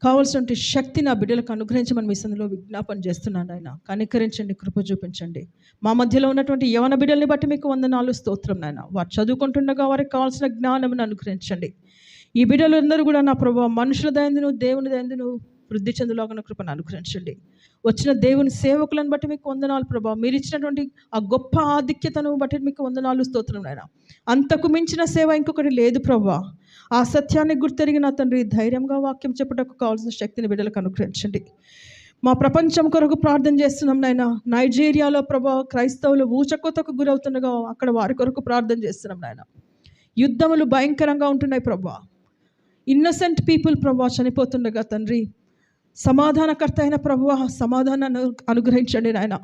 కావాల్సినటువంటి శక్తి నా బిడ్డలకు అనుగ్రహించమని మీ సందులో విజ్ఞాపన చేస్తున్నాను ఆయన. కనికరించండి, కృప చూపించండి. మా మధ్యలో ఉన్నటువంటి యవన బిడ్డల్ని బట్టి మీకు వందనాలు స్తోత్రం నాయన. వారు చదువుకుంటుండగా వారికి కావాల్సిన జ్ఞానమును అనుగ్రహించండి. ఈ బిడ్డలందరూ కూడా నా ప్రభావ మనుషుల దయందును, దేవుని దయందును వృద్ధి చెందులాగా కృపను అనుగ్రహించండి. వచ్చిన దేవుని సేవకులను బట్టి మీకు వందనాలు ప్రభా. మీరు ఇచ్చినటువంటి ఆ గొప్ప ఆధిక్యతను బట్టి మీకు వందనాలు స్తోత్రం నాయన. అంతకు మించిన సేవ ఇంకొకటి లేదు ప్రభా. ఆ సత్యాన్ని గుర్తెరిగిన తండ్రి ధైర్యంగా వాక్యం చెప్పుటకు కావాల్సిన శక్తిని బిడ్డలకు అనుగ్రహించండి. మా ప్రపంచం కొరకు ప్రార్థన చేస్తున్నాం నాయన. నైజీరియాలో ప్రభా క్రైస్తవులు ఊచకోతకు గురవుతుండగా అక్కడ వారి కొరకు ప్రార్థన చేస్తున్నాం నాయన. యుద్ధములు భయంకరంగా ఉంటున్నాయి ప్రభా. ఇన్నోసెంట్ పీపుల్ ప్రభా చనిపోతుండగా తండ్రి సమాధానకర్త అయిన ప్రభువా సమాధానాన్ని అనుగ్రహించండి నాయన.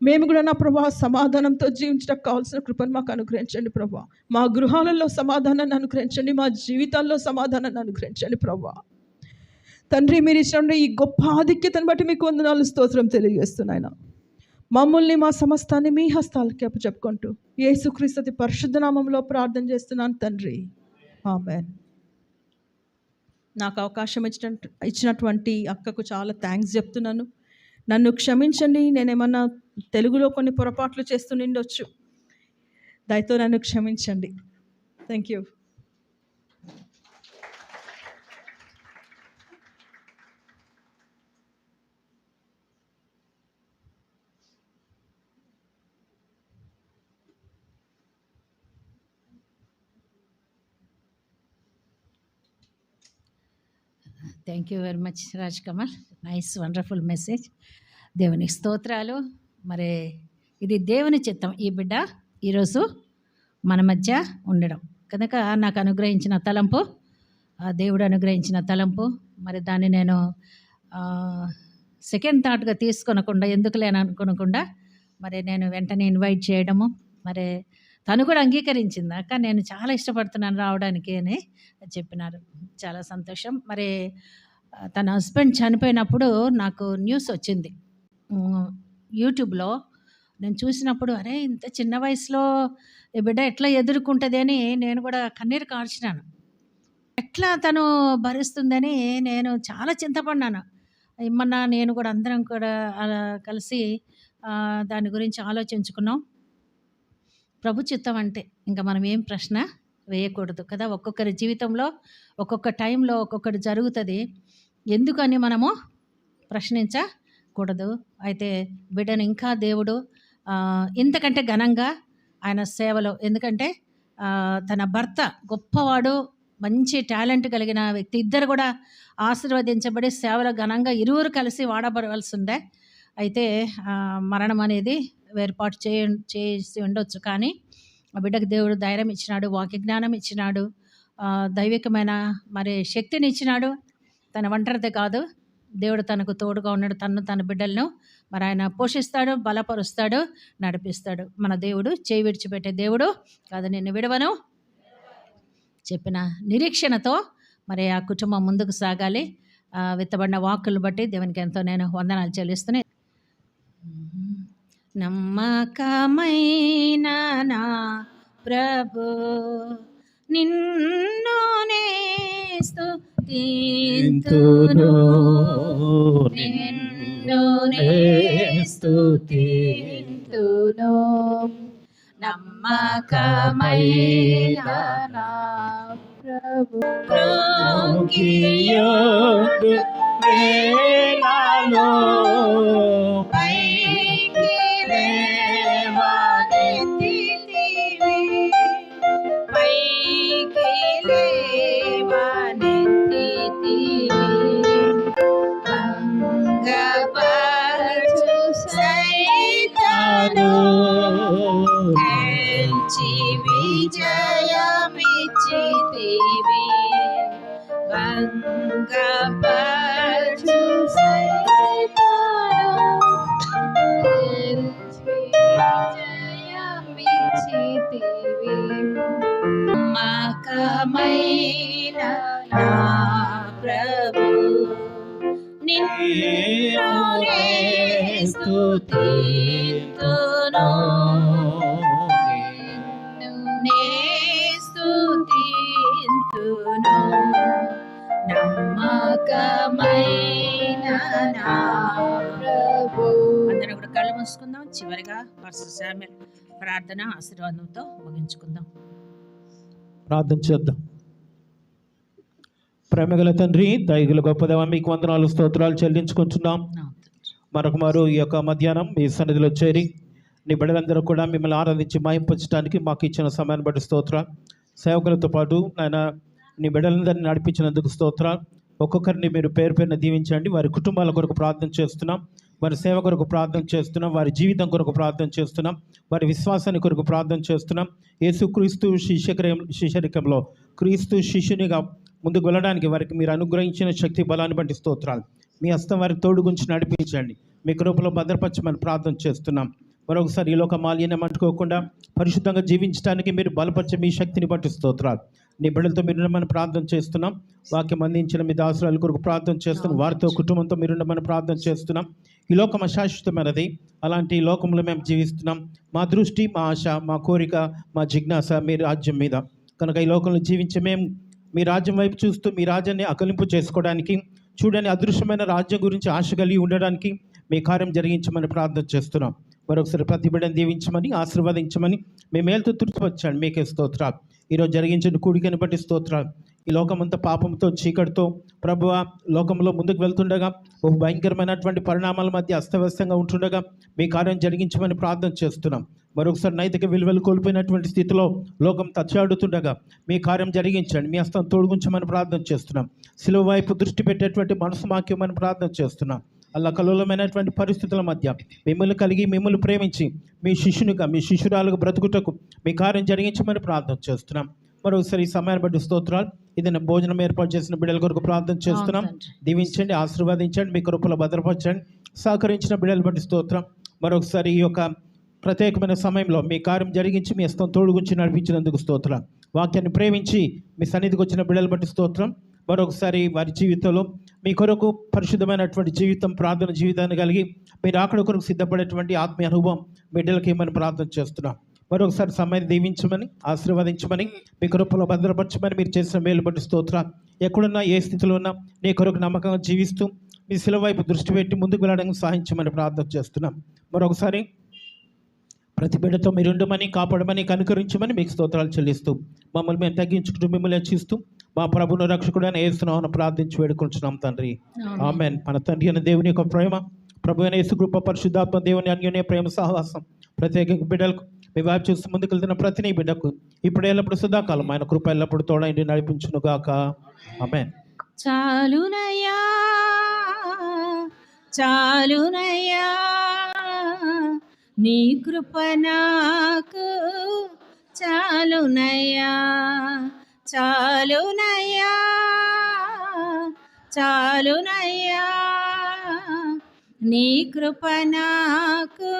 మేము కూడా నా ప్రభా సమాధానంతో జీవించడానికి కావాల్సిన కృపను మాకు అనుగ్రహించండి ప్రభా. మా గృహాలలో సమాధానాన్ని అనుగ్రహించండి, మా జీవితాల్లో సమాధానాన్ని అనుగ్రహించండి ప్రభా. తండ్రి మీరు ఇచ్చిన ఈ గొప్ప ఆధిక్యతను బట్టి మీకు వందనాలు స్తోత్రం తెలియజేస్తున్నాయన. మమ్మల్ని, మా సమస్తాన్ని మీ హస్తాలకి అప్పచెప్పుకుంటూ యేసుక్రీస్తు పరిశుద్ధ నామంలో ప్రార్థన చేస్తున్నాను తండ్రి, ఆమేన్. నాకు అవకాశం ఇచ్చినటువంటి అక్కకు చాలా థ్యాంక్స్ చెప్తున్నాను. నన్ను క్షమించండి, నేనేమన్నా తెలుగులో కొన్ని పొరపాట్లు చేస్తూ నిండొచ్చు, దయతో నన్ను క్షమించండి. Thank you. Thank you very much Raj Kamal. Nice wonderful message. దేవునికి స్తోత్రాలు. మరి ఇది దేవుని చిత్తం, ఈ బిడ్డ ఈరోజు మన మధ్య ఉండడం కనుక నాకు అనుగ్రహించిన తలంపు, దేవుడు అనుగ్రహించిన తలంపు, మరి దాన్ని నేను సెకండ్ థాట్గా తీసుకొనకుండా, ఎందుకు లేని అనుకోనకుండా మరి నేను వెంటనే ఇన్వైట్ చేయడము, మరి తను కూడా అంగీకరించింది. అక్క నేను చాలా ఇష్టపడుతున్నాను రావడానికి అని చెప్పినారు. చాలా సంతోషం. మరి తన హస్బెండ్ చనిపోయినప్పుడు నాకు న్యూస్ వచ్చింది. యూట్యూబ్‌లో నేను చూసినప్పుడు అరే! ఇంత చిన్న వయసులో ఈ బిడ్డ ఎట్లా ఎదుర్కుంటది అని నేను కూడా కన్నీరు కార్చినాను. ఎట్లా తను భరిస్తుందని నేను చాలా చింతపడినాను. ఏమన్నా నేను కూడా అందరం కూడా అలా కలిసి దాని గురించి ఆలోచించుకున్నాం. ప్రభు చిత్తం అంటే ఇంక మనం ఏం ప్రశ్న వేయకూడదు కదా! ఒక్కొక్కరి జీవితంలో ఒక్కొక్క టైంలో ఒక్కొక్కటి జరుగుతది. ఎందుకని మనము ప్రశ్నించకూడదు. అయితే బిడ్డను ఇంకా దేవుడు ఇంతకంటే ఘనంగా ఆయన సేవలో ఎందుకంటే తన భర్త గొప్పవాడు, మంచి టాలెంట్ కలిగిన వ్యక్తి. ఇద్దరు కూడా ఆశీర్వదించబడి సేవలో ఘనంగా ఇరువురు కలిసి వాడబడవలసి ఉండే. అయితే మరణం అనేది వేర్పాటు చేసి ఉండొచ్చు. కానీ ఆ బిడ్డకు దేవుడు ధైర్యం ఇచ్చినాడు, వాక్య జ్ఞానం ఇచ్చినాడు, దైవికమైన మరి శక్తిని ఇచ్చినాడు. తన ఒంటరిదే కాదు, దేవుడు తనకు తోడుగా ఉన్నాడు. తన బిడ్డలను మరి ఆయన పోషిస్తాడు, బలపరుస్తాడు, నడిపిస్తాడు. మన దేవుడు చేయి విడిచిపెట్టే దేవుడు కాదు, నిన్ను విడవను చెప్పిన నిరీక్షణతో మరి ఆ కుటుంబం ముందుకు సాగాలి. విత్తబడిన వాక్కులు బట్టి దేవునికి ఎంతో నేను వందనాలు చెల్లిస్తున్నాను. నమ్మకమైన నా ప్రభు నిన్నునే స్తుతింతును, నిన్నునే స్తుతింతును. నమ్మకమైన నా ప్రభు కృంగియుడు వేళలో పైకి లేవనెత్తితివి, పైకి లేవనెత్తితివి. భంగపరచు సైతాను గెలిచి విజయమిచ్చితివి. భంగపరచు సైతాను గెలిచి విజయమిచ్చితివి. నమ్మకమైన నా ప్రభు నిన్నునే స్తుతింతును, నిన్నునే స్తుతింతును. నమ్మకమైన నా ప్రభు. అందరం కూడా కళ్ళు మూసుకుందాం. చివరిగా పాస్టర్ శామ్యూల్ ప్రార్థన ఆశీర్వాదంతో ముగించుకుందాం. ప్రార్థన చేద్దాం. ప్రేమగల తండ్రి, దయగల గొప్ప దేవ, మీకు వందనాలు స్తోత్రాలు చెల్లించుకుంటున్నాం. మరొకమారు ఈ యొక్క మధ్యాహ్నం మీ సన్నిధిలో చేరి నీ బిడ్డలందరూ కూడా మిమ్మల్ని ఆరాధించి మహింపరచడానికి మాకు ఇచ్చిన సమయాన్ని బట్టి స్తోత్రాలు. సేవకులతో పాటు ఆయన నీ బిడ్డలందరినీ నడిపించినందుకు స్తోత్రాలు. ఒక్కొక్కరిని మీరు పేరు పేరున దీవించండి. వారి కుటుంబాల కొరకు ప్రార్థన చేస్తున్నాం, వారి సేవ కొరకు ప్రార్థన చేస్తున్నాం, వారి జీవితం కొరకు ప్రార్థన చేస్తున్నాం, వారి విశ్వాసాన్ని కొరకు ప్రార్థన చేస్తున్నాం. యేసుక్రీస్తు శిష్యరికంలో క్రీస్తు శిష్యునిగా ముందుకు వెళ్ళడానికి వారికి మీరు అనుగ్రహించిన శక్తి బలాన్ని బట్టి స్తోత్రాలు. మీ హస్తం వారికి తోడుగుంచి నడిపించండి, మీ కృపలో భద్రపరచమని ప్రార్థన చేస్తున్నాం. మరొకసారి ఈ లోక మాలిన్యం అంటుకోకుండా పరిశుద్ధంగా జీవించడానికి మీరు బలపరిచే మీ శక్తిని బట్టి స్తోత్రాలు. నీ బిడ్డలతో మీరుండమని ప్రార్థన చేస్తున్నాం. వాక్యం అందించిన మీ దాసురాల కొరకు ప్రార్థన చేస్తున్నాం. వారితో కుటుంబంతో మీరుండమని ప్రార్థన చేస్తున్నాం. ఈ లోకం అశాశ్వతమైనది, అలాంటి లోకంలో మేము జీవిస్తున్నాం. మా దృష్టి, మా ఆశ, మా కోరిక, మా జిజ్ఞాస మీ రాజ్యం మీద. కనుక ఈ లోకంలో జీవించే మేము మీ రాజ్యం వైపు చూస్తూ మీ రాజ్యాన్ని అకలింపు చేసుకోవడానికి, చూడని అదృశ్యమైన రాజ్యం గురించి ఆశ కలిగి ఉండడానికి మీ కార్యం జరిగించమని ప్రార్థన చేస్తున్నాం. మరొకసారి ప్రతి బిడ్డను దీవించమని, ఆశీర్వదించమని, మీ మేలుతో తృప్తిపరచండి. మీకే స్తోత్రాలు. ఈరోజు జరిగించిన కూడికని బట్టి స్తోత్రాలు. ఈ లోకమంతా పాపంతో, చీకటితో ప్రభువా లోకంలో ముందుకు వెళ్తుండగా, ఒక భయంకరమైనటువంటి పరిణామాల మధ్య అస్తవ్యస్తంగా ఉంటుండగా మీ కార్యం జరిగించమని ప్రార్థన చేస్తున్నాం. మరొకసారి నైతిక విలువలు కోల్పోయినటువంటి స్థితిలో లోకం తచ్చాడుతుండగా మీ కార్యం జరిగించండి. మీ హస్తం తోడుగుంచమని ప్రార్థన చేస్తున్నాం. సిలువ వైపు దృష్టి పెట్టేటువంటి మనసు మాక్యమని ప్రార్థన చేస్తున్నాం. అలా కల్లోలమైనటువంటి పరిస్థితుల మధ్య మిమ్మల్ని కలిగి, మిమ్మల్ని ప్రేమించి మీ శిష్యునిగా, మీ శిష్యురాలుగా బ్రతుకుటకు మీ కార్యం జరిగించమని ప్రార్థన చేస్తున్నాం. మరొకసారి ఈ సమయాన్ని బట్టి స్తోత్రాలు. ఇది భోజనం ఏర్పాటు చేసిన బిడ్డల కొరకు ప్రార్థన చేస్తున్నాం. దీవించండి, ఆశీర్వదించండి, మీ కృపలో భద్రపరచండి. సహకరించిన బిడ్డలు బట్టి స్తోత్రం. మరొకసారి ఈ యొక్క ప్రత్యేకమైన సమయంలో మీ కార్యం జరిగించి మీ హస్తం తోడుగుంచి నడిపించినందుకు స్తోత్రం. వాక్యాన్ని ప్రేమించి మీ సన్నిధికి వచ్చిన బిడ్డలు బట్టి స్తోత్రం. మరొకసారి వారి జీవితంలో మీ కొరకు పరిశుద్ధమైనటువంటి జీవితం, ప్రార్థన జీవితాన్ని కలిగి మీరు అక్కడ కొరకు సిద్ధపడేటువంటి ఆత్మీయ అనుభవం బిడ్డలకి ఇమ్మని ప్రార్థన చేస్తున్నాం. మరొకసారి సమయాన్ని దీవించమని, ఆశీర్వదించమని, మీ కృపలో భద్రపరచమని, మీరు చేసిన మేలు బట్టి స్తోత్రం. ఎక్కడున్నా ఏ స్థితిలో ఉన్నా నీ కొరకు నమ్మకంగా జీవిస్తూ మీ శిలువ వైపు దృష్టి పెట్టి ముందుకు వెళ్ళడానికి సహాయించమని ప్రార్థన చేస్తున్నాం. మరొకసారి ప్రతి బిడ్డతో మీరు ఉండమని, కాపాడమని, కనుకరించమని మీకు స్తోత్రాలు చెల్లిస్తూ మమ్మల్ని మేము తగ్గించుకుంటూ మిమ్మల్ని హెచ్చిస్తూ మా ప్రభువును రక్షకుడైన యేసునామమున ప్రార్థించి వేడుకొంచున్నాం తండ్రి. ఆమేన్. మన తండ్రి అయిన దేవుని యొక్క ప్రేమ, ప్రభు అయిన యేసు కృప, పరిశుద్ధాత్మ దేవుని అన్యోన్య ప్రేమ సహవాసం ప్రత్యేక బిడ్డలకు మీ వైపు చూస్తూ ముందుకు వెళ్తున్న ప్రతి నీ బిడ్డకు ఇప్పుడు ఎల్లప్పుడు సదాకాలం ఆయన కృప ఎల్లప్పుడు తోడైండి నడిపించును గాక. ఆమేన్. చాలునయ్యా చాలునయ్యా నీ కృప నాకు చాలునయ్యా చాలునయ్యా చాలునయ్యా నీ కృప నాకు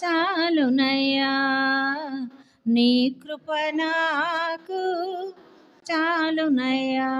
చాలునయ్యా నీ కృప నాకు చాలునయ్యా.